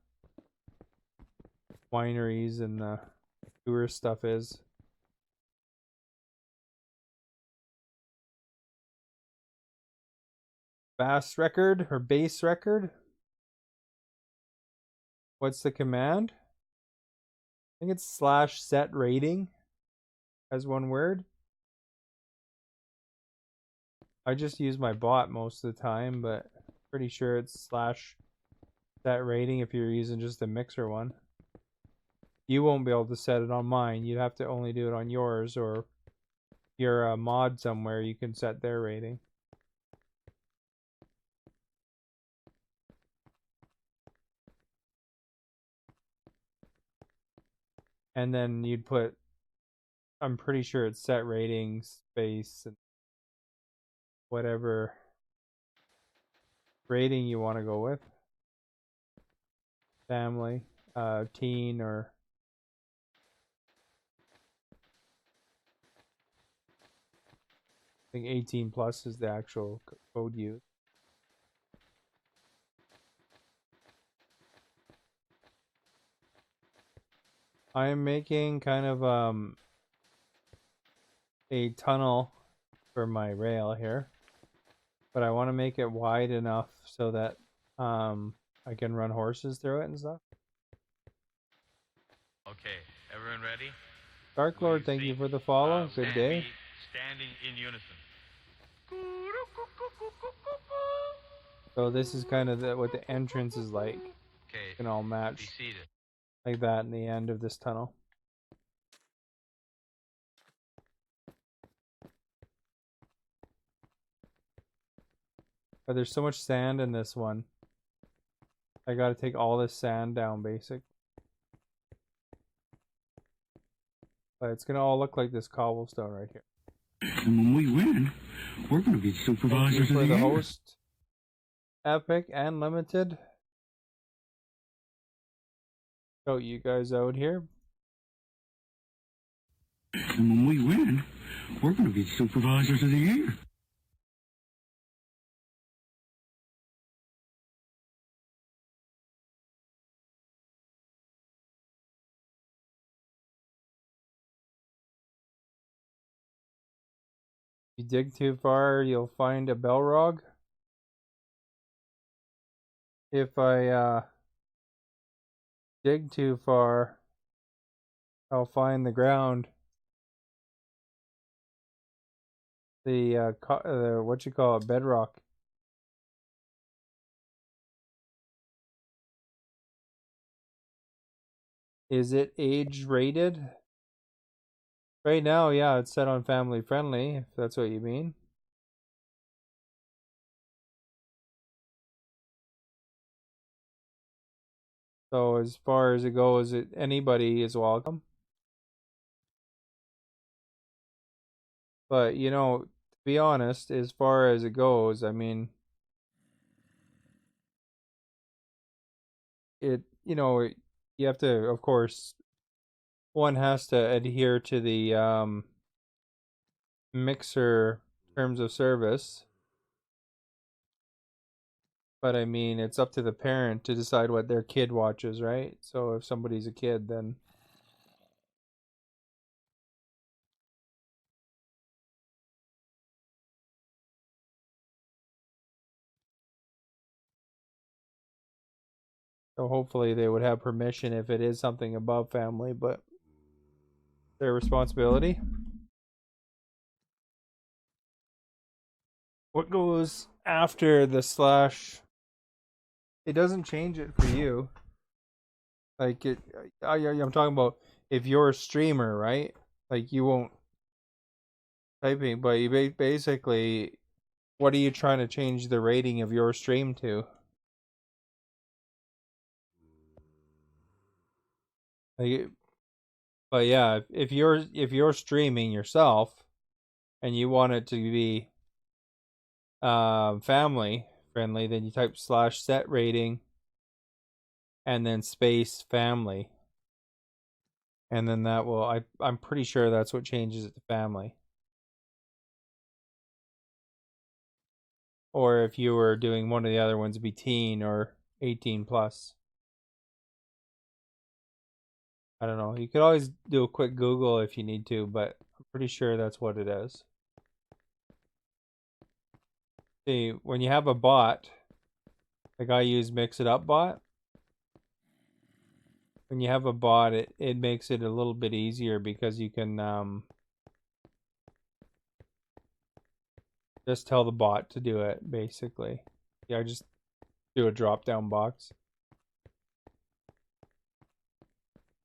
wineries and the tourist stuff is. Bass record or base record? What's the command? I think it's /set rating as one word. I just use my bot most of the time, but pretty sure it's /set rating if you're using just the mixer one. You won't be able to set it on mine. You'd have to only do it on yours, or if you're a mod somewhere, you can set their rating. And then you'd put, I'm pretty sure it's set rating space and whatever rating you want to go with. Family, teen, or I think 18 plus is the actual code used. I am making kind of a tunnel for my rail here, but I want to make it wide enough so that I can run horses through it and stuff. Okay, everyone ready? Dark Lord, thank you for the follow. Good day. Standing in unison. So this is kind of what the entrance is like. Okay, You can all be match seated. like that in the end of this tunnel. But there's so much sand in this one. I gotta take all this sand down, basic. But it's gonna all look like this cobblestone right here. And when we win, we're going to be Thank you supervisors of for the the year. host, Epic and Limited. Show you guys out here. And when we win, we're going to be supervisors of the year. If you dig too far, you'll find a Belrog. If I dig too far, I'll find the ground. The what you call it, bedrock. Is it age rated? Right now, yeah, it's set on family friendly, if that's what you mean. So as far as it goes, anybody is welcome. But, you know, to be honest, as far as it goes, I mean, you know, you have to, of course, one has to adhere to the mixer terms of service. But I mean, it's up to the parent to decide what their kid watches, right? So if somebody's a kid, then so hopefully they would have permission if it is something above family, but their responsibility. What goes after the slash? It doesn't change it for you. Like I'm talking about if you're a streamer, right? Like you won't typing, but you basically, what are you trying to change the rating of your stream to? Like, but yeah, if you're streaming yourself and you want it to be family friendly, then you type slash set rating and then space family, and then that will I'm pretty sure that's what changes it to family. Or if you were doing one of the other ones, it'd be teen or 18 plus. I don't know. You could always do a quick Google if you need to, but I'm pretty sure that's what it is. See, when you have a bot, like I use Mix It Up bot, when you have a bot, it makes it a little bit easier because you can just tell the bot to do it, basically. Yeah, just do a drop down box.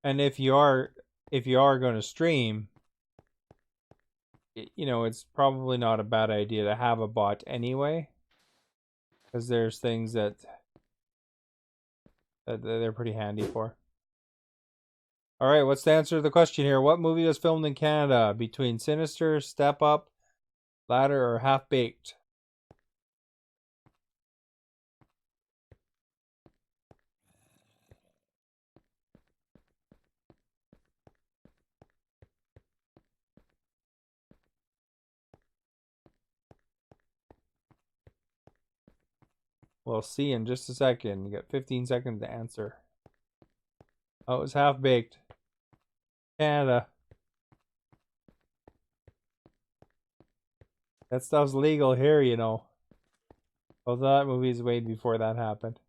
And if you are going to stream, you know, it's probably not a bad idea to have a bot anyway, because there's things that they're pretty handy for. All right, what's the answer to the question here? What movie was filmed in Canada between Sinister, Step Up, Ladder, or Half Baked? We'll see in just a second. You got 15 seconds to answer. Oh, it was Half Baked. Canada. That stuff's legal here, you know. Although that movie's way before that happened.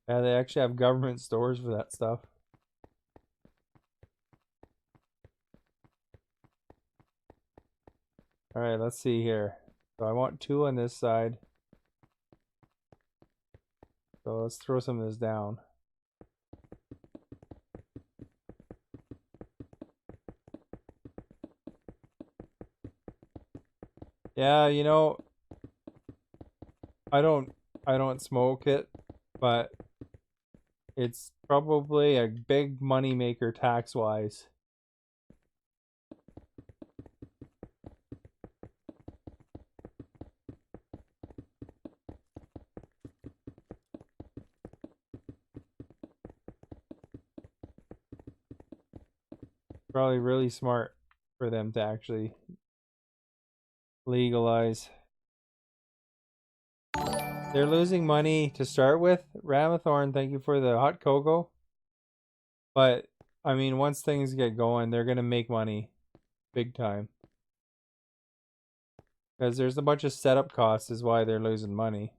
Yeah, they actually have government stores for that stuff. All right, let's see here. So I want 2 on this side. So let's throw some of this down. Yeah, you know, I don't smoke it, but it's probably a big money maker tax wise. Probably really smart for them to actually legalize. They're losing money to start with. Ramathorn, thank you for the hot cocoa. But I mean, once things get going, they're gonna make money big time. Because there's a bunch of setup costs is why they're losing money.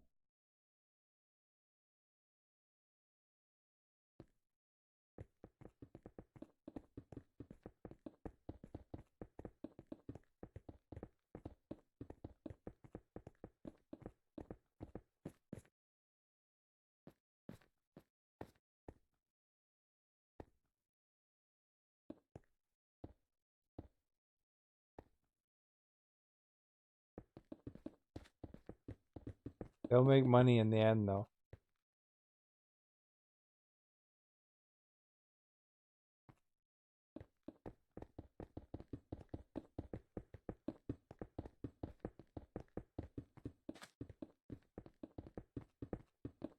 They'll make money in the end though.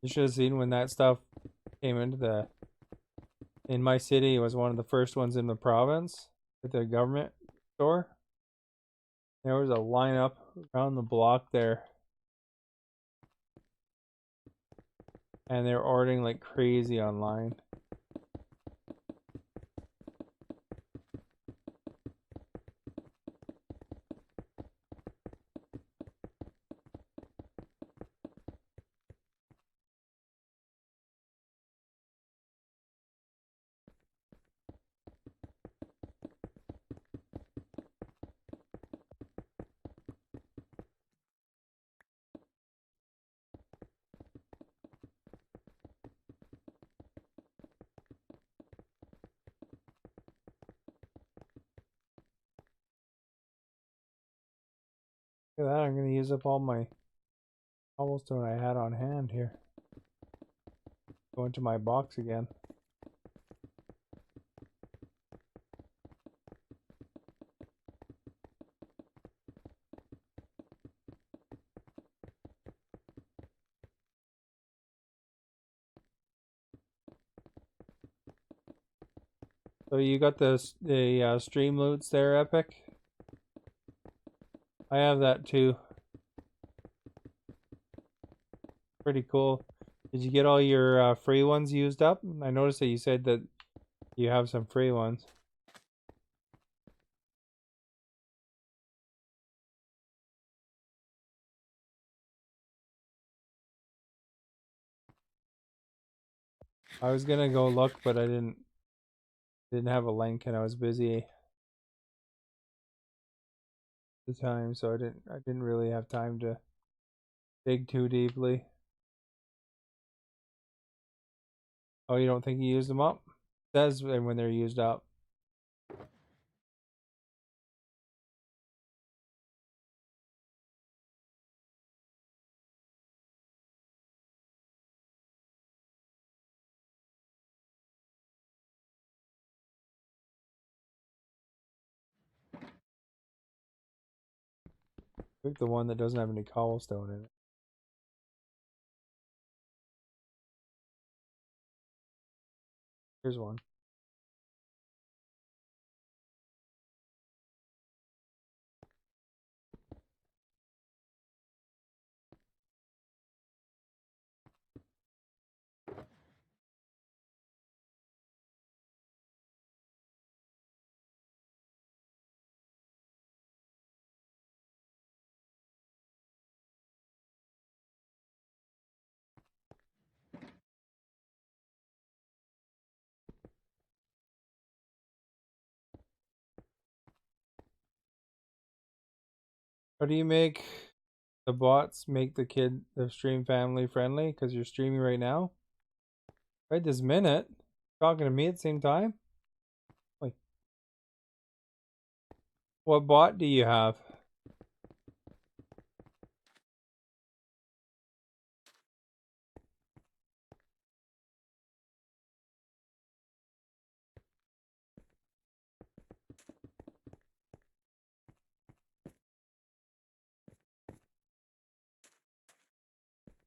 You should have seen when that stuff came into in my city. It was one of the first ones in the province at the government store. There was a lineup around the block there. And they're ordering like crazy online. Look at that, I'm gonna use up all my cobblestone I had on hand here. Go into my box again. So you got the stream loots there, Epic? I have that too. Pretty cool. Did you get all your free ones used up? I noticed that you said that you have some free ones. I was gonna go look, but I didn't have a link and I was busy at the time, so I didn't really have time to dig too deeply. Oh, you don't think you used them up? It says when they're used up. Pick the one that doesn't have any cobblestone in it. Here's one. How do you make the bots make the stream family friendly? Because you're streaming right now? Right this minute? Talking to me at the same time? Wait. What bot do you have?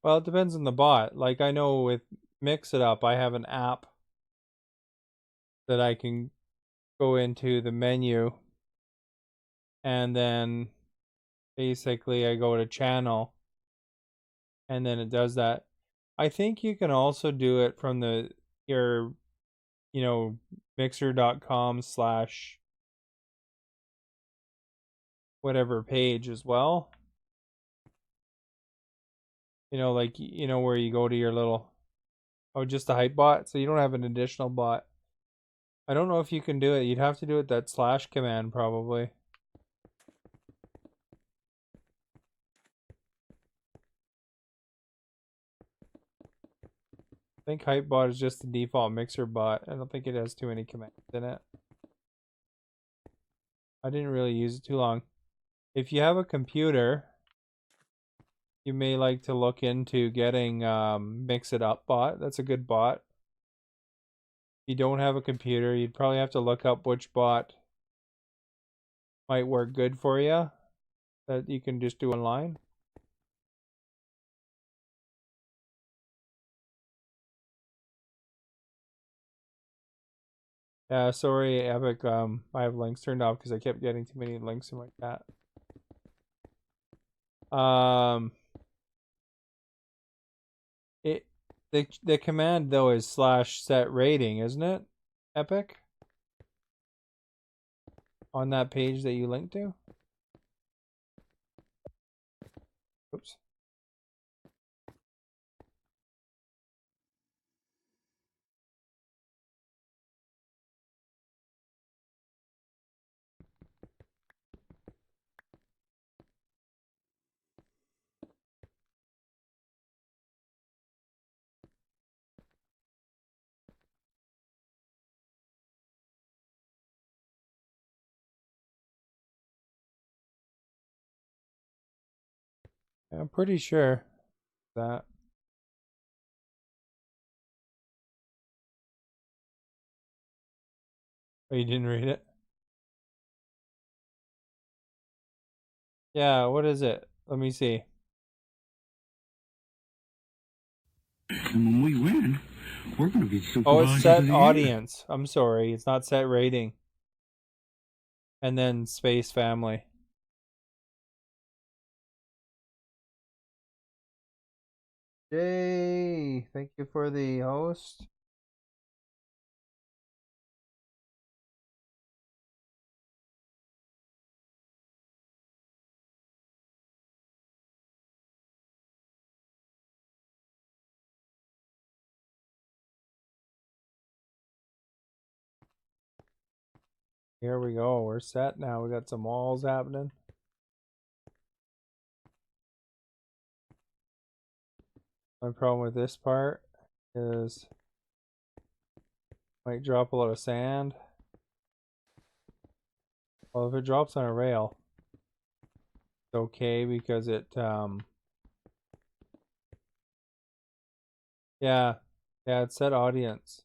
Well, it depends on the bot. Like, I know with Mix It Up, I have an app that I can go into the menu and then basically I go to channel and then it does that. I think you can also do it from your mixer.com / whatever page as well. Like, where you go to your little, just the hype bot. So you don't have an additional bot. I don't know if you can do it. You'd have to do it that / command probably. I think Hypebot is just the default mixer bot. I don't think it has too many commands in it. I didn't really use it too long. If you have a computer, you may like to look into getting Mix It Up bot. That's a good bot. If you don't have a computer, you'd probably have to look up which bot might work good for you that you can just do online. Sorry, Epic. I have links turned off because I kept getting too many links in my chat. The command though is /set rating, isn't it? Epic? On that page that you linked to? Oops. I'm pretty sure that. Oh, you didn't read it? Yeah, what is it? Let me see. And when we win, we're going to be supervisors Oh, it's of set the year. audience. I'm sorry, it's not set rating. And then space family. Yay! Thank you for the host. Here we go. We're set now. We got some walls happening. My problem with this part is might drop a lot of sand. Well, if it drops on a rail, it's okay because it yeah, it's set audience.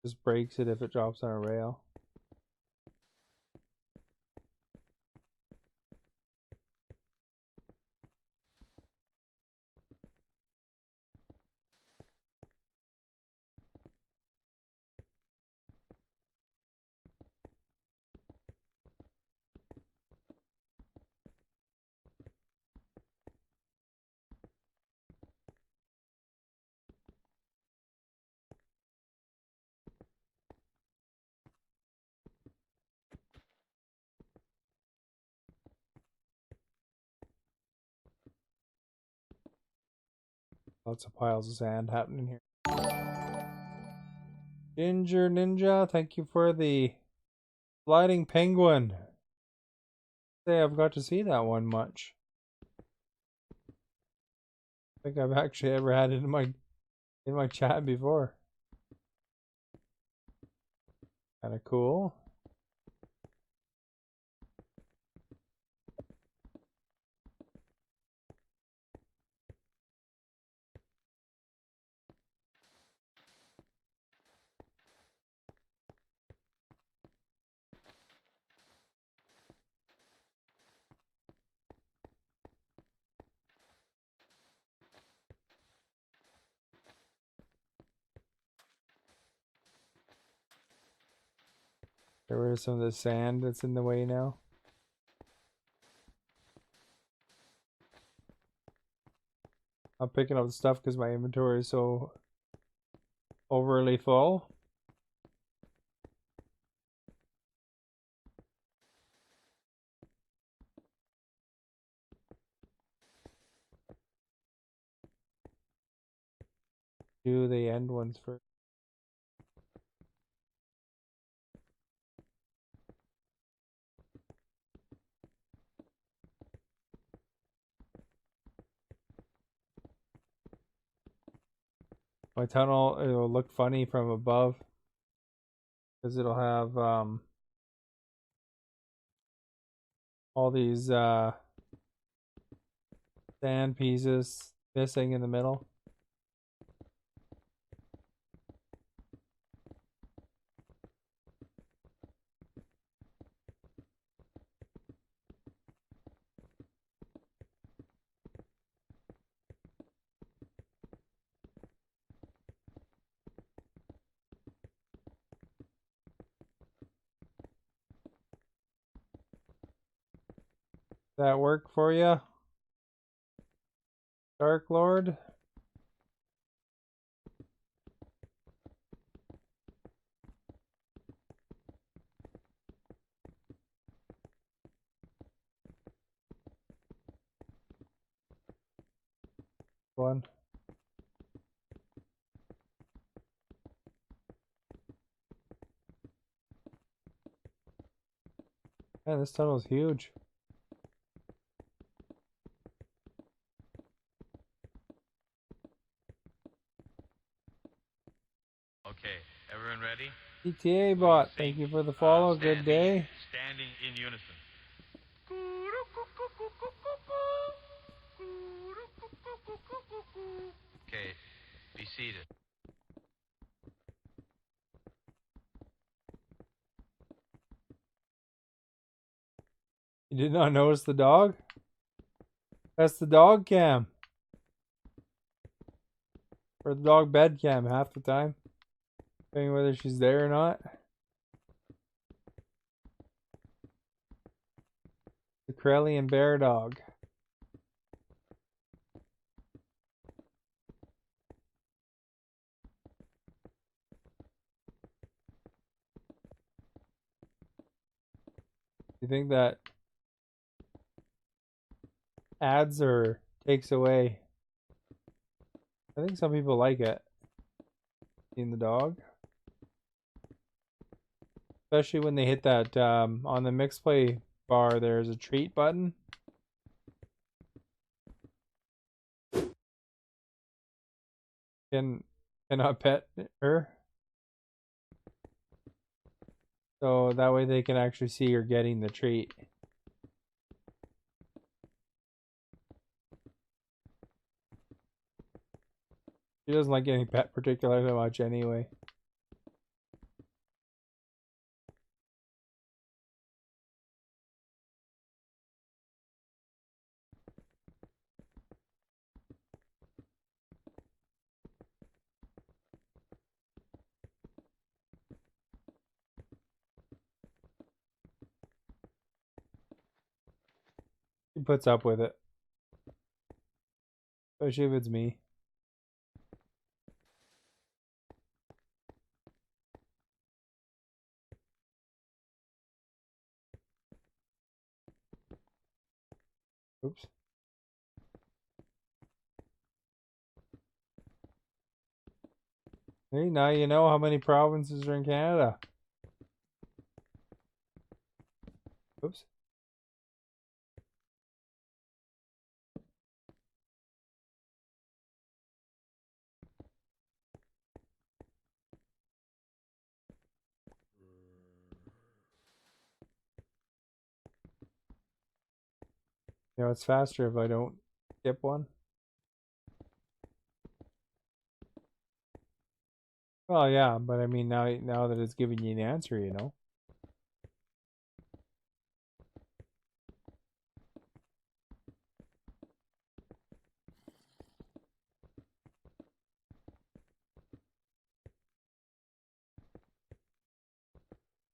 Just breaks it if it drops on a rail. Lots of piles of sand happening here. Ginger Ninja, thank you for the sliding penguin. Say I've got to see that one much. I think I've actually ever had it in my chat before. Kind of cool. Get rid of some of the sand that's in the way now. I'm picking up the stuff because my inventory is so overly full. Do the end ones first. My tunnel, it'll look funny from above because it'll have all these sand pieces missing in the middle. That work for you, Dark Lord? One. Man, this tunnel is huge. Okay, everyone ready? ETA bot, thank you for the follow. Good day. Standing in unison. Okay, be seated. You did not notice the dog? That's the dog cam. Or the dog bed cam half the time. Depending whether she's there or not. The Corellian bear dog. You think that adds or takes away? I think some people like it. Seeing the dog. Especially when they hit that on the mix play bar, there's a treat button. Cannot pet her. So that way they can actually see you're getting the treat. She doesn't like getting pet particularly much anyway. She puts up with it. Especially if it's me. Oops. Hey, now you know how many provinces are in Canada. Oops. You know, it's faster if I don't skip one. Well, yeah, but I mean, now that it's giving you an answer, you know.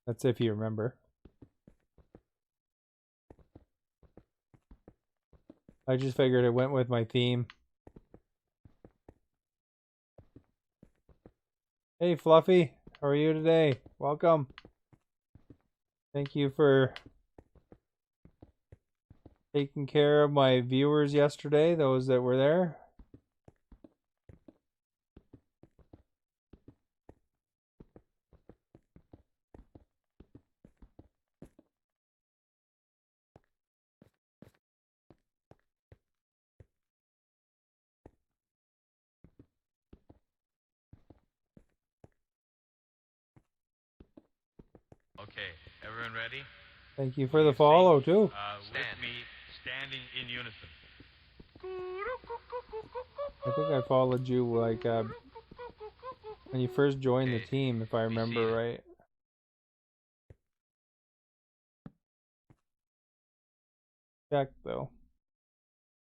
That's if you remember. I just figured it went with my theme. Hey, Fluffy. How are you today? Welcome. Thank you for taking care of my viewers yesterday, those that were there. Okay, everyone ready? Thank you for the follow, too. With me, standing in unison. I think I followed you, like, when you first joined the team, if I remember right. Check, though.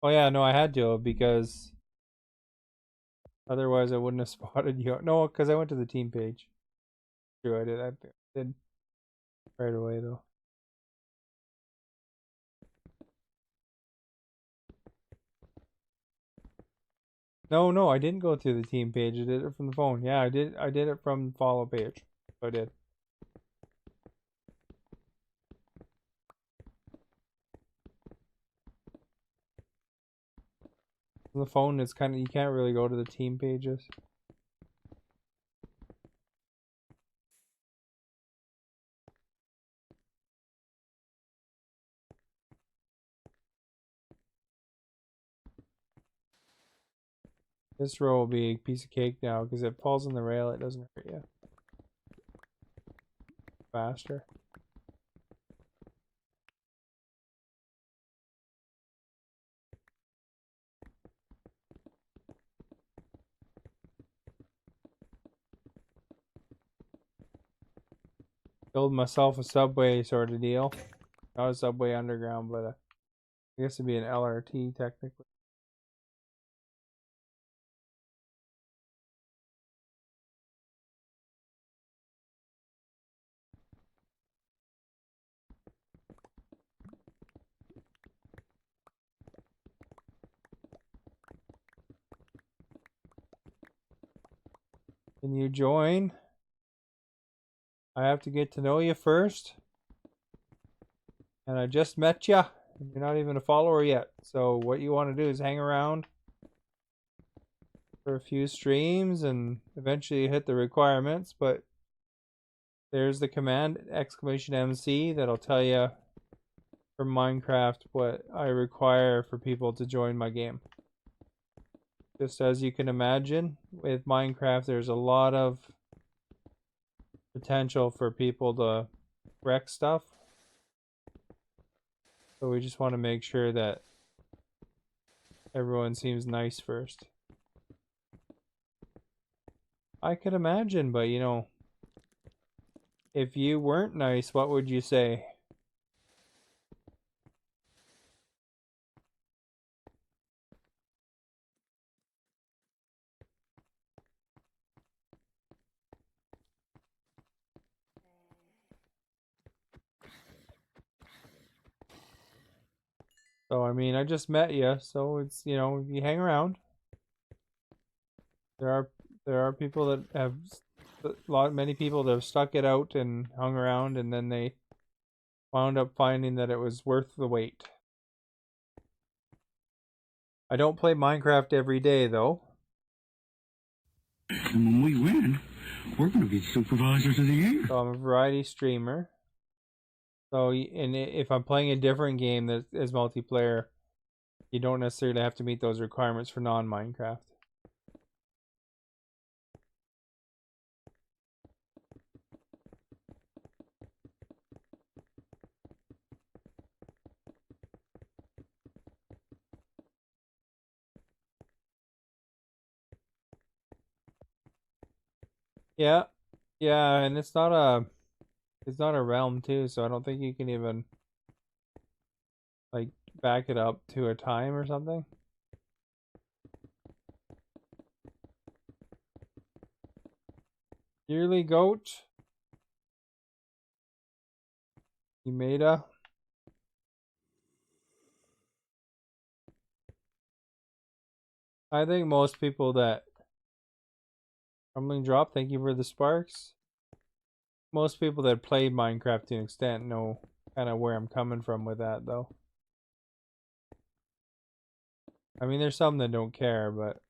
Oh, yeah, no, I had to, because otherwise I wouldn't have spotted you. No, because I went to the team page. True, I did. I did right away, though. No, I didn't go to the team page. I did it from the phone. Yeah, I did it from the follow page. So I did. On the phone, it's kind of, you can't really go to the team pages. This row will be a piece of cake now because it falls on the rail. It doesn't hurt you. faster. Build myself a subway sort of deal. Not a subway underground, but I guess it'd be an LRT technically. Can you join? I have to get to know you first. And I just met you. You're not even a follower yet. So what you want to do is hang around for a few streams and eventually hit the requirements. But there's the command !MC that'll tell you from Minecraft what I require for people to join my game. Just as you can imagine, with Minecraft, there's a lot of potential for people to wreck stuff. So we just want to make sure that everyone seems nice first. I could imagine, but you know, if you weren't nice, what would you say? So, I mean, I just met you, so it's, you know, you hang around. There are people that have many people that have stuck it out and hung around, and then they wound up finding that it was worth the wait. I don't play Minecraft every day, though. And when we win, we're going to be supervisors of the year. So I'm a variety streamer. So, and if I'm playing a different game that is multiplayer, you don't necessarily have to meet those requirements for non-Minecraft. Yeah, yeah, and it's not a realm too, so I don't think you can even like back it up to a time or something. Yearly goat. Umeda. I think most people that Rumbling Drop, thank you for the sparks. Most people that played Minecraft to an extent know kind of where I'm coming from with that, though. I mean, there's some that don't care, but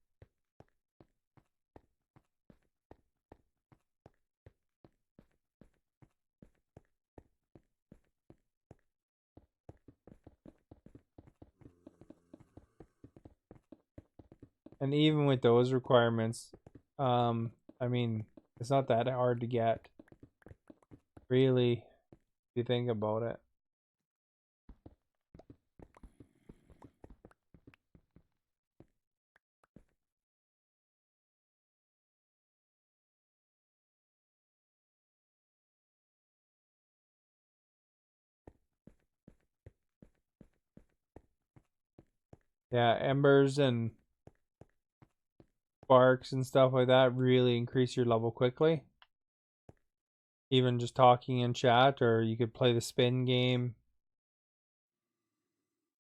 and even with those requirements, I mean, it's not that hard to get, really, if you think about it. Yeah, embers and sparks and stuff like that really increase your level quickly. Even just talking in chat, or you could play the spin game.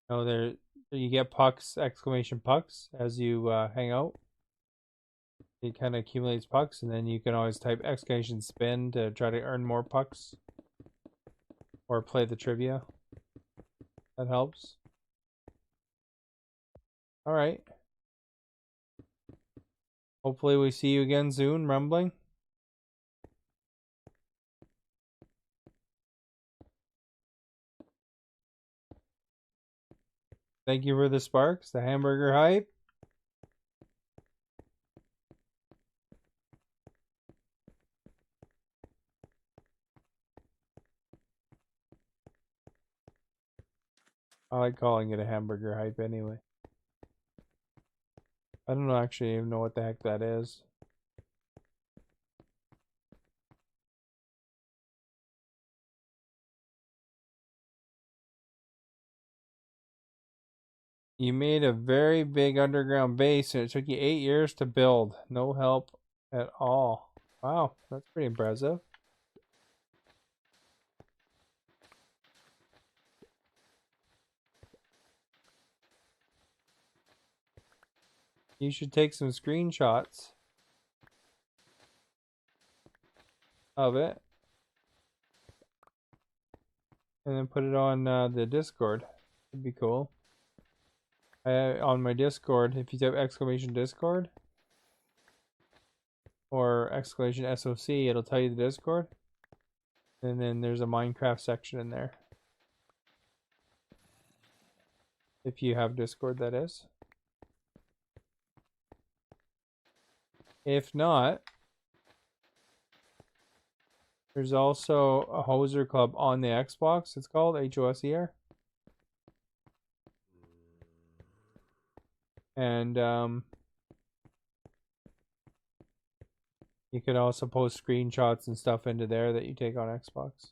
You know, there you get pucks, exclamation pucks, as you hang out. It kind of accumulates pucks, and then you can always type exclamation spin to try to earn more pucks. Or play the trivia. That helps. Alright. Hopefully we see you again soon, Rumbling. Thank you for the sparks, the hamburger hype. I like calling it a hamburger hype anyway. I don't actually even know what the heck that is. You made a very big underground base and it took you 8 years to build. No help at all. Wow, that's pretty impressive. You should take some screenshots of it and then put it on the Discord. It'd be cool. On my Discord, if you type exclamation Discord or exclamation SOC, it'll tell you the Discord. And then there's a Minecraft section in there. If you have Discord, that is. If not, there's also a Hoser Club on the Xbox. It's called HOSER. And you could also post screenshots and stuff into there that you take on Xbox.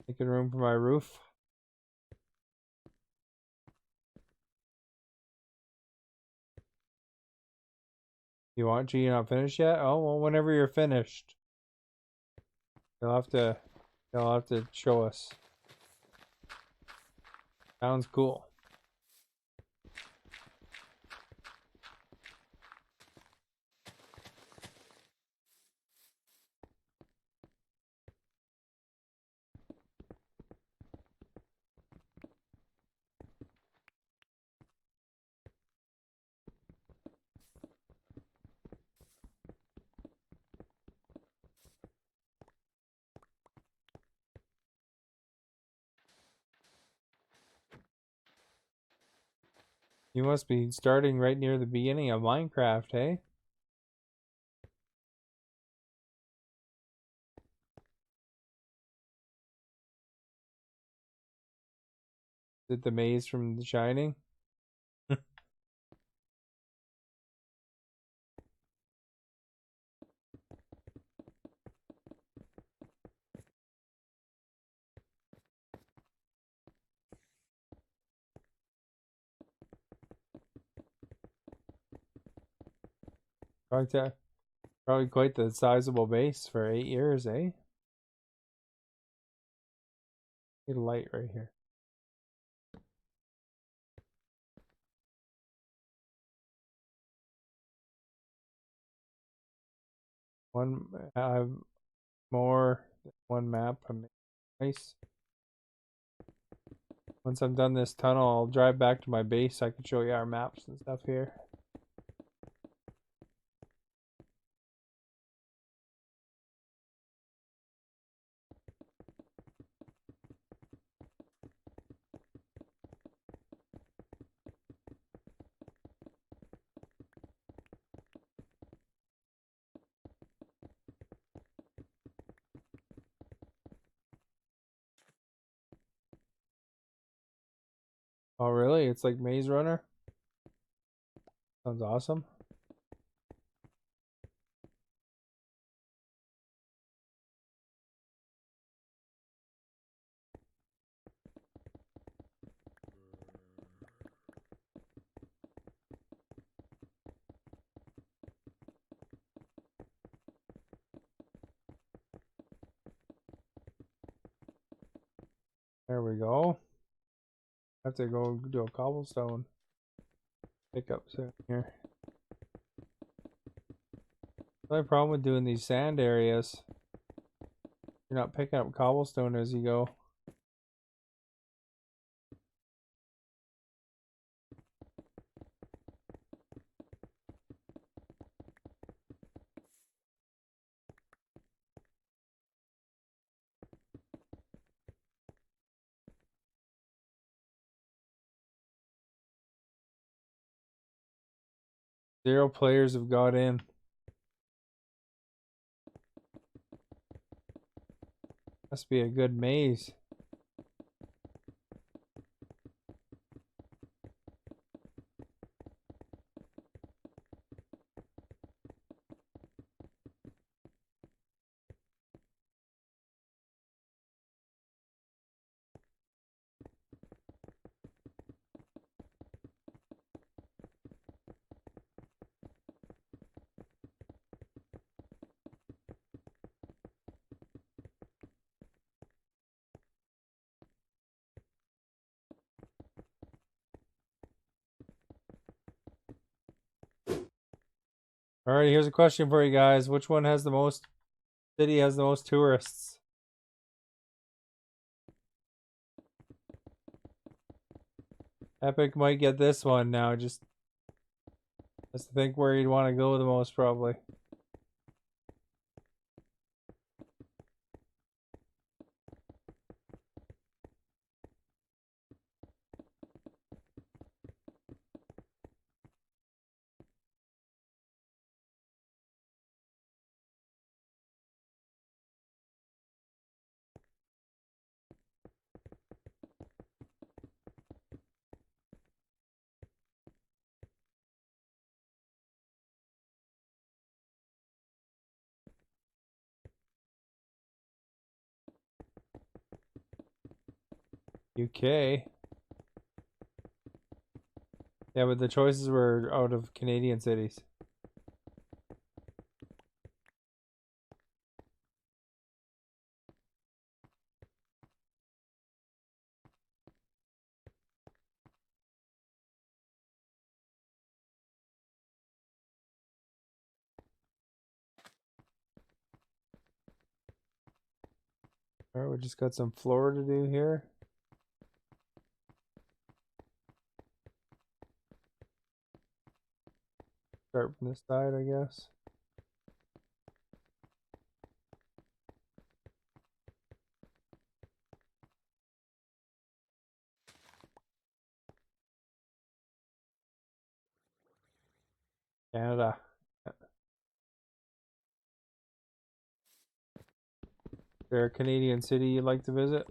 Making room for my roof. You want to? You're not finished yet? Oh well, whenever you're finished, you'll have to show us. Sounds cool. You must be starting right near the beginning of Minecraft, hey? Is it the maze from The Shining? Probably quite the sizable base for 8 years, eh? Get a light right here. I have more than one map. Nice. Once I'm done this tunnel, I'll drive back to my base. I can show you our maps and stuff here. Oh, really? It's like Maze Runner? Sounds awesome. There we go. I have to go do a cobblestone pickup soon here. The only problem with doing these sand areas, you're not picking up cobblestone as you go. 0 players have got in. Must be a good maze. Alright, here's a question for you guys. Which one has the most city has the most tourists? Epic might get this one now, just has to think where you'd want to go the most probably. UK. Yeah, but the choices were out of Canadian cities. Alright, we just got some floor to do here. Start from this side, I guess. Canada. Is there a Canadian city you'd like to visit?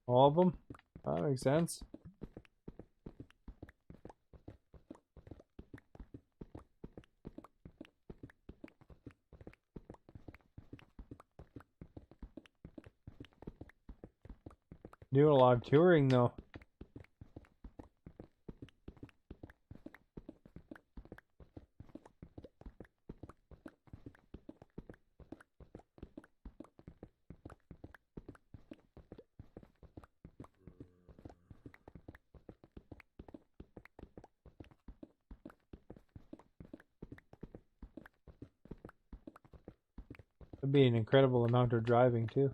All of them? That makes sense. Doing a lot of touring though. It'd be an incredible amount of driving too.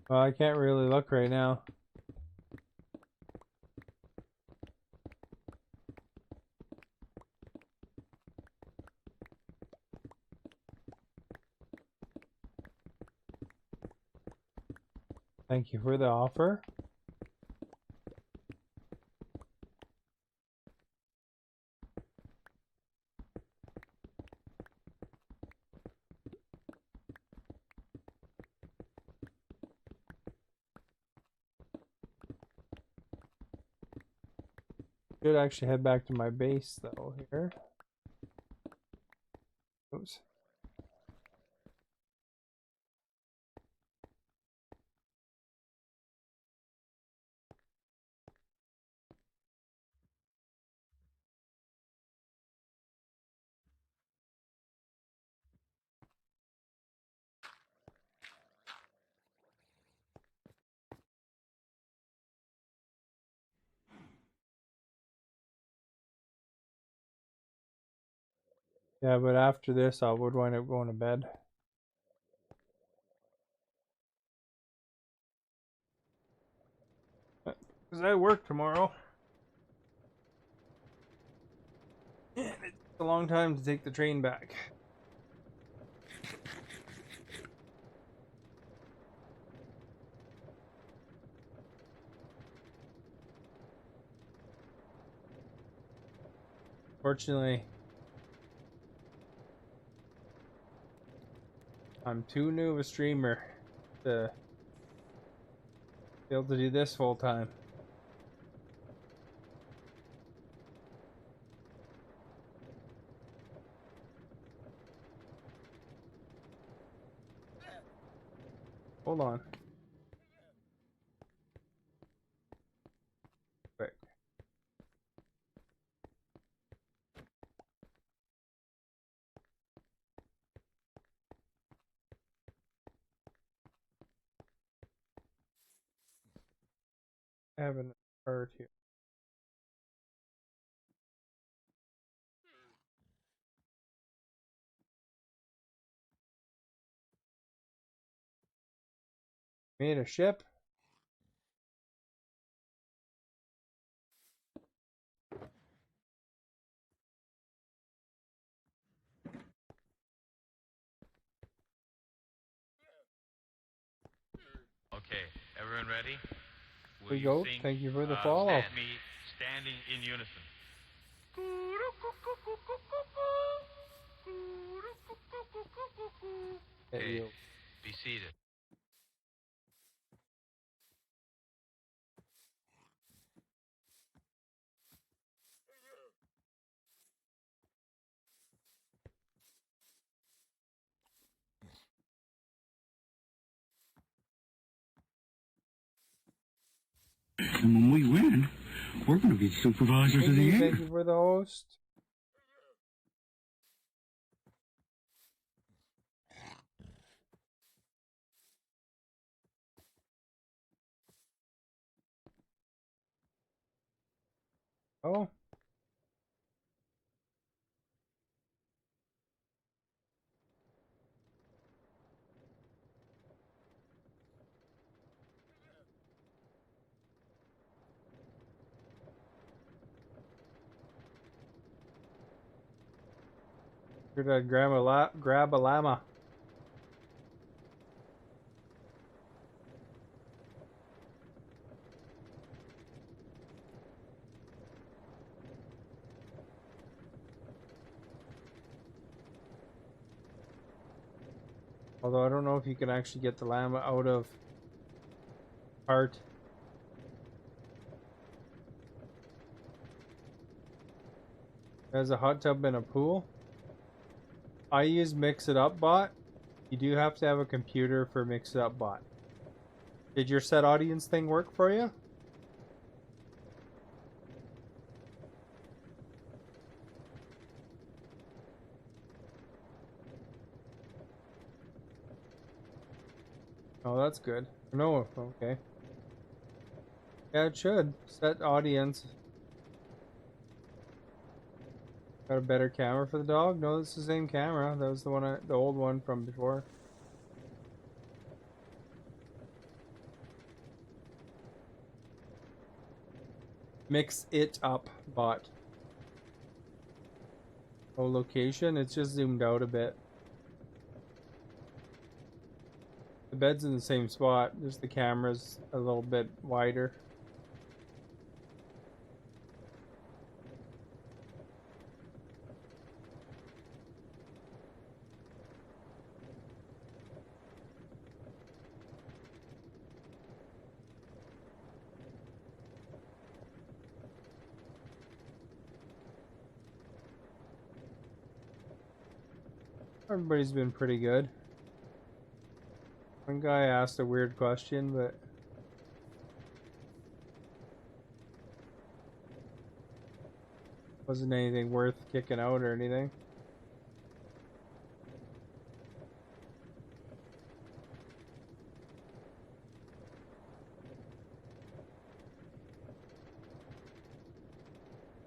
Well, I can't really look right now. Thank you for the offer. Should actually head back to my base though here. Oops. Yeah, but after this, I would wind up going to bed. Because I work tomorrow. And it's a long time to take the train back. Fortunately, I'm too new of a streamer to be able to do this full time. Hold on. Quick. I have an alert here. Made a ship. Okay, everyone ready? Will We you go. sing, Thank you for the follow. Stand Me Standing in Unison? Okay, You. be seated. And when we win, we're going to be supervisors of the air. Thank you for the host. Oh. Should I grab a llama? Although I don't know if you can actually get the llama out of heart. There's a hot tub and a pool. I use Mix It Up Bot. You do have to have a computer for Mix It Up Bot. Did your set audience thing work for you? Oh, that's good. No, okay. Yeah, it should. Set audience. Got a better camera for the dog? No, it's the same camera. That was the one, the old one from before. Mix It Up Bot. Oh, location? It's just zoomed out a bit. The bed's in the same spot, just the camera's a little bit wider. Everybody's been pretty good. One guy asked a weird question, but wasn't anything worth kicking out or anything.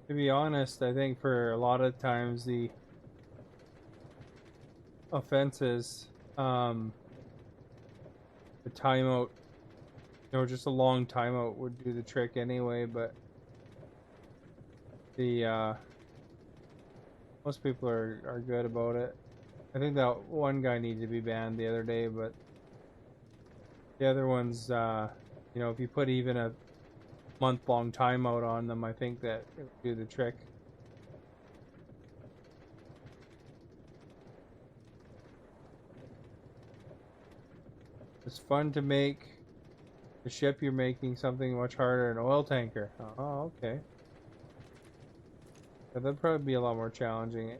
To be honest, I think for a lot of times the offenses, the timeout, just a long timeout would do the trick anyway, but the most people are good about it. I think that one guy needed to be banned the other day, but the other ones, if you put even a month-long timeout on them, I think that it would do the trick. It's fun to make the ship you're making something much harder, an oil tanker. Oh, okay. But that'd probably be a lot more challenging.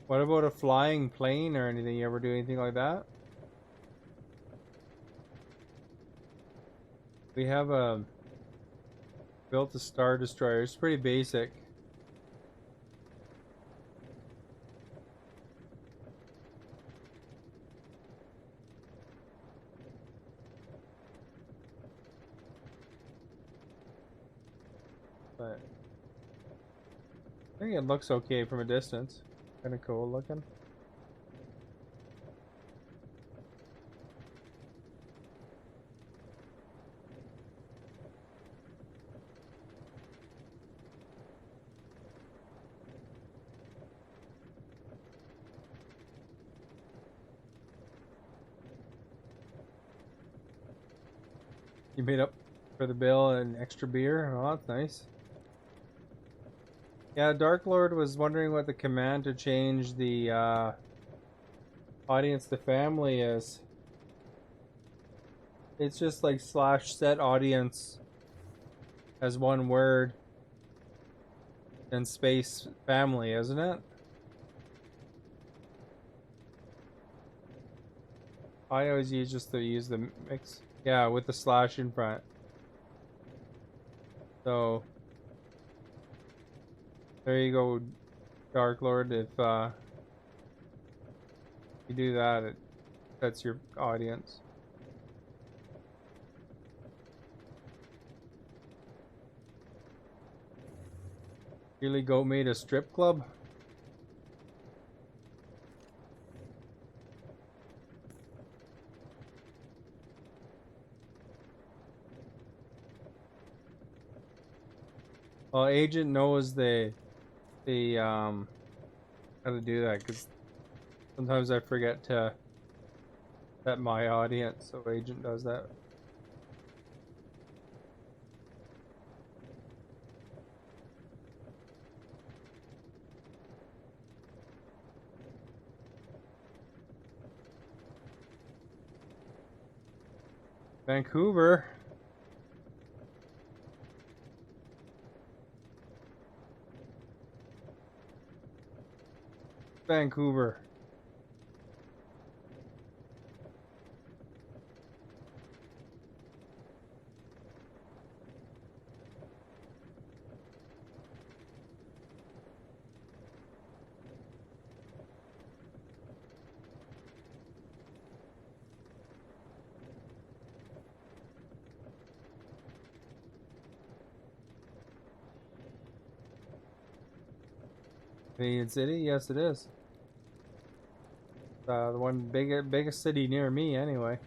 What about a flying plane or anything? You ever do anything like that? We have built a Star Destroyer. It's pretty basic. But I think it looks okay from a distance. Kind of cool looking. You made up for the bill and extra beer? Oh, that's nice. Yeah, Dark Lord was wondering what the command to change the audience to family is. It's just like /set audience as one word and space family, isn't it? I always use the mix. Yeah, with the slash in front. So there you go, Dark Lord. If you do that, that's your audience. Really Goat made a strip club? Well, Agent knows how to do that, because sometimes I forget to set my audience, so Agent does that. Vancouver. Vancouver. Canadian City? Yes, it is. The one biggest city near me, anyway.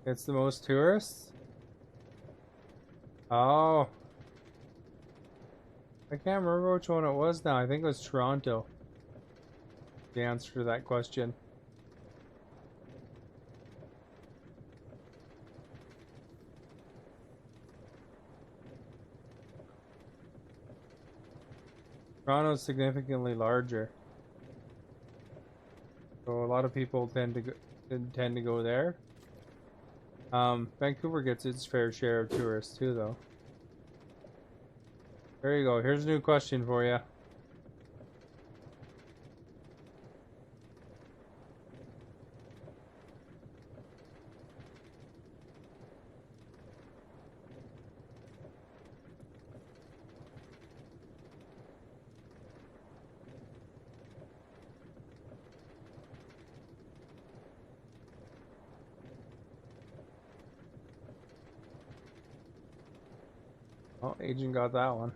It's the most tourists? Oh. I can't remember which one it was now. I think it was Toronto. the answer to that question. Toronto's significantly larger, so a lot of people tend to go there. Vancouver gets its fair share of tourists too, though. There you go. Here's a new question for you. Oh, Agent got that one.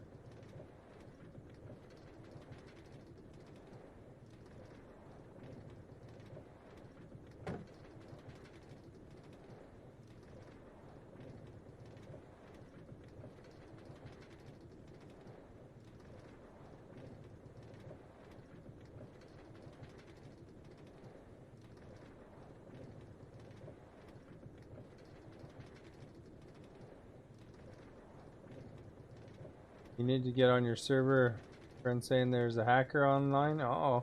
You need to get on your server. Friend saying there's a hacker online. Uh-oh.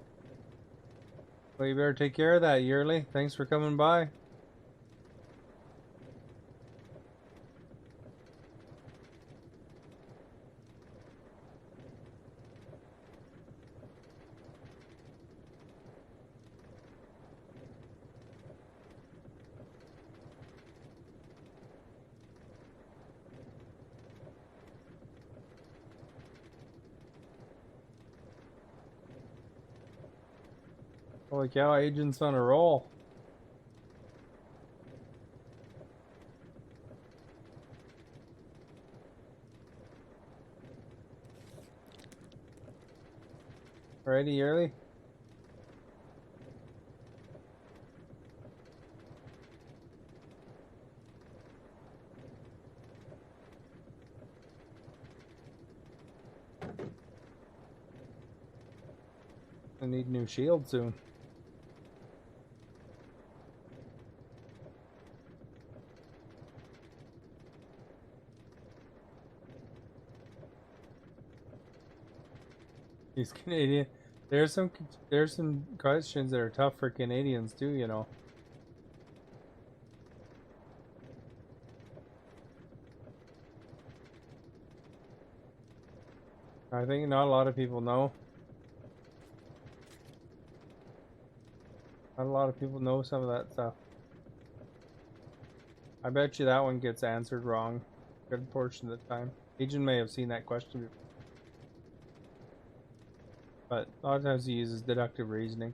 Well, you better take care of that, Yearly. Thanks for coming by. Holy cow, Agent's on a roll. Alrighty, Yearly. I need a new shield soon. He's Canadian. There's some questions that are tough for Canadians too, you know. I think not a lot of people know. Not a lot of people know some of that stuff. I bet you that one gets answered wrong a good portion of the time. Agent may have seen that question before. But a lot of times he uses deductive reasoning.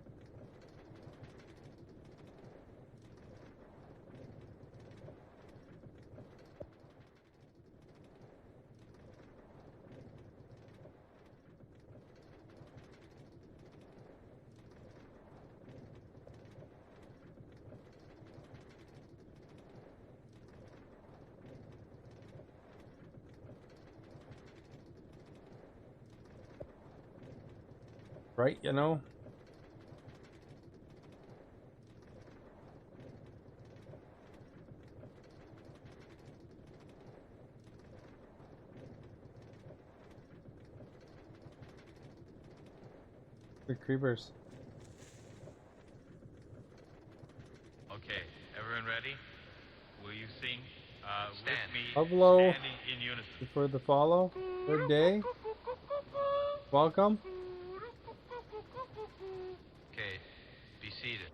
Right, you know? The creepers. Okay, everyone ready? Will you sing with me, Hello. standing in unison? Before the follow. Good day. Welcome. Okay, be seated.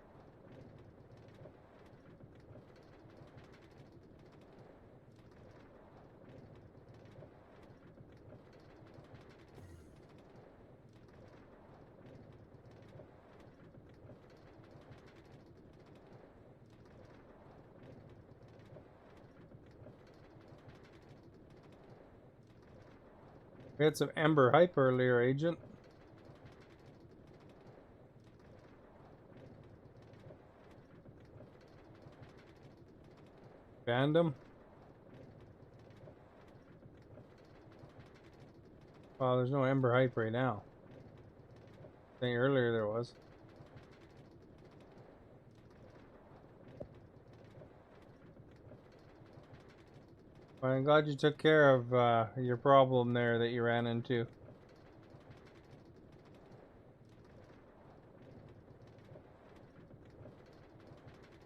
We had some Ember hype earlier, Agent. Banned him. Well, there's no Ember hype right now. I think earlier there was. Well, I'm glad you took care of your problem there that you ran into.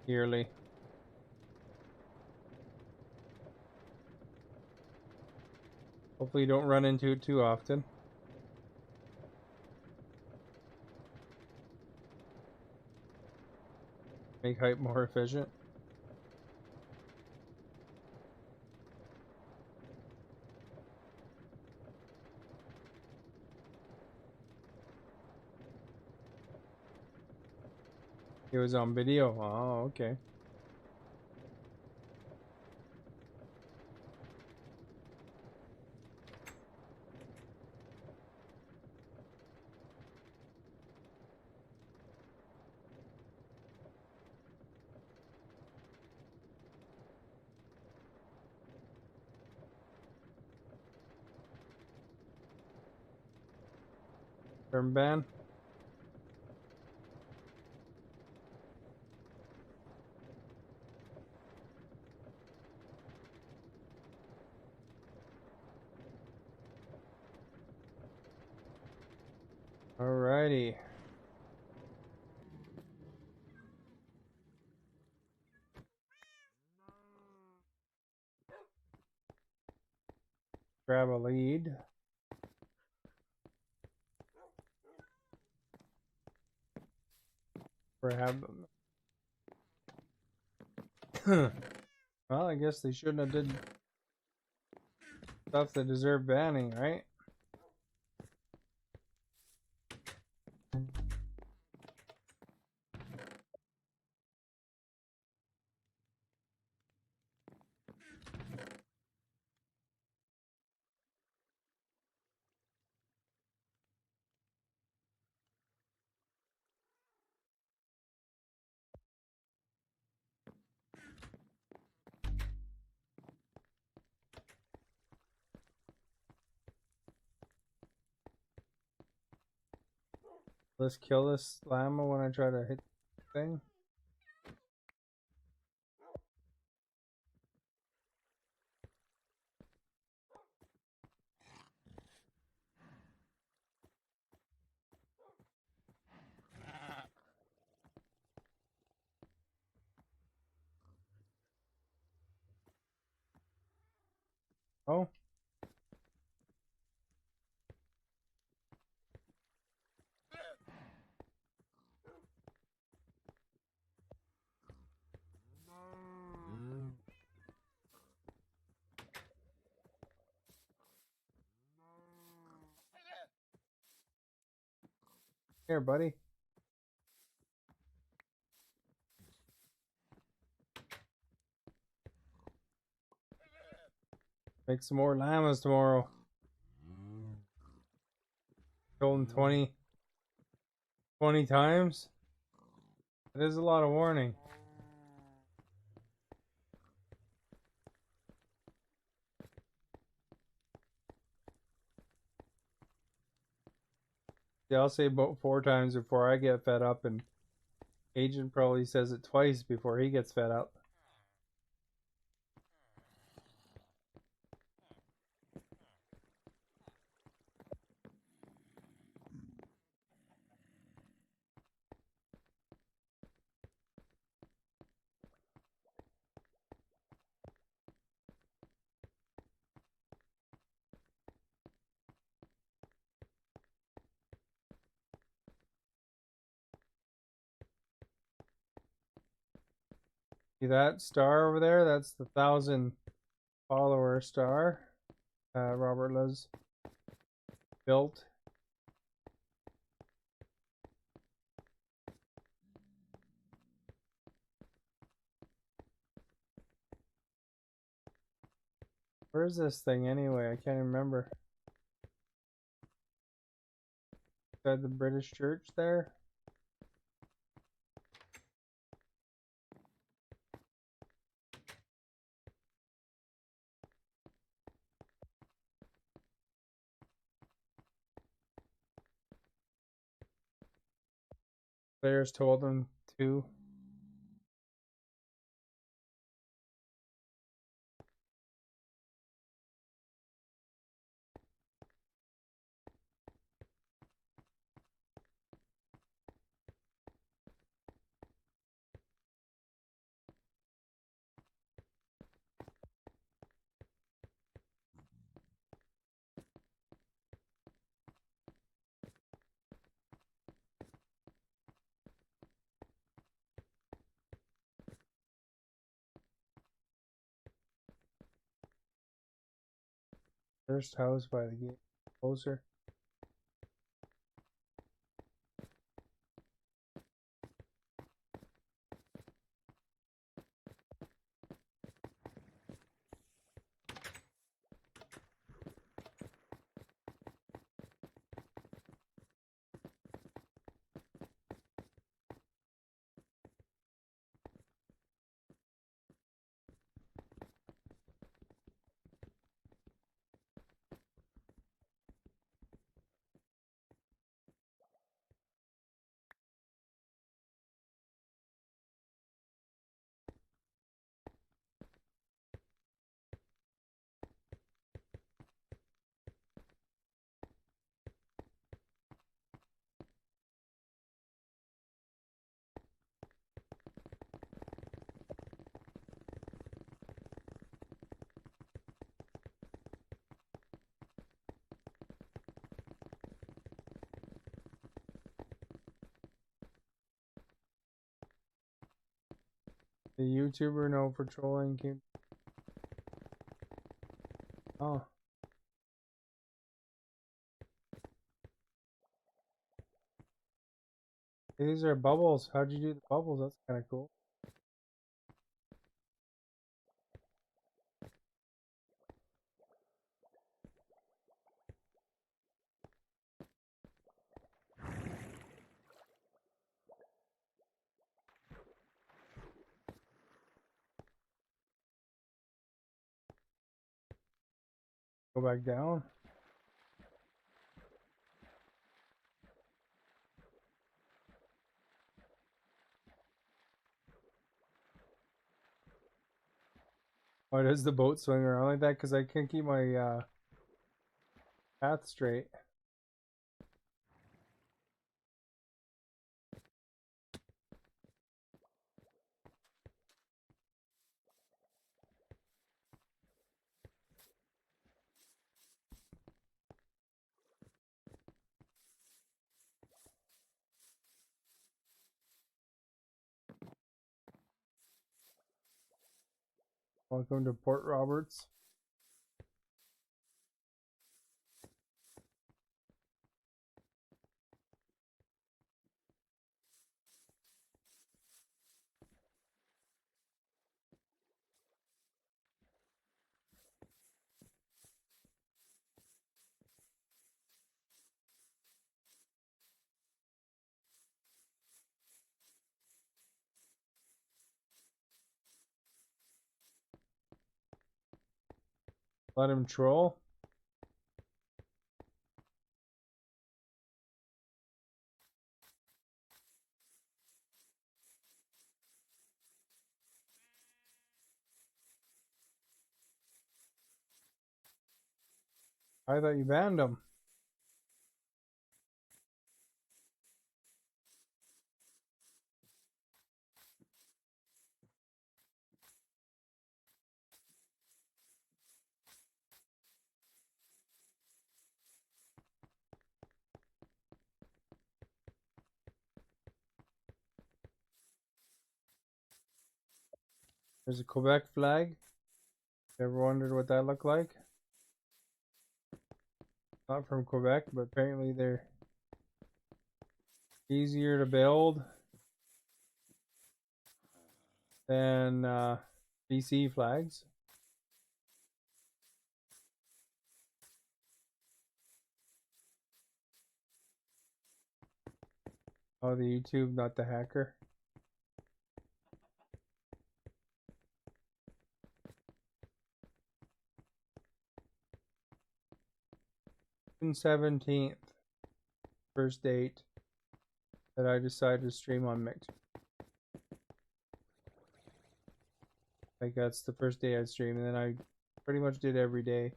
Yearly. Hopefully you don't run into it too often. Make hype more efficient. It was on video. Oh, okay. Turn ban. Alrighty. Grab a lead. Grab them. Well, I guess they shouldn't have did stuff that deserve banning, right? Let's kill this llama when I try to hit the thing. Oh. Here, buddy. Make some more llamas tomorrow. Kill them 20 times. That is a lot of warning. Yeah, I'll say about 4 times before I get fed up, and Agent probably says it twice before he gets fed up. See that star over there? That's the 1,000 follower star Robert Liz built. Where's this thing anyway? I can't remember. Inside the British church there? Players told them to. First house by the gate. Closer. The YouTuber known for trolling came. Oh. Hey, these are bubbles. How'd you do the bubbles? That's kind of cool. Go back down. Why does the boat swing around like that? Because I can't keep my path straight. Welcome to Port Roberts. Let him troll. I thought you banned him. There's a Quebec flag. Ever wondered what that looked like? Not from Quebec, but apparently they're easier to build than BC flags. Oh, the YouTube, not the hacker. June 17th, first date that I decided to stream on Mix. Like that's the first day I streamed, and then I pretty much did every day.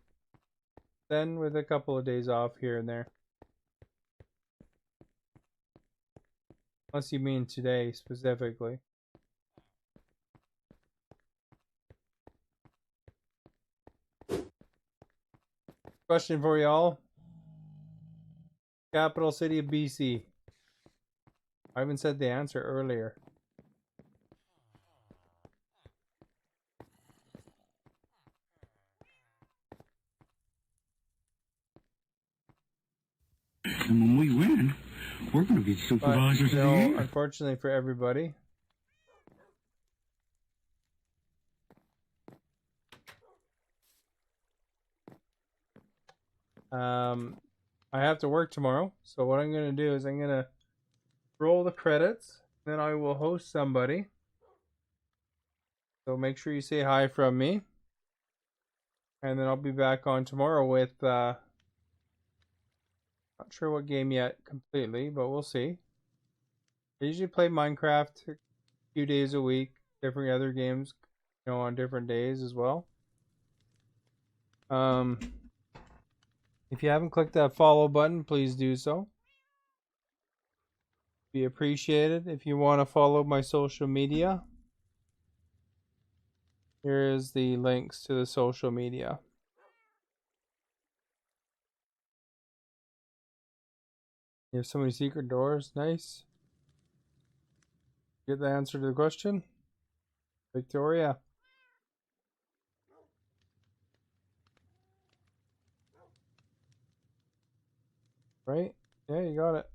Then with a couple of days off here and there. Unless you mean today specifically. Question for y'all. Capital city of BC. I even said the answer earlier. And when we win, we're going to be But, supervisors you of the know, year. unfortunately for everybody, I have to work tomorrow. So what I'm going to do is I'm going to roll the credits. Then I will host somebody. So make sure you say hi from me. And then I'll be back on tomorrow with, not sure what game yet completely, but we'll see. I usually play Minecraft a few days a week, different other games, you know, on different days as well. If you haven't clicked that follow button, please do so. Be appreciated. If you want to follow my social media, here is the links to the social media. You have so many secret doors. Nice. Get the answer to the question? Victoria. Right? Yeah, you got it.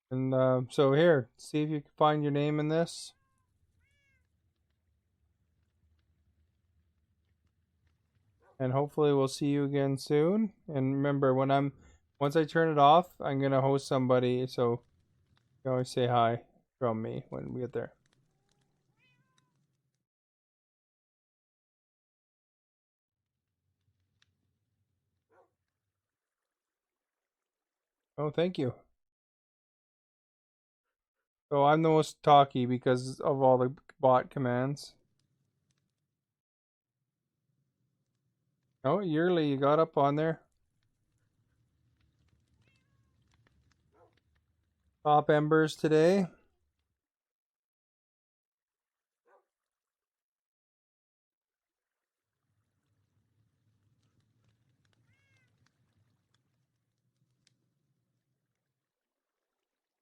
And so here, see if you can find your name in this. And hopefully we'll see you again soon. And remember, once I turn it off, I'm gonna host somebody, so you can always say hi from me when we get there. Oh, thank you. So I'm the most talky because of all the bot commands. Oh, yearly, you got up on there. Top embers today.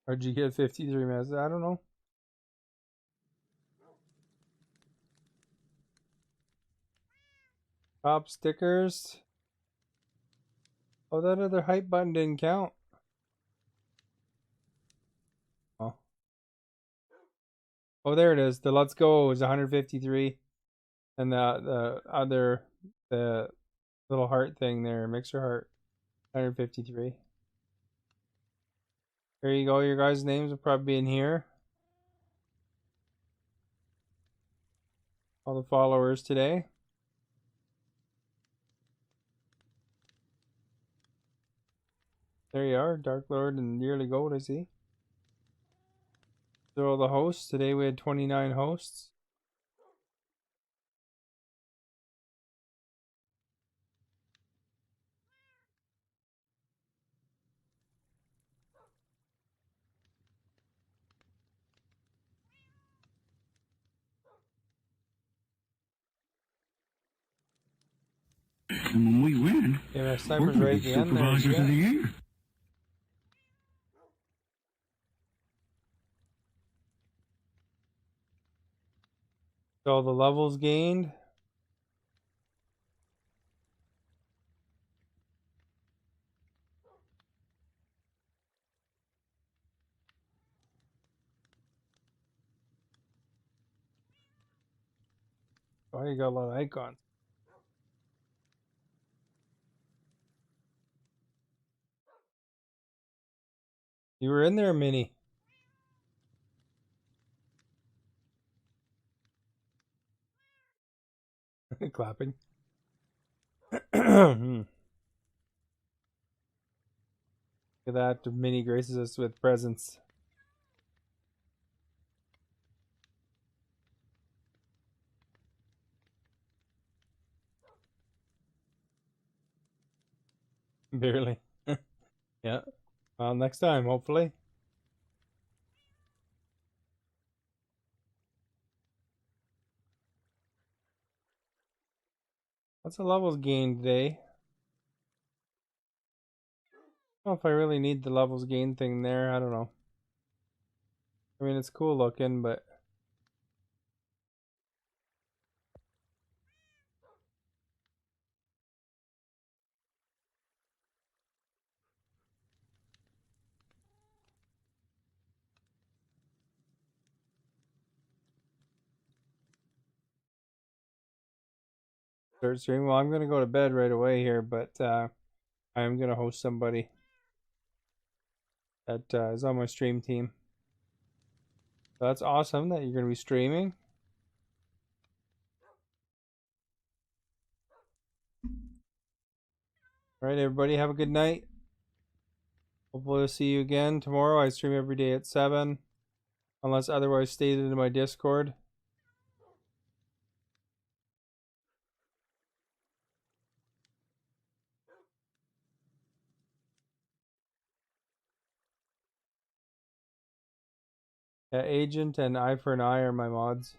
Or did you get 53 minutes? I don't know. Top stickers. Oh, that other hype button didn't count. Oh. Oh, there it is. The let's go is 153. And the other, the little heart thing there, mixer heart, 153. There you go. Your guys' names will probably be in here. All the followers today. There you are, Dark Lord and Yearly Gold, I see. They're all the hosts. Today we had 29 hosts. And when we win, Yeah, that we're sniper's going right to at be the end there. supervisors of the year. So the levels gained. Oh, you got a lot of icons. You were in there, Minnie. Clapping. Look at that. Minnie graces us with presents. Barely. Yeah. Well, next time, hopefully. What's the levels gained today? I don't know if I really need the levels gain thing there. I don't know. I mean, it's cool looking, but start streaming. Well, I'm gonna go to bed right away here, but I'm gonna host somebody that is on my stream team. So that's awesome that you're gonna be streaming. All right, everybody, have a good night. Hopefully, I'll see you again tomorrow. I stream every day at 7, unless otherwise stated in my Discord. Yeah, Agent and Eye for an Eye are my mods.